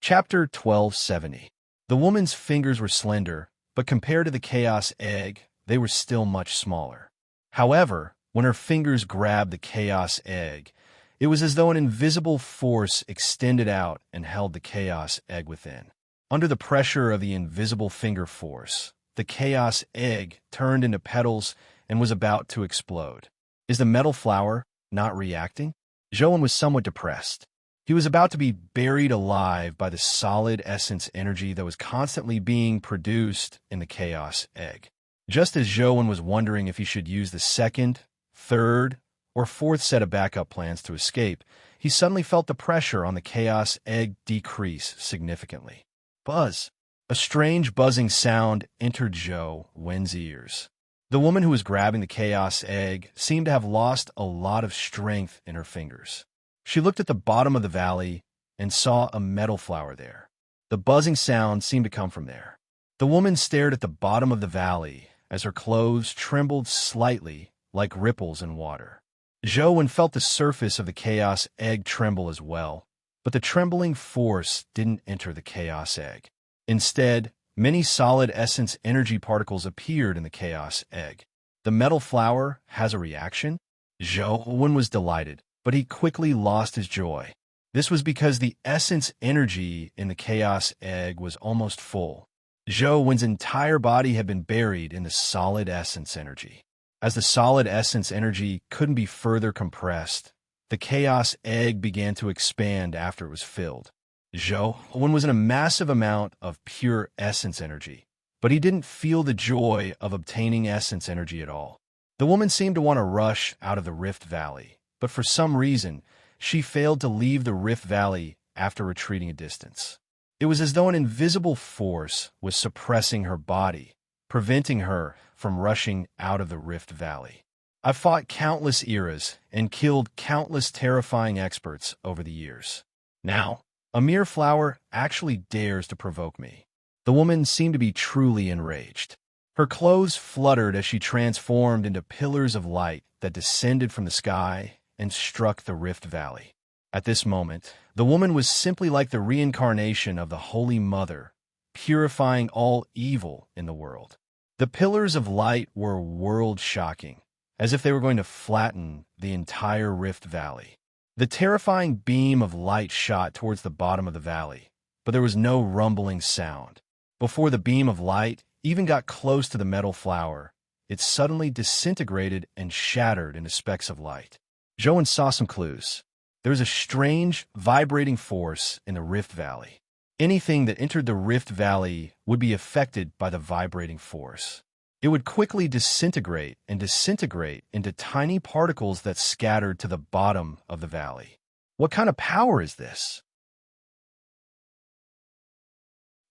Chapter 1270. The woman's fingers were slender, but compared to the Chaos Egg, they were still much smaller. However, when her fingers grabbed the Chaos Egg, it was as though an invisible force extended out and held the Chaos Egg within. Under the pressure of the invisible finger force, the Chaos Egg turned into petals and was about to explode. Is the metal flower not reacting? Zhou was somewhat depressed. He was about to be buried alive by the solid essence energy that was constantly being produced in the Chaos Egg. Just as Zhou was wondering if he should use the second, third, or fourth set of backup plans to escape, he suddenly felt the pressure on the Chaos Egg decrease significantly. Buzz! A strange buzzing sound entered Zhou's ears. The woman who was grabbing the Chaos Egg seemed to have lost a lot of strength in her fingers. She looked at the bottom of the valley and saw a metal flower there. The buzzing sound seemed to come from there. The woman stared at the bottom of the valley as her clothes trembled slightly like ripples in water. Zhou felt the surface of the Chaos Egg tremble as well, but the trembling force didn't enter the Chaos Egg. Instead, many solid essence energy particles appeared in the Chaos Egg. The metal flower has a reaction? Zhou was delighted, but he quickly lost his joy. This was because the essence energy in the Chaos Egg was almost full. Zhou Wen's entire body had been buried in the solid essence energy. As the solid essence energy couldn't be further compressed, the chaos egg began to expand after it was filled. Zhou Wen was in a massive amount of pure essence energy, but he didn't feel the joy of obtaining essence energy at all. The woman seemed to want to rush out of the Rift Valley, but for some reason, she failed to leave the Rift Valley after retreating a distance. It was as though an invisible force was suppressing her body, preventing her from rushing out of the Rift Valley. I've fought countless eras and killed countless terrifying experts over the years. Now, a mere flower actually dares to provoke me. The woman seemed to be truly enraged. Her clothes fluttered as she transformed into pillars of light that descended from the sky and struck the Rift Valley. At this moment, the woman was simply like the reincarnation of the Holy Mother, purifying all evil in the world. The pillars of light were world-shocking, as if they were going to flatten the entire Rift Valley. The terrifying beam of light shot towards the bottom of the valley, but there was no rumbling sound. Before the beam of light even got close to the metal flower, it suddenly disintegrated and shattered into specks of light. Zhou Wen saw some clues. There was a strange, vibrating force in the Rift Valley. Anything that entered the Rift Valley would be affected by the vibrating force. It would quickly disintegrate into tiny particles that scattered to the bottom of the valley. What kind of power is this?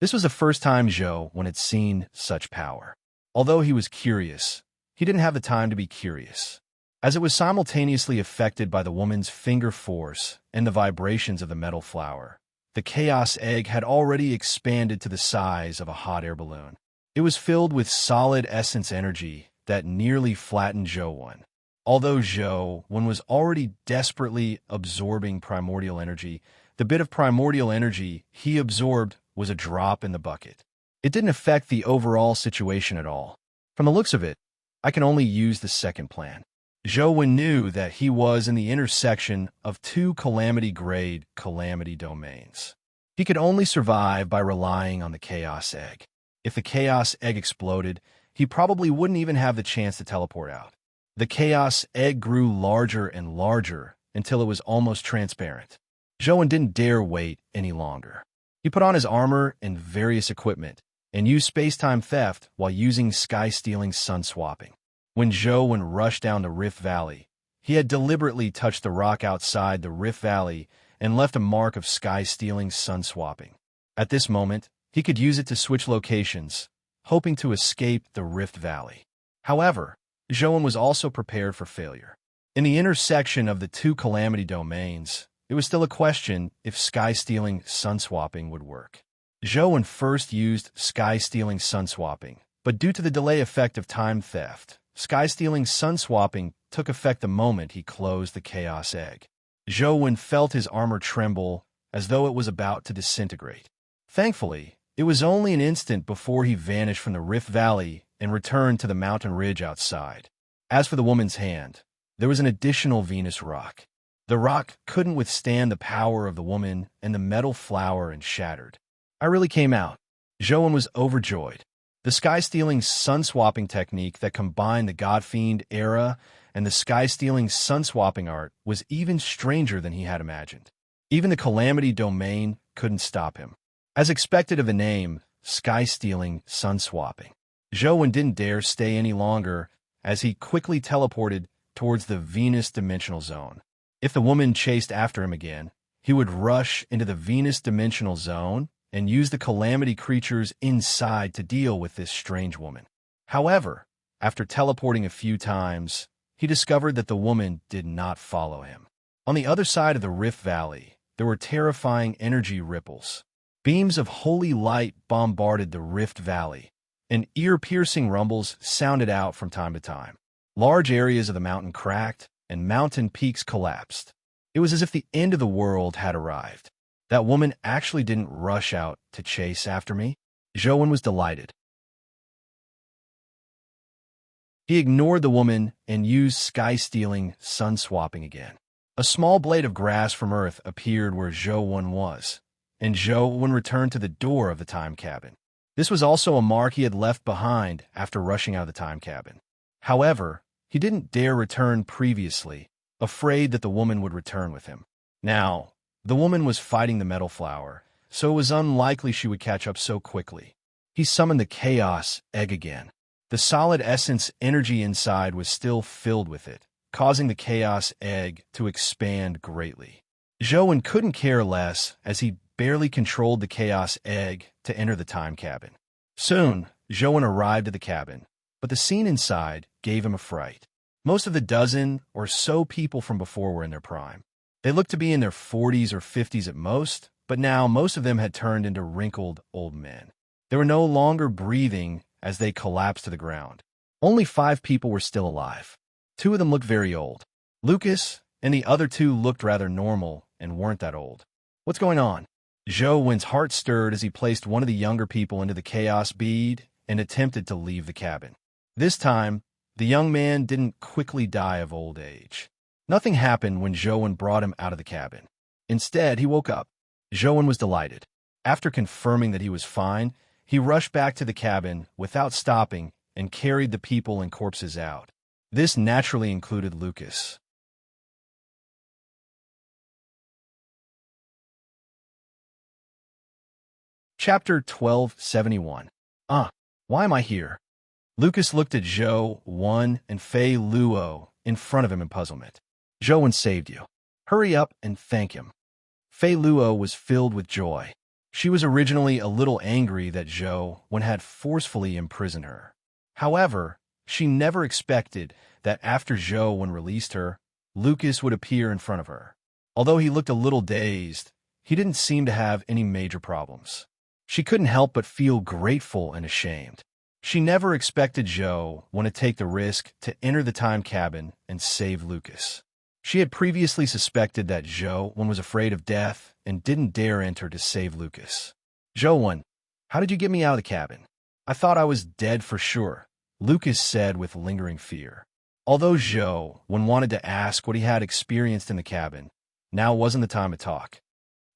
This was the first time Zhou Wen had seen such power. Although he was curious, he didn't have the time to be curious. As it was simultaneously affected by the woman's finger force and the vibrations of the metal flower, the chaos egg had already expanded to the size of a hot air balloon. It was filled with solid essence energy that nearly flattened Zhou Wen. Although Zhou Wen was already desperately absorbing primordial energy, the bit of primordial energy he absorbed was a drop in the bucket. It didn't affect the overall situation at all. From the looks of it, I can only use the second plan. Zhou Wen knew that he was in the intersection of two calamity-grade calamity domains. He could only survive by relying on the chaos egg. If the chaos egg exploded, he probably wouldn't even have the chance to teleport out. The chaos egg grew larger and larger until it was almost transparent. Zhou Wen didn't dare wait any longer. He put on his armor and various equipment and used space-time theft while using sky-stealing sun-swapping. When Zhou Wen rushed down the Rift Valley, he had deliberately touched the rock outside the Rift Valley and left a mark of sky-stealing sun-swapping. At this moment, he could use it to switch locations, hoping to escape the Rift Valley. However, Zhou Wen was also prepared for failure. In the intersection of the two calamity domains, it was still a question if sky-stealing sun-swapping would work. Zhou Wen first used sky-stealing sun-swapping, but due to the delay effect of time theft, sky-stealing sun-swapping took effect the moment he closed the chaos egg. Zhou Wen felt his armor tremble as though it was about to disintegrate. Thankfully, it was only an instant before he vanished from the Rift Valley and returned to the mountain ridge outside. As for the woman's hand, there was an additional Venus rock. The rock couldn't withstand the power of the woman and the metal flower and shattered. I really came out. Zhou Wen was overjoyed. The sky-stealing sun-swapping technique that combined the God-Fiend era and the sky-stealing sun-swapping art was even stranger than he had imagined. Even the calamity domain couldn't stop him. As expected of the name, sky-stealing sun-swapping, Zhou Wen didn't dare stay any longer as he quickly teleported towards the Venus dimensional zone. If the woman chased after him again, he would rush into the Venus dimensional zone and use the calamity creatures inside to deal with this strange woman. However, after teleporting a few times, he discovered that the woman did not follow him. On the other side of the Rift Valley, there were terrifying energy ripples. Beams of holy light bombarded the Rift Valley, and ear-piercing rumbles sounded out from time to time. Large areas of the mountain cracked, and mountain peaks collapsed. It was as if the end of the world had arrived. That woman actually didn't rush out to chase after me. Zhou Wen was delighted. He ignored the woman and used sky-stealing sun-swapping again. A small blade of grass from Earth appeared where Zhou Wen was, and Zhou Wen returned to the door of the time cabin. This was also a mark he had left behind after rushing out of the time cabin. However, he didn't dare return previously, afraid that the woman would return with him. Now, the woman was fighting the metal flower, so it was unlikely she would catch up so quickly. He summoned the chaos egg again. The solid essence energy inside was still filled with it, causing the chaos egg to expand greatly. Zhou couldn't care less as he barely controlled the chaos egg to enter the time cabin. Soon, Zhou arrived at the cabin, but the scene inside gave him a fright. Most of the dozen or so people from before were in their prime. They looked to be in their 40s or 50s at most, but now most of them had turned into wrinkled old men. They were no longer breathing as they collapsed to the ground. Only 5 people were still alive. 2 of them looked very old. Lucas and the other 2 looked rather normal and weren't that old. What's going on? Zhou heart stirred as he placed one of the younger people into the chaos bead and attempted to leave the cabin. This time, the young man didn't quickly die of old age. Nothing happened when Zhou brought him out of the cabin. Instead, he woke up. Zhou was delighted. After confirming that he was fine, he rushed back to the cabin without stopping and carried the people and corpses out. This naturally included Lucas. Chapter 1271. Why am I here? Lucas looked at Zhou and Fei Luo in front of him in puzzlement. Zhou saved you. Hurry up and thank him. Fei Luo was filled with joy. She was originally a little angry that Zhou had forcefully imprisoned her. However, she never expected that after Zhou released her, Lucas would appear in front of her. Although he looked a little dazed, he didn't seem to have any major problems. She couldn't help but feel grateful and ashamed. She never expected Zhou to take the risk to enter the time cabin and save Lucas. She had previously suspected that Zhou was afraid of death and didn't dare enter to save Lucas. Zhou, how did you get me out of the cabin? I thought I was dead for sure, Lucas said with lingering fear. Although Zhou wanted to ask what he had experienced in the cabin, now wasn't the time to talk.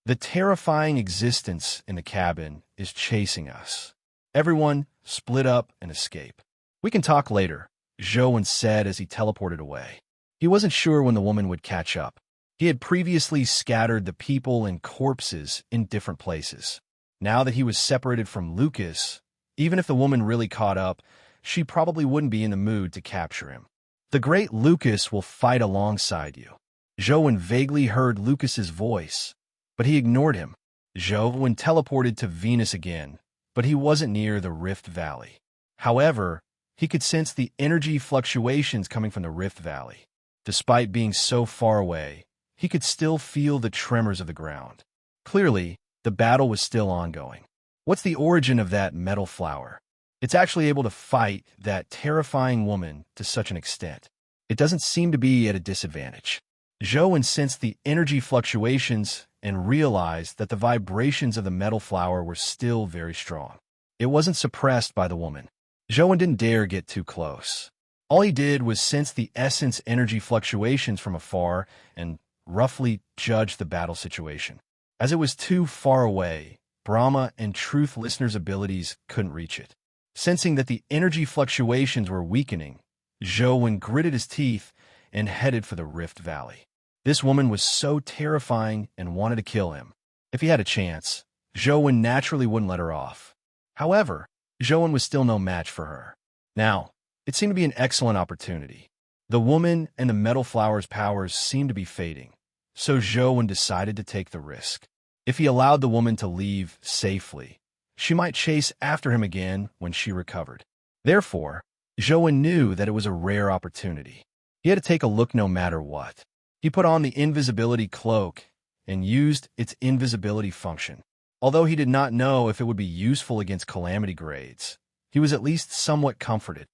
The terrifying existence in the cabin is chasing us. Everyone, split up and escape. We can talk later, Zhou said as he teleported away. He wasn't sure when the woman would catch up. He had previously scattered the people and corpses in different places. Now that he was separated from Lucas, even if the woman really caught up, she probably wouldn't be in the mood to capture him. The great Lucas will fight alongside you. Zhou vaguely heard Lucas's voice, but he ignored him. Zhou teleported to Venus again, but he wasn't near the Rift Valley. However, he could sense the energy fluctuations coming from the Rift Valley. Despite being so far away, he could still feel the tremors of the ground. Clearly, the battle was still ongoing. What's the origin of that metal flower? It's actually able to fight that terrifying woman to such an extent. It doesn't seem to be at a disadvantage. Zhou sensed the energy fluctuations and realized that the vibrations of the metal flower were still very strong. It wasn't suppressed by the woman. Zhou didn't dare get too close. All he did was sense the essence energy fluctuations from afar and roughly judge the battle situation. As it was too far away, Brahma and Truth Listener's abilities couldn't reach it. Sensing that the energy fluctuations were weakening, Zhou gritted his teeth and headed for the Rift Valley. This woman was so terrifying and wanted to kill him. If he had a chance, Zhou naturally wouldn't let her off. However, Zhou was still no match for her. Now, it seemed to be an excellent opportunity. The woman and the metal flower's powers seemed to be fading, so Zhou decided to take the risk. If he allowed the woman to leave safely, she might chase after him again when she recovered. Therefore, Zhou knew that it was a rare opportunity. He had to take a look no matter what. He put on the invisibility cloak and used its invisibility function. Although he did not know if it would be useful against calamity grades, he was at least somewhat comforted.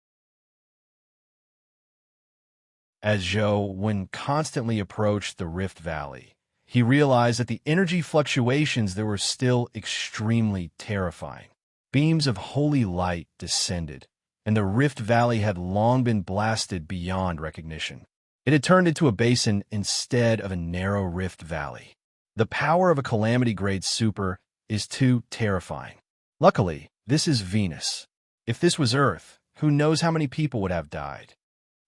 As Zhou constantly approached the Rift Valley, he realized that the energy fluctuations there were still extremely terrifying. Beams of holy light descended, and the Rift Valley had long been blasted beyond recognition. It had turned into a basin instead of a narrow Rift Valley. The power of a calamity grade super is too terrifying. Luckily, This is Venus. If this was Earth, who knows how many people would have died?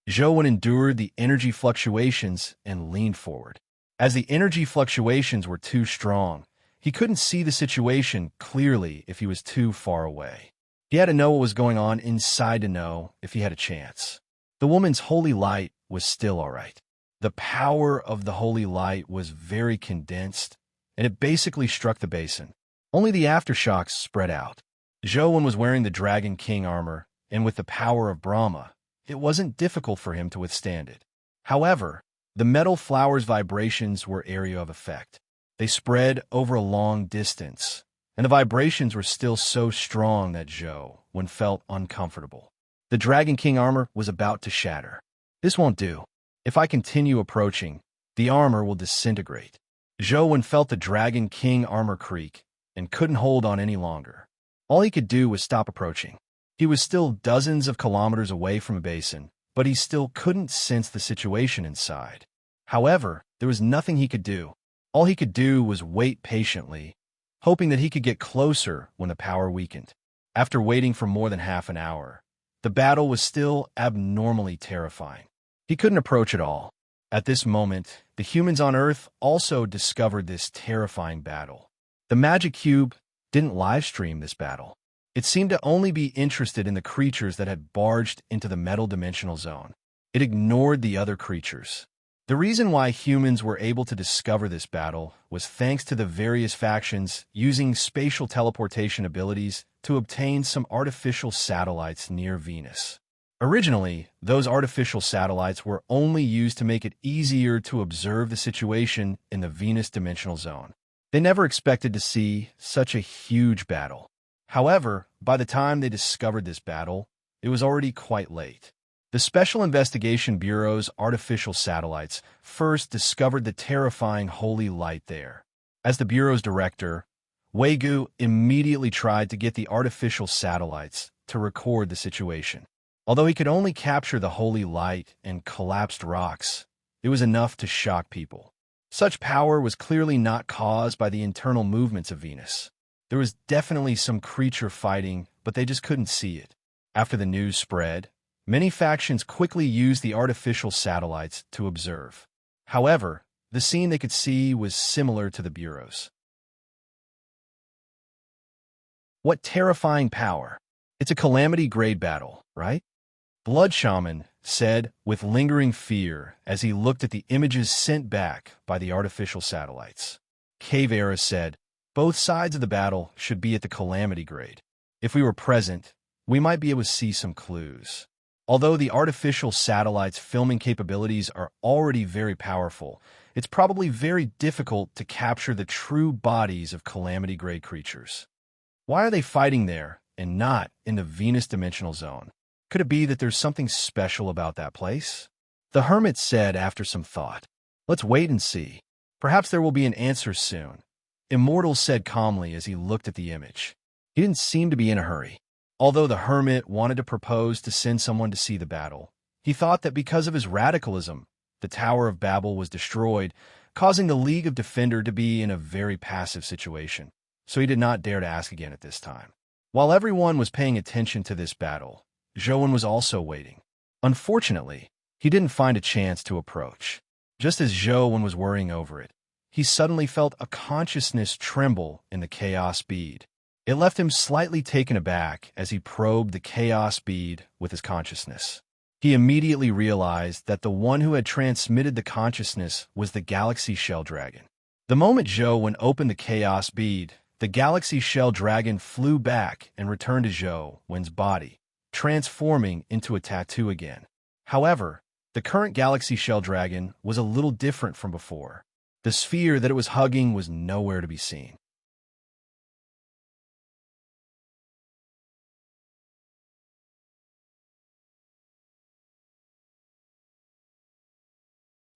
Zhou endured the energy fluctuations and leaned forward. As the energy fluctuations were too strong, he couldn't see the situation clearly if he was too far away. He had to know what was going on inside to know if he had a chance. The woman's holy light was still all right. The power of the holy light was very condensed, and it basically struck the basin. Only the aftershocks spread out. Zhou was wearing the Dragon King armor, and with the power of Brahma, it wasn't difficult for him to withstand it. However, the metal flower's vibrations were area of effect. They spread over a long distance, and the vibrations were still so strong that Zhou felt uncomfortable. The Dragon King armor was about to shatter. This won't do. If I continue approaching, the armor will disintegrate. Zhou felt the Dragon King armor creak and couldn't hold on any longer. All he could do was stop approaching. He was still dozens of kilometers away from a basin, but he still couldn't sense the situation inside. However, there was nothing he could do. All he could do was wait patiently, hoping that he could get closer when the power weakened. After waiting for more than half an hour, the battle was still abnormally terrifying. He couldn't approach at all. At this moment, the humans on Earth also discovered this terrifying battle. The Magic Cube didn't livestream this battle. It seemed to only be interested in the creatures that had barged into the metal dimensional zone. It ignored the other creatures. The reason why humans were able to discover this battle was thanks to the various factions using spatial teleportation abilities to obtain some artificial satellites near Venus. Originally, those artificial satellites were only used to make it easier to observe the situation in the Venus dimensional zone. They never expected to see such a huge battle. However, by the time they discovered this battle, it was already quite late. The Special Investigation Bureau's artificial satellites first discovered the terrifying holy light there. As the Bureau's director, Wei Gu immediately tried to get the artificial satellites to record the situation. Although he could only capture the holy light and collapsed rocks, it was enough to shock people. Such power was clearly not caused by the internal movements of Venus. There was definitely some creature fighting, but they just couldn't see it. After the news spread, many factions quickly used the artificial satellites to observe. However, the scene they could see was similar to the Bureau's. What terrifying power! It's a calamity-grade battle, right? Blood Shaman said with lingering fear as he looked at the images sent back by the artificial satellites. Cave Era said, both sides of the battle should be at the calamity grade. If we were present, we might be able to see some clues. Although the artificial satellites' filming capabilities are already very powerful, it's probably very difficult to capture the true bodies of calamity-grade creatures. Why are they fighting there and not in the Venus dimensional zone? Could it be that there's something special about that place? The hermit said after some thought. Let's wait and see. Perhaps there will be an answer soon. Immortal said calmly as he looked at the image. He didn't seem to be in a hurry. Although the hermit wanted to propose to send someone to see the battle, he thought that because of his radicalism, the Tower of Babel was destroyed, causing the League of Defender to be in a very passive situation, so he did not dare to ask again at this time. While everyone was paying attention to this battle, Zhou was also waiting. Unfortunately, he didn't find a chance to approach. Just as Zhou was worrying over it, he suddenly felt a consciousness tremble in the chaos bead. It left him slightly taken aback as he probed the chaos bead with his consciousness. He immediately realized that the one who had transmitted the consciousness was the Galaxy Shell Dragon. The moment Zhou opened the chaos bead, the Galaxy Shell Dragon flew back and returned to Zhou's body, transforming into a tattoo again. However, the current Galaxy Shell Dragon was a little different from before. The sphere that it was hugging was nowhere to be seen.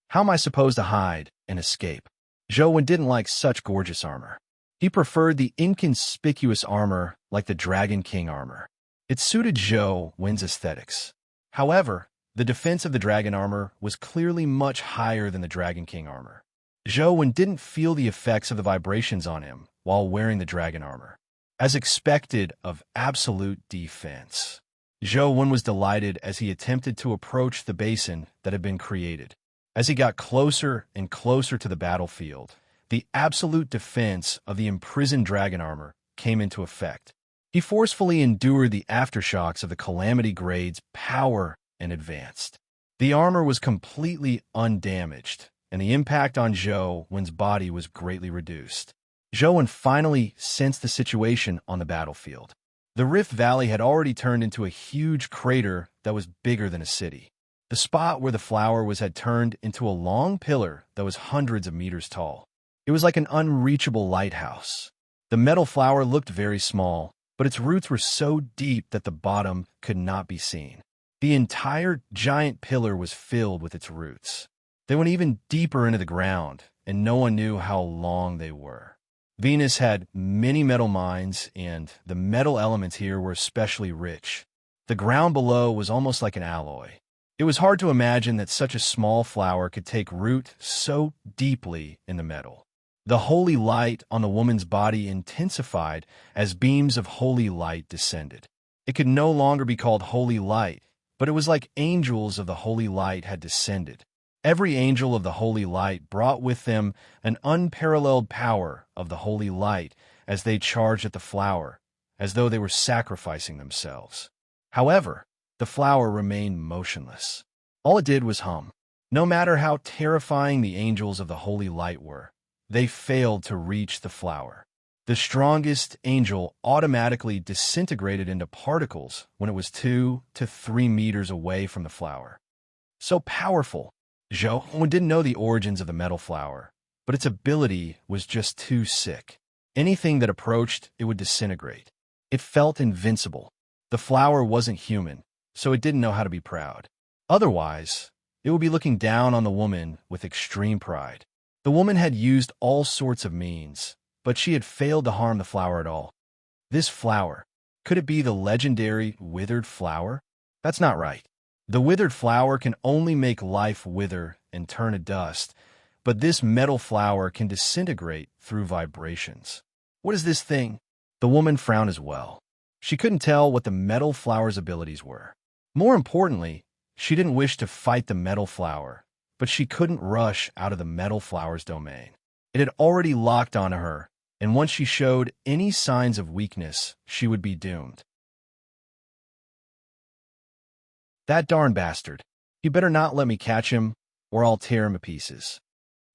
How am I supposed to hide and escape? Zhou didn't like such gorgeous armor. He preferred the inconspicuous armor like the Dragon King armor. It suited Zhou's aesthetics. However, the defense of the dragon armor was clearly much higher than the Dragon King armor. Zhou didn't feel the effects of the vibrations on him while wearing the dragon armor. as expected, of absolute defense. Zhou Wen was delighted as he attempted to approach the basin that had been created. As he got closer and closer to the battlefield, the absolute defense of the imprisoned dragon armor came into effect. He forcefully endured the aftershocks of the Calamity Grade's power and advanced. The armor was completely undamaged, and the impact on Zhou Wen's body was greatly reduced. Zhou Wen finally sensed the situation on the battlefield. The Rift Valley had already turned into a huge crater that was bigger than a city. The spot where the flower was had turned into a long pillar that was hundreds of meters tall. It was like an unreachable lighthouse. The metal flower looked very small, but its roots were so deep that the bottom could not be seen. The entire giant pillar was filled with its roots. They went even deeper into the ground, and no one knew how long they were. Venus had many metal mines, and the metal elements here were especially rich. The ground below was almost like an alloy. It was hard to imagine that such a small flower could take root so deeply in the metal. The holy light on the woman's body intensified as beams of holy light descended. It could no longer be called holy light, but it was like angels of the holy light had descended. Every angel of the holy light brought with them an unparalleled power of the holy light as they charged at the flower, as though they were sacrificing themselves. However, the flower remained motionless. All it did was hum. No matter how terrifying the angels of the holy light were, they failed to reach the flower. The strongest angel automatically disintegrated into particles when it was 2 to 3 meters away from the flower. So powerful! Zhou Wen didn't know the origins of the metal flower, but its ability was just too sick. Anything that approached, it would disintegrate. It felt invincible. The flower wasn't human, so it didn't know how to be proud. Otherwise, it would be looking down on the woman with extreme pride. The woman had used all sorts of means, but she had failed to harm the flower at all. This flower, could it be the legendary withered flower? That's not right. The withered flower can only make life wither and turn to dust, but this metal flower can disintegrate through vibrations. What is this thing? The woman frowned as well. She couldn't tell what the metal flower's abilities were. More importantly, she didn't wish to fight the metal flower, but she couldn't rush out of the metal flower's domain. It had already locked onto her, and once she showed any signs of weakness, she would be doomed. That darn bastard. You better not let me catch him, or I'll tear him to pieces.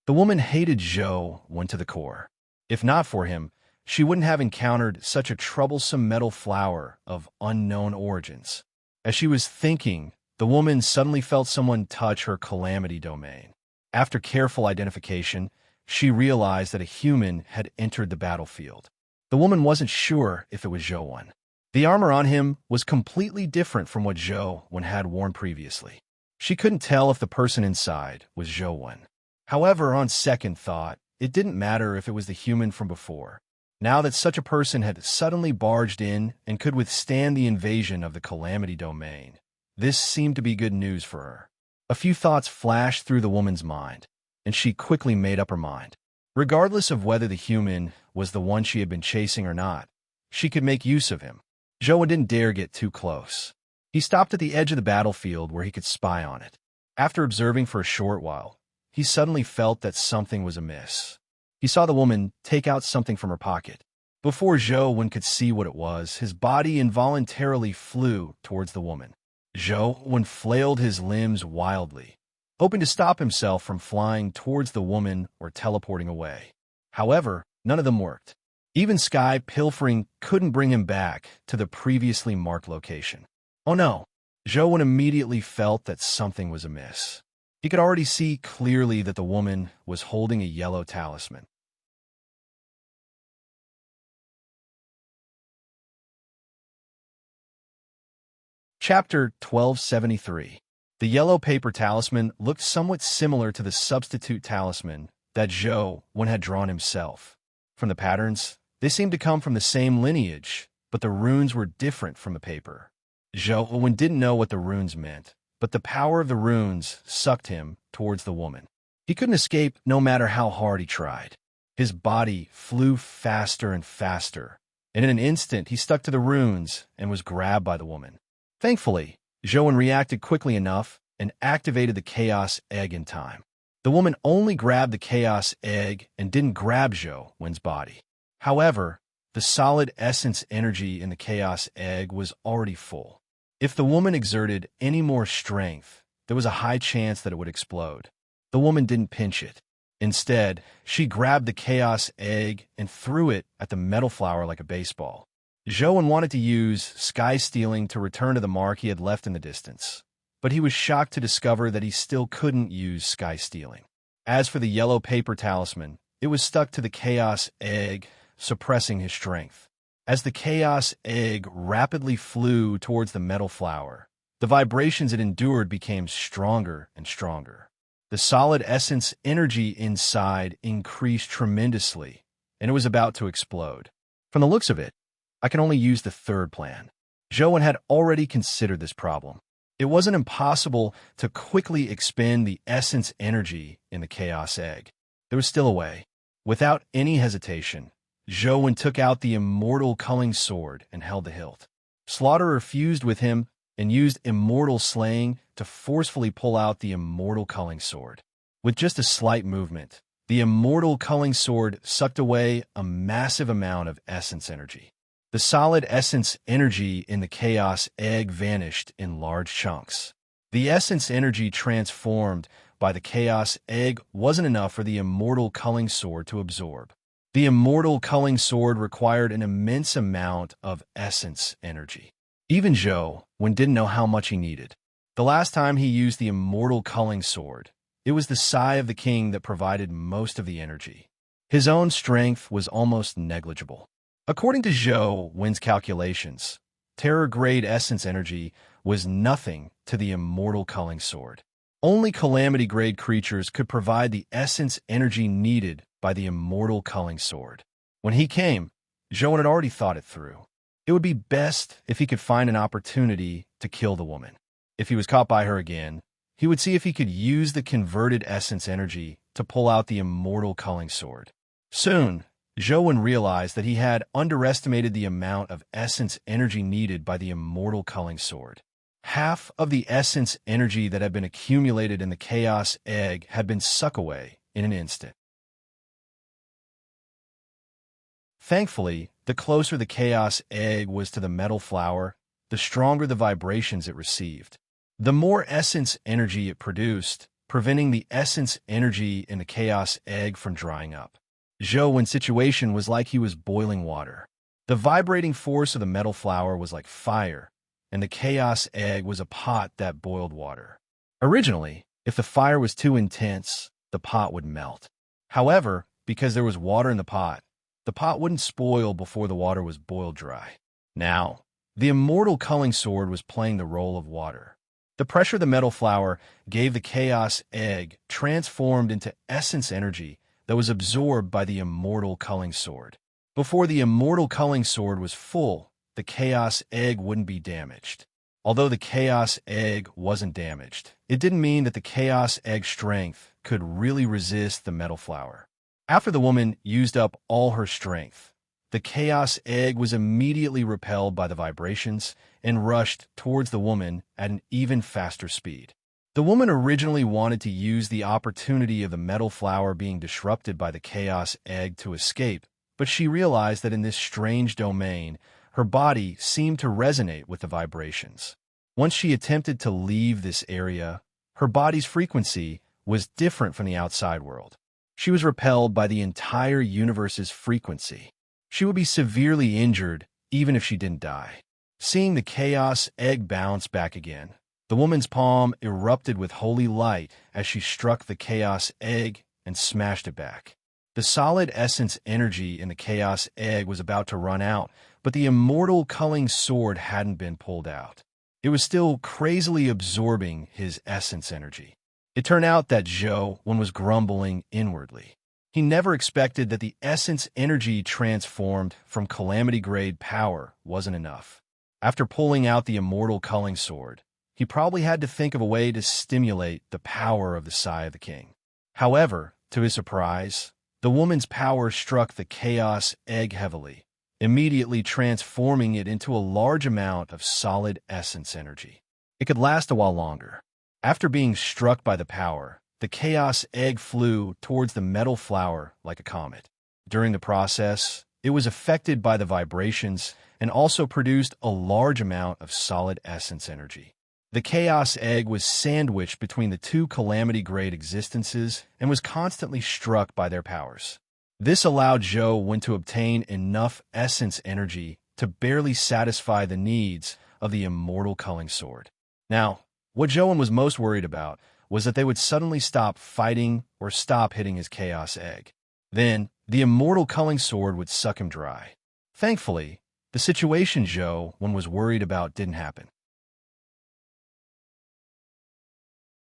The woman hated Zhou Wen to the core. If not for him, she wouldn't have encountered such a troublesome metal flower of unknown origins. As she was thinking, the woman suddenly felt someone touch her calamity domain. After careful identification, she realized that a human had entered the battlefield. The woman wasn't sure if it was Zhou Wen. The armor on him was completely different from what Zhou Wen had worn previously. She couldn't tell if the person inside was Zhou Wen. However, on second thought, it didn't matter if it was the human from before. Now that such a person had suddenly barged in and could withstand the invasion of the Calamity Domain, this seemed to be good news for her. A few thoughts flashed through the woman's mind, and she quickly made up her mind. Regardless of whether the human was the one she had been chasing or not, she could make use of him. Zhou Wen didn't dare get too close. He stopped at the edge of the battlefield where he could spy on it. After observing for a short while, he suddenly felt that something was amiss. He saw the woman take out something from her pocket. Before Zhou Wen could see what it was, his body involuntarily flew towards the woman. Zhou Wen flailed his limbs wildly, hoping to stop himself from flying towards the woman or teleporting away. However, none of them worked. Even Sky pilfering couldn't bring him back to the previously marked location. Oh no! Zhou Wen immediately felt that something was amiss. He could already see clearly that the woman was holding a yellow talisman. Chapter 1273. The yellow paper talisman looked somewhat similar to the substitute talisman that Zhou Wen had drawn himself. From the patterns, they seemed to come from the same lineage, but the runes were different from the paper. Zhou Wen didn't know what the runes meant, but the power of the runes sucked him towards the woman. He couldn't escape no matter how hard he tried. His body flew faster and faster, and in an instant he stuck to the runes and was grabbed by the woman. Thankfully, Zhou reacted quickly enough and activated the Chaos Egg in time. The woman only grabbed the Chaos Egg and didn't grab Zhou Wen's body. However, the solid essence energy in the Chaos Egg was already full. If the woman exerted any more strength, there was a high chance that it would explode. The woman didn't pinch it. Instead, she grabbed the Chaos Egg and threw it at the metal flower like a baseball. Zhou wanted to use sky stealing to return to the mark he had left in the distance, but he was shocked to discover that he still couldn't use sky stealing. As for the yellow paper talisman, it was stuck to the Chaos Egg, suppressing his strength. As the Chaos Egg rapidly flew towards the metal flower, the vibrations it endured became stronger and stronger. The solid essence energy inside increased tremendously, and it was about to explode. From the looks of it, I can only use the third plan. Zhou had already considered this problem. It wasn't impossible to quickly expend the essence energy in the Chaos Egg. There was still a way. Without any hesitation, Zhou took out the immortal culling sword and held the hilt. Slaughterer fused with him and used immortal slaying to forcefully pull out the immortal culling sword. With just a slight movement, the immortal culling sword sucked away a massive amount of essence energy. The solid essence energy in the Chaos Egg vanished in large chunks. The essence energy transformed by the Chaos Egg wasn't enough for the immortal culling sword to absorb. The immortal culling sword required an immense amount of essence energy. Even Zhou didn't know how much he needed. The last time he used the immortal culling sword, it was the Sigh of the King that provided most of the energy. His own strength was almost negligible. According to Zhou's calculations, terror-grade essence energy was nothing to the immortal culling sword. Only calamity-grade creatures could provide the essence energy needed by the immortal culling sword. When he came, Zhou had already thought it through. It would be best if he could find an opportunity to kill the woman. If he was caught by her again, he would see if he could use the converted essence energy to pull out the immortal culling sword. Soon, Zhou realized that he had underestimated the amount of essence energy needed by the immortal culling sword. Half of the essence energy that had been accumulated in the Chaos Egg had been sucked away in an instant. Thankfully, the closer the Chaos Egg was to the metal flower, the stronger the vibrations it received. The more essence energy it produced, preventing the essence energy in the Chaos Egg from drying up. Zhou's situation was like he was boiling water. The vibrating force of the metal flower was like fire, and the Chaos Egg was a pot that boiled water. Originally, if the fire was too intense, the pot would melt. However, because there was water in the pot wouldn't spoil before the water was boiled dry. Now, the immortal culling sword was playing the role of water. The pressure of the metal flower gave the Chaos Egg transformed into essence energy that was absorbed by the immortal culling sword. Before the immortal culling sword was full, the Chaos Egg wouldn't be damaged. Although the Chaos Egg wasn't damaged, it didn't mean that the Chaos Egg strength could really resist the metal flower. After the woman used up all her strength, the Chaos Egg was immediately repelled by the vibrations and rushed towards the woman at an even faster speed. The woman originally wanted to use the opportunity of the metal flower being disrupted by the Chaos Egg to escape, but she realized that in this strange domain, her body seemed to resonate with the vibrations. Once she attempted to leave this area, her body's frequency was different from the outside world. She was repelled by the entire universe's frequency. She would be severely injured even if she didn't die. Seeing the Chaos Egg bounce back again, the woman's palm erupted with holy light as she struck the Chaos Egg and smashed it back. The solid essence energy in the Chaos Egg was about to run out, but the immortal culling sword hadn't been pulled out. It was still crazily absorbing his essence energy. It turned out that Zhou was grumbling inwardly. He never expected that the essence energy transformed from calamity-grade power wasn't enough. After pulling out the immortal culling sword, he probably had to think of a way to stimulate the power of the Sigh of the King. However, to his surprise, the woman's power struck the Chaos Egg heavily, immediately transforming it into a large amount of solid essence energy. It could last a while longer. After being struck by the power, the chaos egg flew towards the metal flower like a comet. During the process, it was affected by the vibrations and also produced a large amount of solid essence energy. The chaos egg was sandwiched between the two calamity-grade existences and was constantly struck by their powers. This allowed Zhou to obtain enough essence energy to barely satisfy the needs of the immortal culling sword. Now, what Zhou was most worried about was that they would suddenly stop fighting or stop hitting his chaos egg. Then, the immortal culling sword would suck him dry. Thankfully, the situation Zhou was worried about didn't happen.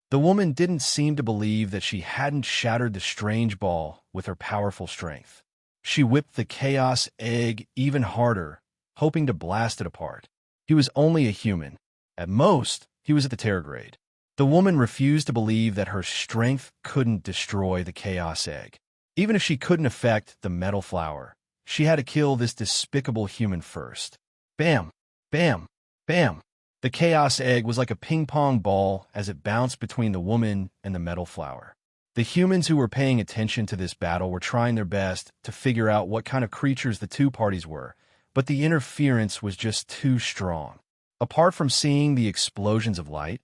The woman didn't seem to believe that she hadn't shattered the strange ball with her powerful strength. She whipped the chaos egg even harder, hoping to blast it apart. He was only a human. At most, he was at the terror grade. The woman refused to believe that her strength couldn't destroy the chaos egg. Even if she couldn't affect the metal flower, she had to kill this despicable human first. Bam! Bam! Bam! The chaos egg was like a ping-pong ball as it bounced between the woman and the metal flower. The humans who were paying attention to this battle were trying their best to figure out what kind of creatures the two parties were, but the interference was just too strong. Apart from seeing the explosions of light,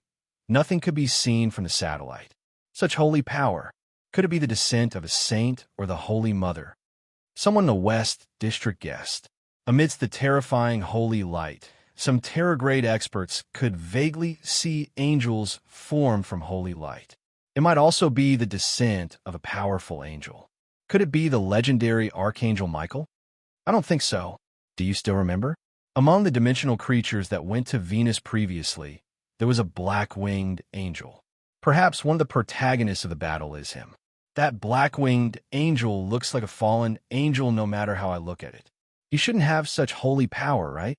nothing could be seen from the satellite. Such holy power. Could it be the descent of a saint or the Holy Mother? Someone in the West District guessed. Amidst the terrifying holy light, some terror-grade experts could vaguely see angels form from holy light. It might also be the descent of a powerful angel. Could it be the legendary Archangel Michael? I don't think so. Do you still remember? Among the dimensional creatures that went to Venus previously, there was a black-winged angel. Perhaps one of the protagonists of the battle is him. That black-winged angel looks like a fallen angel no matter how I look at it. He shouldn't have such holy power, right?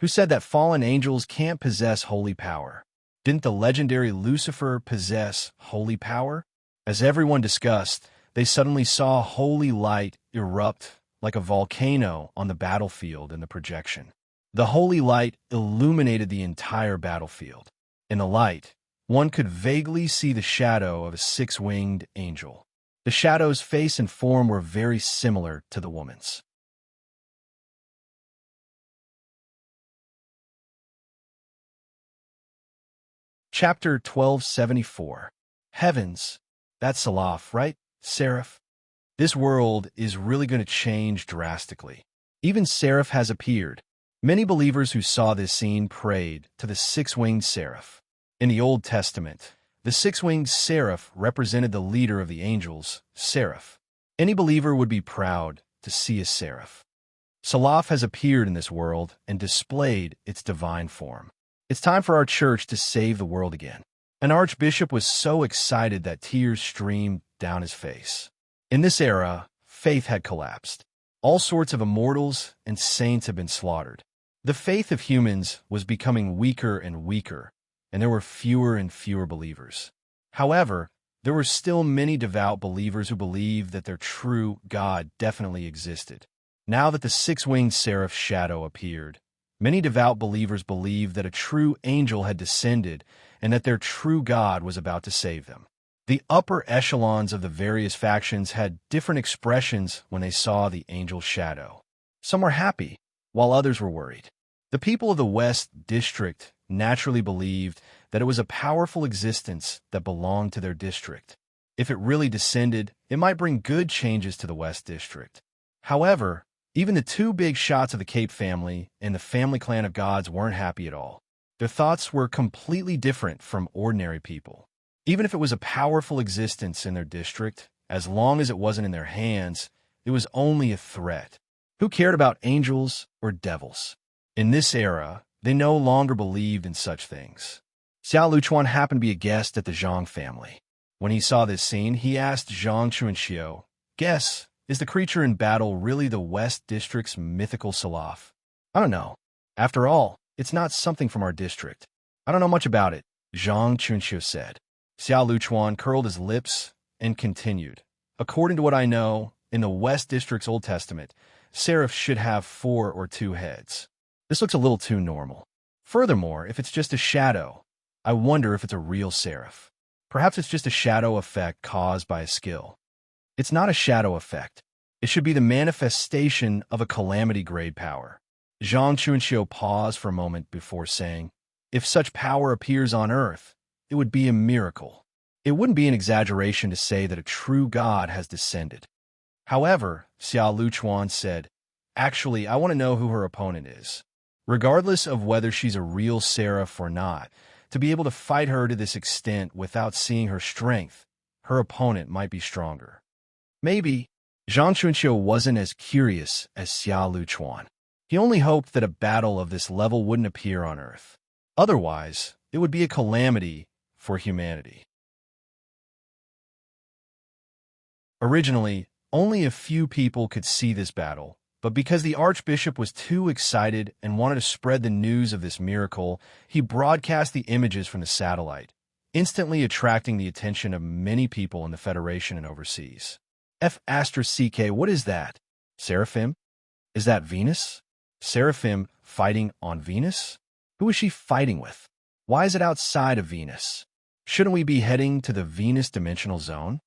Who said that fallen angels can't possess holy power? Didn't the legendary Lucifer possess holy power? As everyone discussed, they suddenly saw holy light erupt like a volcano on the battlefield in the projection. The holy light illuminated the entire battlefield. In the light, one could vaguely see the shadow of a six-winged angel. The shadow's face and form were very similar to the woman's. Chapter 1274. Heavens. That's Salaf, right, Seraph? This world is really going to change drastically. Even Seraph has appeared. Many believers who saw this scene prayed to the six-winged seraph. In the Old Testament, the six-winged seraph represented the leader of the angels, Seraph. Any believer would be proud to see a seraph. Salaf has appeared in this world and displayed its divine form. It's time for our church to save the world again. An archbishop was so excited that tears streamed down his face. In this era, faith had collapsed. All sorts of immortals and saints had been slaughtered. The faith of humans was becoming weaker and weaker, and there were fewer and fewer believers. However, there were still many devout believers who believed that their true God definitely existed. Now that the six-winged seraph's shadow appeared, many devout believers believed that a true angel had descended and that their true God was about to save them. The upper echelons of the various factions had different expressions when they saw the angel's shadow. Some were happy, while others were worried. The people of the West District naturally believed that it was a powerful existence that belonged to their district. If it really descended, it might bring good changes to the West District. However, even the two big shots of the Cape family and the family clan of gods weren't happy at all. Their thoughts were completely different from ordinary people. Even if it was a powerful existence in their district, as long as it wasn't in their hands, it was only a threat. Who cared about angels or devils? In this era, they no longer believed in such things. Xiao Luchuan happened to be a guest at the Zhang family. When he saw this scene, he asked Zhang Chuanxiu, "Guess, is the creature in battle really the West District's mythical Salaf?" "I don't know. After all, it's not something from our district. I don't know much about it," Zhang Chuanxiu said. Xiao Luchuan curled his lips and continued. "According to what I know, in the West District's Old Testament, Seraphs should have 4 or 2 heads. This looks a little too normal. Furthermore, if it's just a shadow, I wonder if it's a real seraph. Perhaps it's just a shadow effect caused by a skill. It's not a shadow effect. It should be the manifestation of a calamity-grade power. Zhang Chunxiu paused for a moment before saying, if such power appears on Earth, it would be a miracle. It wouldn't be an exaggeration to say that a true god has descended. However, Xia Luchuan said, actually, I want to know who her opponent is. Regardless of whether she's a real seraph or not, to be able to fight her to this extent without seeing her strength, her opponent might be stronger. Maybe. Zhang Chunxiu wasn't as curious as Xia Luchuan. He only hoped that a battle of this level wouldn't appear on Earth. Otherwise, it would be a calamity for humanity. Originally, only a few people could see this battle, but because the Archbishop was too excited and wanted to spread the news of this miracle, he broadcast the images from the satellite, instantly attracting the attention of many people in the Federation and overseas. F***CK, what is that? Seraphim? Is that Venus? Seraphim fighting on Venus? Who is she fighting with? Why is it outside of Venus? Shouldn't we be heading to the Venus dimensional zone?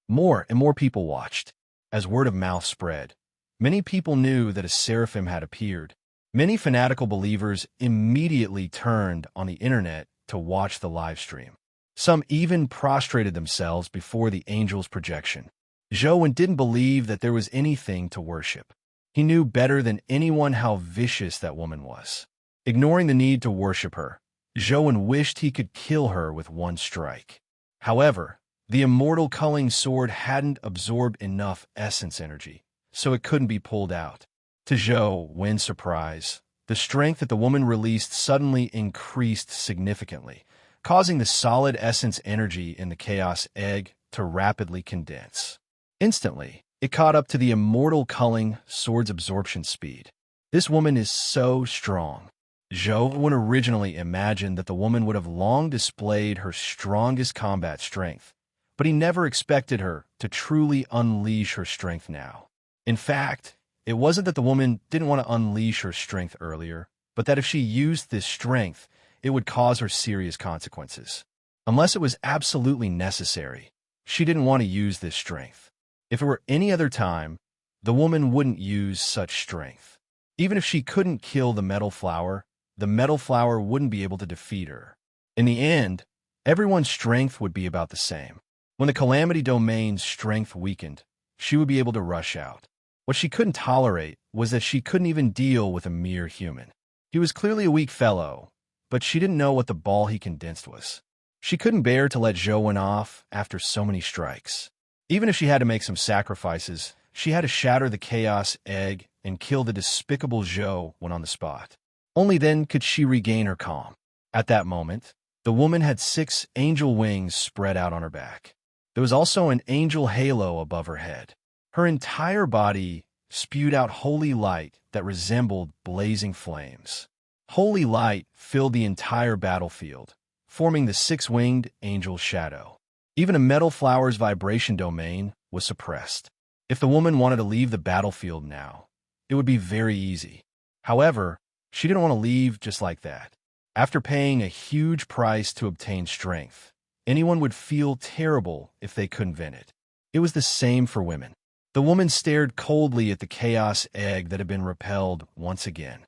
More and more people watched. As word of mouth spread, many people knew that a seraphim had appeared. Many fanatical believers immediately turned on the internet to watch the live stream. Some even prostrated themselves before the angel's projection. Zhou didn't believe that there was anything to worship. He knew better than anyone how vicious that woman was. Ignoring the need to worship her, Zhou wished he could kill her with one strike. However, the immortal culling sword hadn't absorbed enough essence energy, so it couldn't be pulled out. To Zhou's surprise, the strength that the woman released suddenly increased significantly, causing the solid essence energy in the chaos egg to rapidly condense. Instantly, it caught up to the immortal culling sword's absorption speed. This woman is so strong. Zhou originally imagined that the woman would have long displayed her strongest combat strength, but he never expected her to truly unleash her strength now. In fact, it wasn't that the woman didn't want to unleash her strength earlier, but that if she used this strength, it would cause her serious consequences. Unless it was absolutely necessary, she didn't want to use this strength. If it were any other time, the woman wouldn't use such strength. Even if she couldn't kill the metal flower wouldn't be able to defeat her. In the end, everyone's strength would be about the same. When the Calamity Domain's strength weakened, she would be able to rush out. What she couldn't tolerate was that she couldn't even deal with a mere human. He was clearly a weak fellow, but she didn't know what the ball he condensed was. She couldn't bear to let Zhou win off after so many strikes. Even if she had to make some sacrifices, she had to shatter the chaos egg and kill the despicable Zhou when on the spot. Only then could she regain her calm. At that moment, the woman had 6 angel wings spread out on her back. There was also an angel halo above her head. Her entire body spewed out holy light that resembled blazing flames. Holy light filled the entire battlefield, forming the 6-winged angel shadow. Even a metal flower's vibration domain was suppressed. If the woman wanted to leave the battlefield now, it would be very easy. However, she didn't want to leave just like that. After paying a huge price to obtain strength, anyone would feel terrible if they couldn't vent it. It was the same for women. The woman stared coldly at the chaos egg that had been repelled once again.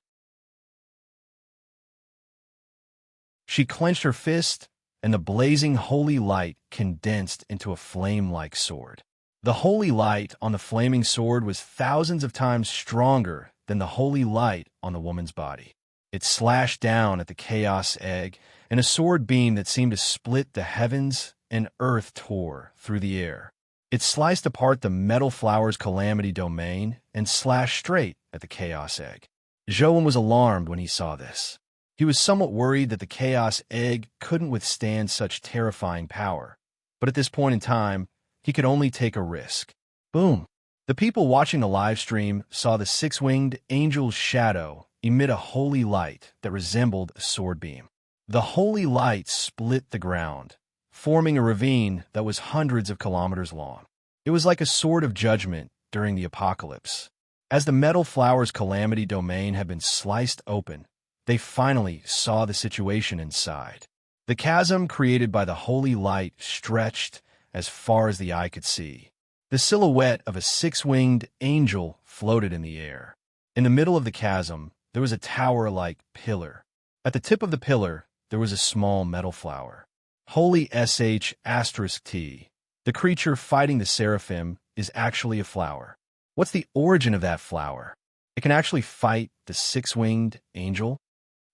She clenched her fist, and the blazing holy light condensed into a flame-like sword. The holy light on the flaming sword was thousands of times stronger than the holy light on the woman's body. It slashed down at the chaos egg, and a sword beam that seemed to split the heavens and earth tore through the air. It sliced apart the metal flower's calamity domain and slashed straight at the chaos egg. Zhou was alarmed when he saw this. He was somewhat worried that the chaos egg couldn't withstand such terrifying power, but at this point in time, he could only take a risk. Boom! The people watching the live stream saw the 6-winged angel's shadow emit a holy light that resembled a sword beam. The holy light split the ground, forming a ravine that was hundreds of kilometers long. It was like a sword of judgment during the apocalypse. As the metal flower's calamity domain had been sliced open, they finally saw the situation inside. The chasm created by the holy light stretched as far as the eye could see. The silhouette of a six-winged angel floated in the air. In the middle of the chasm, there was a tower-like pillar. At the tip of the pillar, there was a small metal flower. Holy sh**t. The creature fighting the seraphim is actually a flower. What's the origin of that flower? It can actually fight the six-winged angel?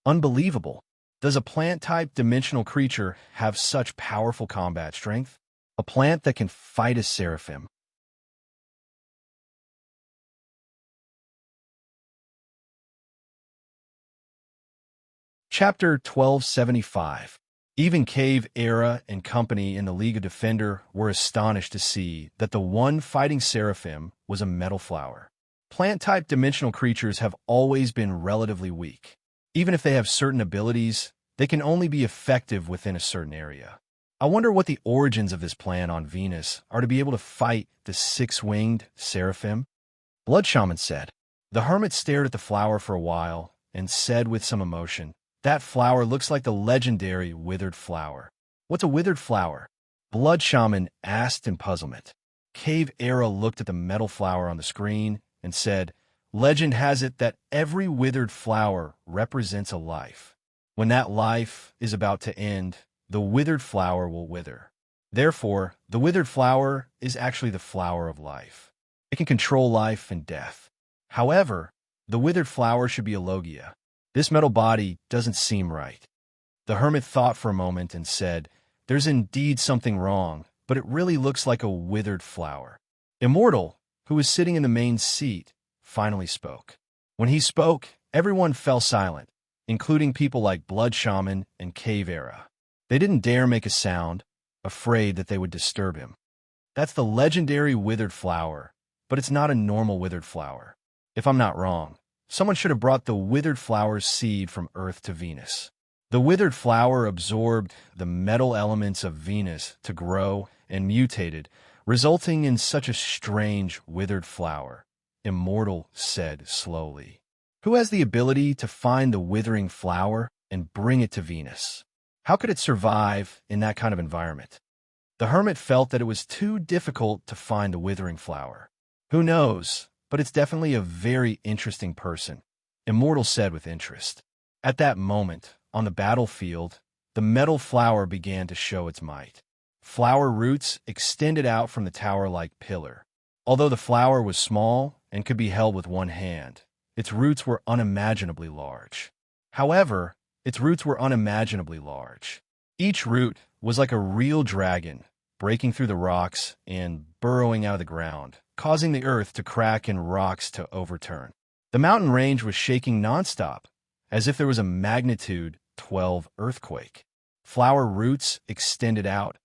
Unbelievable. Does a plant-type dimensional creature have such powerful combat strength? A plant that can fight a seraphim. Chapter 1275. Even Cave Era and company in the League of Defender were astonished to see that the one fighting seraphim was a metal flower. Plant-type dimensional creatures have always been relatively weak. Even if they have certain abilities, they can only be effective within a certain area. I wonder what the origins of this plant on Venus are to be able to fight the six-winged seraphim? Blood Shaman said. The hermit stared at the flower for a while and said with some emotion, "That flower looks like the legendary withered flower." "What's a withered flower?" Blood Shaman asked in puzzlement. Cave Era looked at the metal flower on the screen and said, "Legend has it that every withered flower represents a life. When that life is about to end, the withered flower will wither. Therefore, the withered flower is actually the flower of life. It can control life and death. However, the withered flower should be a Logia. This metal body doesn't seem right." The hermit thought for a moment and said, "There's indeed something wrong, but it really looks like a withered flower." Immortal, who was sitting in the main seat, finally spoke. When he spoke, everyone fell silent, including people like Blood Shaman and Cave Era. They didn't dare make a sound, afraid that they would disturb him. "That's the legendary withered flower, but it's not a normal withered flower. If I'm not wrong, someone should have brought the withered flower's seed from Earth to Venus. The withered flower absorbed the metal elements of Venus to grow and mutated, resulting in such a strange withered flower," Immortal said slowly. "Who has the ability to find the withering flower and bring it to Venus? How could it survive in that kind of environment?" The hermit felt that it was too difficult to find the withering flower. "Who knows, but it's definitely a very interesting person," Immortal said with interest. At that moment, on the battlefield, the metal flower began to show its might. Flower roots extended out from the tower-like pillar. Although the flower was small and could be held with one hand, its roots were unimaginably large. Each root was like a real dragon, breaking through the rocks and burrowing out of the ground, causing the earth to crack and rocks to overturn. The mountain range was shaking nonstop, as if there was a magnitude 12 earthquake. Flower roots extended out,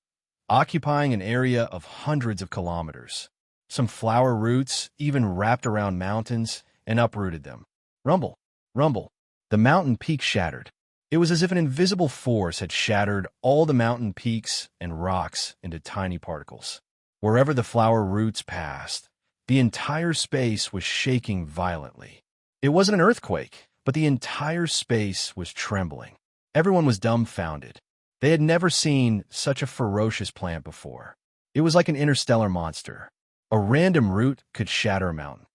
occupying an area of hundreds of kilometers. Some flower roots even wrapped around mountains and uprooted them. Rumble, rumble. The mountain peak shattered. It was as if an invisible force had shattered all the mountain peaks and rocks into tiny particles. Wherever the flower roots passed, the entire space was shaking violently. It wasn't an earthquake, but the entire space was trembling. Everyone was dumbfounded. They had never seen such a ferocious plant before. It was like an interstellar monster. A random root could shatter a mountain.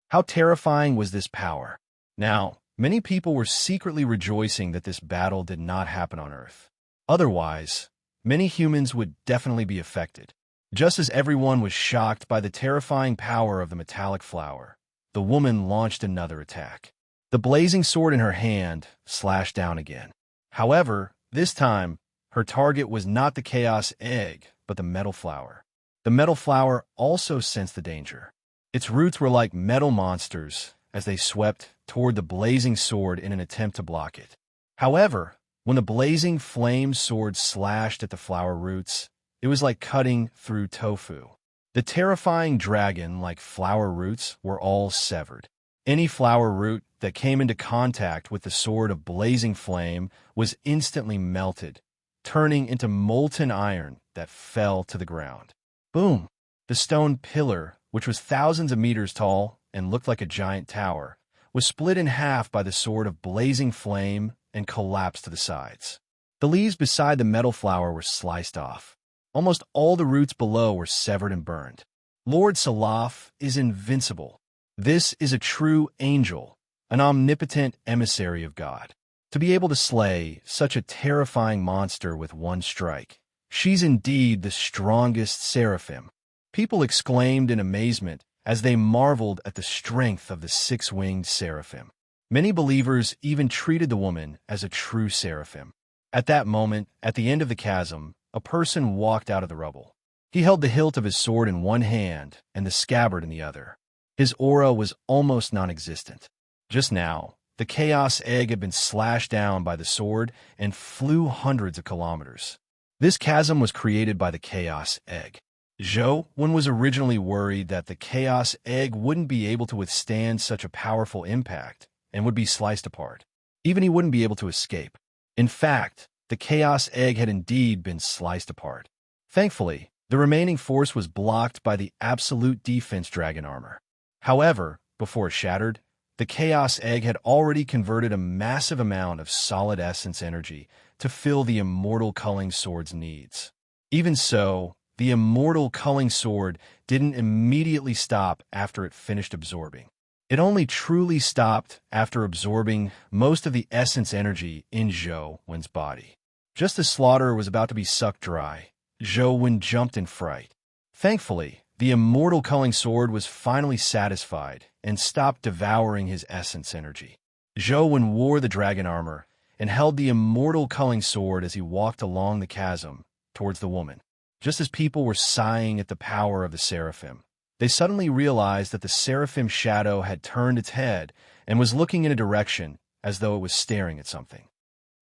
How terrifying was this power? Now, many people were secretly rejoicing that this battle did not happen on Earth. Otherwise, many humans would definitely be affected. Just as everyone was shocked by the terrifying power of the metallic flower, the woman launched another attack. The blazing sword in her hand slashed down again. However, this time, her target was not the chaos egg, but the metal flower. The metal flower also sensed the danger. Its roots were like metal monsters as they swept toward the blazing sword in an attempt to block it. However, when the blazing flame sword slashed at the flower roots, it was like cutting through tofu. The terrifying dragon-like flower roots were all severed. Any flower root that came into contact with the sword of blazing flame was instantly melted, turning into molten iron that fell to the ground. Boom! The stone pillar, which was thousands of meters tall and looked like a giant tower, was split in half by the sword of blazing flame and collapsed to the sides. The leaves beside the metal flower were sliced off. Almost all the roots below were severed and burned. Lord Salaf is invincible. This is a true angel, an omnipotent emissary of God. To be able to slay such a terrifying monster with one strike. She's indeed the strongest seraphim. People exclaimed in amazement as they marveled at the strength of the six-winged seraphim. Many believers even treated the woman as a true seraphim. At that moment, at the end of the chasm, a person walked out of the rubble. He held the hilt of his sword in one hand and the scabbard in the other. His aura was almost non-existent. Just now, the chaos egg had been slashed down by the sword and flew hundreds of kilometers. This chasm was created by the chaos egg. Zhou Wen was originally worried that the chaos egg wouldn't be able to withstand such a powerful impact and would be sliced apart. Even he wouldn't be able to escape. In fact, the chaos egg had indeed been sliced apart. Thankfully, the remaining force was blocked by the absolute defense dragon armor. However, before it shattered, the chaos egg had already converted a massive amount of solid essence energy to fill the immortal culling sword's needs. Even so, the immortal culling sword didn't immediately stop after it finished absorbing. It only truly stopped after absorbing most of the essence energy in Zhou Wen's body. Just as slaughter was about to be sucked dry, Zhou Wen jumped in fright. Thankfully, the immortal culling sword was finally satisfied and stopped devouring his essence energy. Zhou Wen wore the dragon armor and held the immortal culling sword as he walked along the chasm towards the woman. Just as people were sighing at the power of the seraphim, they suddenly realized that the seraphim shadow had turned its head and was looking in a direction as though it was staring at something.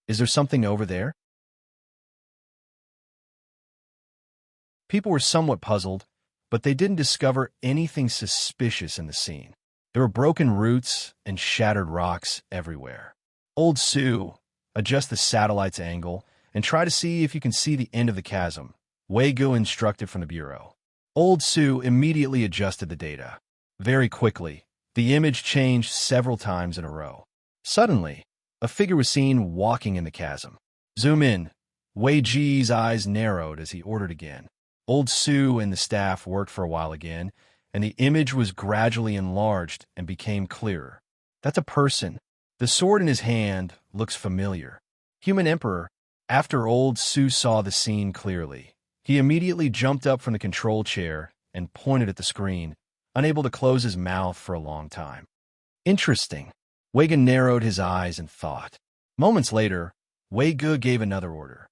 Is there something over there? People were somewhat puzzled, but they didn't discover anything suspicious in the scene. There were broken roots and shattered rocks everywhere. Old Sue, adjust the satellite's angle and try to see if you can see the end of the chasm, Wei Gu instructed from the bureau. Old Sue immediately adjusted the data. Very quickly, the image changed several times in a row. Suddenly, a figure was seen walking in the chasm. Zoom in. Wei Ji's eyes narrowed as he ordered again. Old Sue and the staff worked for a while again, and the image was gradually enlarged and became clearer. That's a person. The sword in his hand looks familiar. Human Emperor. After Old Sue saw the scene clearly, he immediately jumped up from the control chair and pointed at the screen, unable to close his mouth for a long time. Interesting. Wei Gu narrowed his eyes and thought. Moments later, Wei Gu gave another order.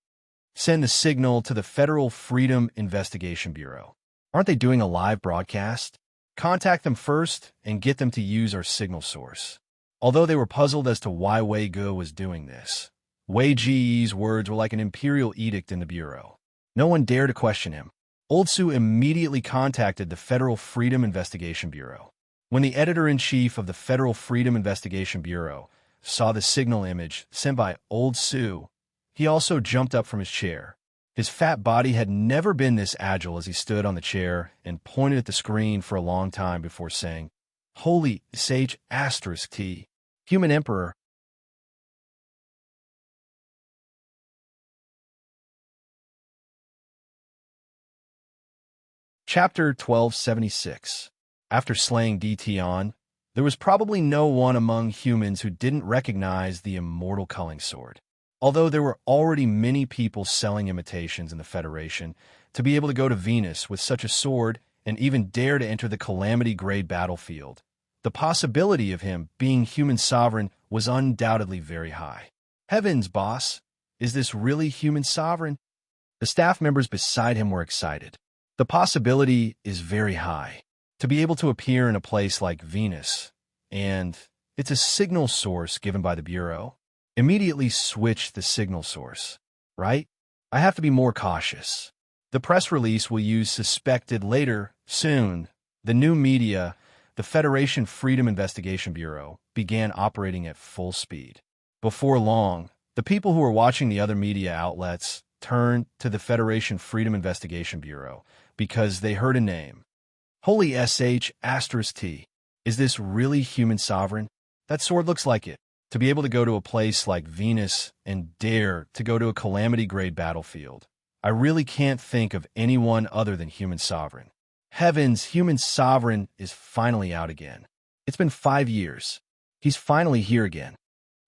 Send the signal to the Federal Freedom Investigation Bureau. Aren't they doing a live broadcast? Contact them first and get them to use our signal source. Although they were puzzled as to why Wei Gu was doing this, Wei Ji's words were like an imperial edict in the bureau. No one dared to question him. Old Sue immediately contacted the Federal Freedom Investigation Bureau. When the editor-in-chief of the Federal Freedom Investigation Bureau saw the signal image sent by Old Sue, he also jumped up from his chair. His fat body had never been this agile as he stood on the chair and pointed at the screen for a long time before saying, Holy Sage *T. Human Emperor. Chapter 1276. After slaying DT, there was probably no one among humans who didn't recognize the immortal culling sword. Although there were already many people selling imitations in the Federation, to be able to go to Venus with such a sword and even dare to enter the Calamity-grade battlefield, the possibility of him being human sovereign was undoubtedly very high. Heavens, boss! Is this really human sovereign? The staff members beside him were excited. The possibility is very high. To be able to appear in a place like Venus, and it's a signal source given by the Bureau. Immediately switch the signal source, right? I have to be more cautious. The press release will use suspected later, soon. The new media, the Federation Freedom Investigation Bureau, began operating at full speed. Before long, the people who were watching the other media outlets turned to the Federation Freedom Investigation Bureau because they heard a name. Holy sh*T. Is this really human sovereign? That sword looks like it. To be able to go to a place like Venus and dare to go to a calamity-grade battlefield. I really can't think of anyone other than human sovereign. Heavens, human sovereign is finally out again. It's been 5 years. He's finally here again.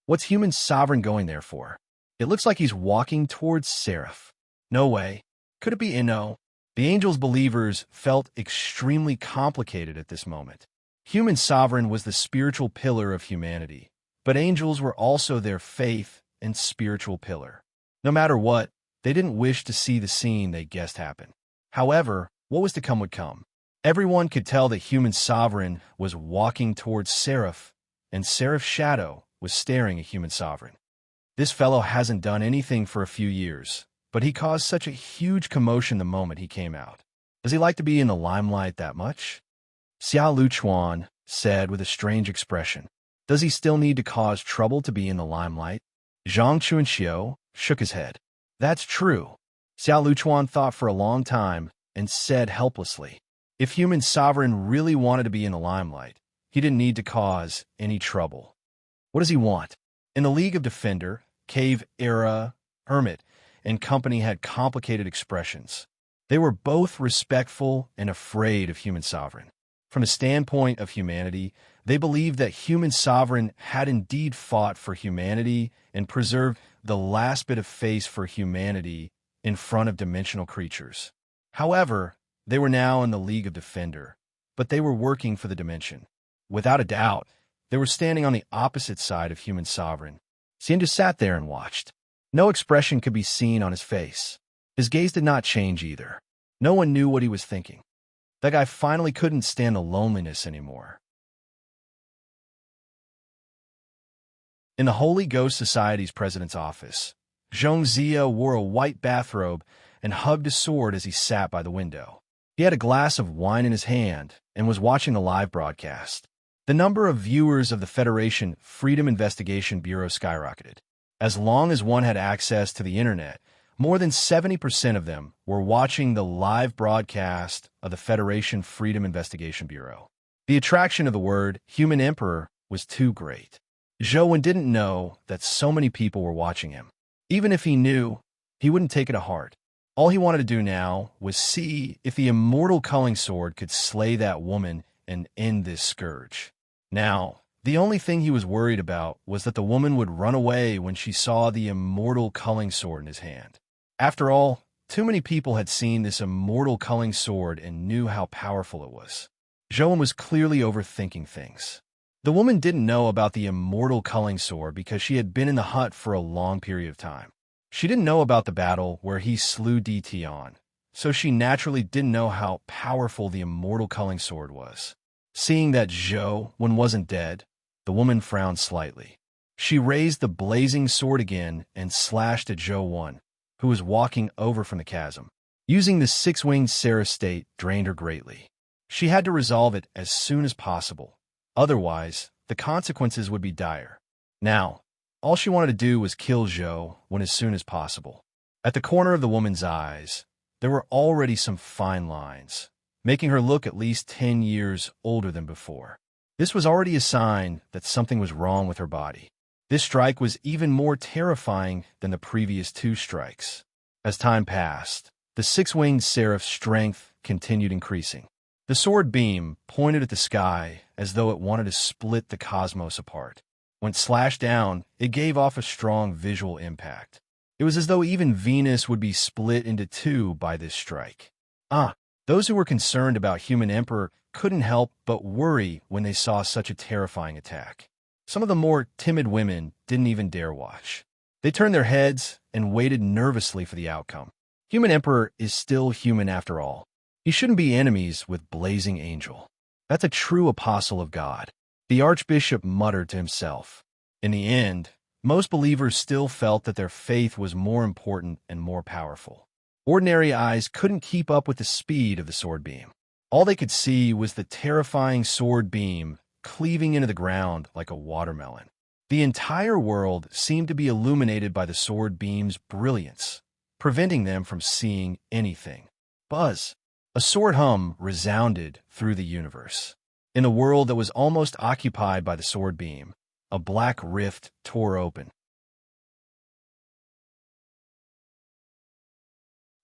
What's human sovereign going there for? It looks like he's walking towards Seraph. No way. Could it be Inno? The Angel's believers felt extremely complicated at this moment. Human sovereign was the spiritual pillar of humanity, but angels were also their faith and spiritual pillar. No matter what, they didn't wish to see the scene they guessed happen. However, what was to come would come. Everyone could tell that human sovereign was walking towards Seraph, and Seraph's shadow was staring at human sovereign. This fellow hasn't done anything for a few years, but he caused such a huge commotion the moment he came out. Does he like to be in the limelight that much? Xiao Luchuan said with a strange expression. Does he still need to cause trouble to be in the limelight? Zhang Chuanxiu shook his head. That's true. Xiao Luchuan thought for a long time and said helplessly. If human sovereign really wanted to be in the limelight, he didn't need to cause any trouble. What does he want? In the League of Defender, Cave Era, Hermit, and company had complicated expressions. They were both respectful and afraid of human sovereign. From a standpoint of humanity, they believed that human sovereign had indeed fought for humanity and preserved the last bit of face for humanity in front of dimensional creatures. However, they were now in the League of Defender, but they were working for the dimension. Without a doubt, they were standing on the opposite side of human sovereign. Xian just sat there and watched. No expression could be seen on his face. His gaze did not change either. No one knew what he was thinking. That guy finally couldn't stand the loneliness anymore. In the Holy Ghost Society's president's office, Zhong Zia wore a white bathrobe and hugged a sword as he sat by the window. He had a glass of wine in his hand and was watching the live broadcast. The number of viewers of the Federation Freedom Investigation Bureau skyrocketed. As long as one had access to the internet, more than 70% of them were watching the live broadcast of the Federation Freedom Investigation Bureau. The attraction of the word human emperor was too great. Zhou Wen didn't know that so many people were watching him. Even if he knew, he wouldn't take it to heart. All he wanted to do now was see if the immortal culling sword could slay that woman and end this scourge. Now, the only thing he was worried about was that the woman would run away when she saw the immortal culling sword in his hand. After all, too many people had seen this immortal culling sword and knew how powerful it was. Zhou Wen was clearly overthinking things. The woman didn't know about the immortal culling sword because she had been in the hut for a long period of time. She didn't know about the battle where he slew DT on, so she naturally didn't know how powerful the immortal culling sword was. Seeing that Zhou Wen wasn't dead, the woman frowned slightly. She raised the blazing sword again and slashed at Zhou Wen, who was walking over from the chasm. Using the six-winged Seraph state drained her greatly. She had to resolve it as soon as possible. Otherwise, the consequences would be dire. Now, all she wanted to do was kill Zhou Wen as soon as possible. At the corner of the woman's eyes, there were already some fine lines, making her look at least 10 years older than before. This was already a sign that something was wrong with her body. This strike was even more terrifying than the previous 2 strikes. As time passed, the six-winged Seraph's strength continued increasing. The sword beam pointed at the sky as though it wanted to split the cosmos apart. When slashed down, it gave off a strong visual impact. It was as though even Venus would be split into 2 by this strike. Those who were concerned about Human Emperor couldn't help but worry when they saw such a terrifying attack. Some of the more timid women didn't even dare watch. They turned their heads and waited nervously for the outcome. Human Emperor is still human after all. He shouldn't be enemies with Blazing Angel. That's a true apostle of God. The Archbishop muttered to himself. In the end, most believers still felt that their faith was more important and more powerful. Ordinary eyes couldn't keep up with the speed of the sword beam. All they could see was the terrifying sword beam cleaving into the ground like a watermelon. The entire world seemed to be illuminated by the sword beam's brilliance. preventing them from seeing anything. Buzz! A sword hum resounded through the universe. In a world that was almost occupied by the sword beam, a black rift tore open.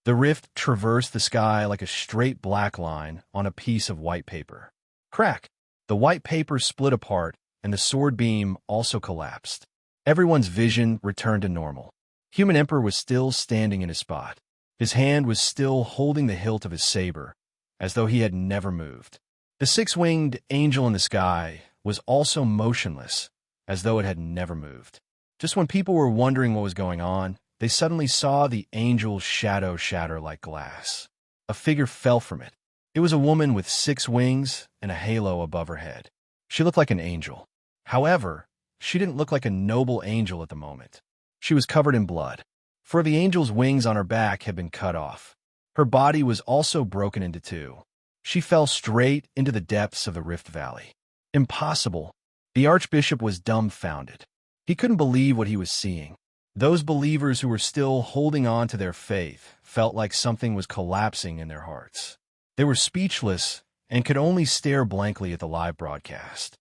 The rift traversed the sky like a straight black line on a piece of white paper. Crack! The white paper split apart, and the sword beam also collapsed. Everyone's vision returned to normal. Human Emperor was still standing in his spot. His hand was still holding the hilt of his saber, as though he had never moved. The six-winged angel in the sky was also motionless, as though it had never moved. Just when people were wondering what was going on, they suddenly saw the angel's shadow shatter like glass. A figure fell from it. It was a woman with 6 wings and a halo above her head. She looked like an angel. However, she didn't look like a noble angel at the moment. She was covered in blood, for the angel's wings on her back had been cut off. Her body was also broken into 2. She fell straight into the depths of the Rift Valley. Impossible. The archbishop was dumbfounded. He couldn't believe what he was seeing. Those believers who were still holding on to their faith felt like something was collapsing in their hearts. They were speechless and could only stare blankly at the live broadcast.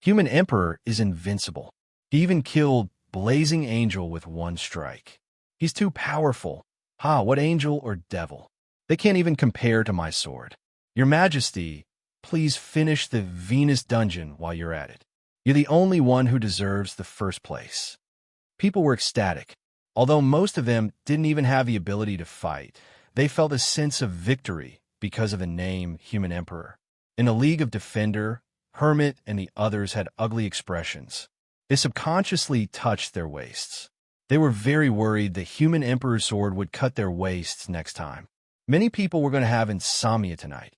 Human Emperor is invincible. He even killed Blazing Angel with 1 strike. He's too powerful. What angel or devil? They can't even compare to my sword. Your Majesty, please finish the Venus dungeon while you're at it. You're the only one who deserves the first place. People were ecstatic. Although most of them didn't even have the ability to fight, they felt a sense of victory because of the name Human Emperor. In the League of Defender, Hermit and the others had ugly expressions. They subconsciously touched their waists. They were very worried the Human Emperor's sword would cut their waists next time. Many people were going to have insomnia tonight.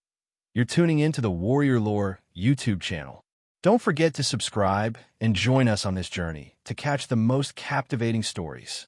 You're tuning into the Warrior Lore YouTube channel. Don't forget to subscribe and join us on this journey to catch the most captivating stories.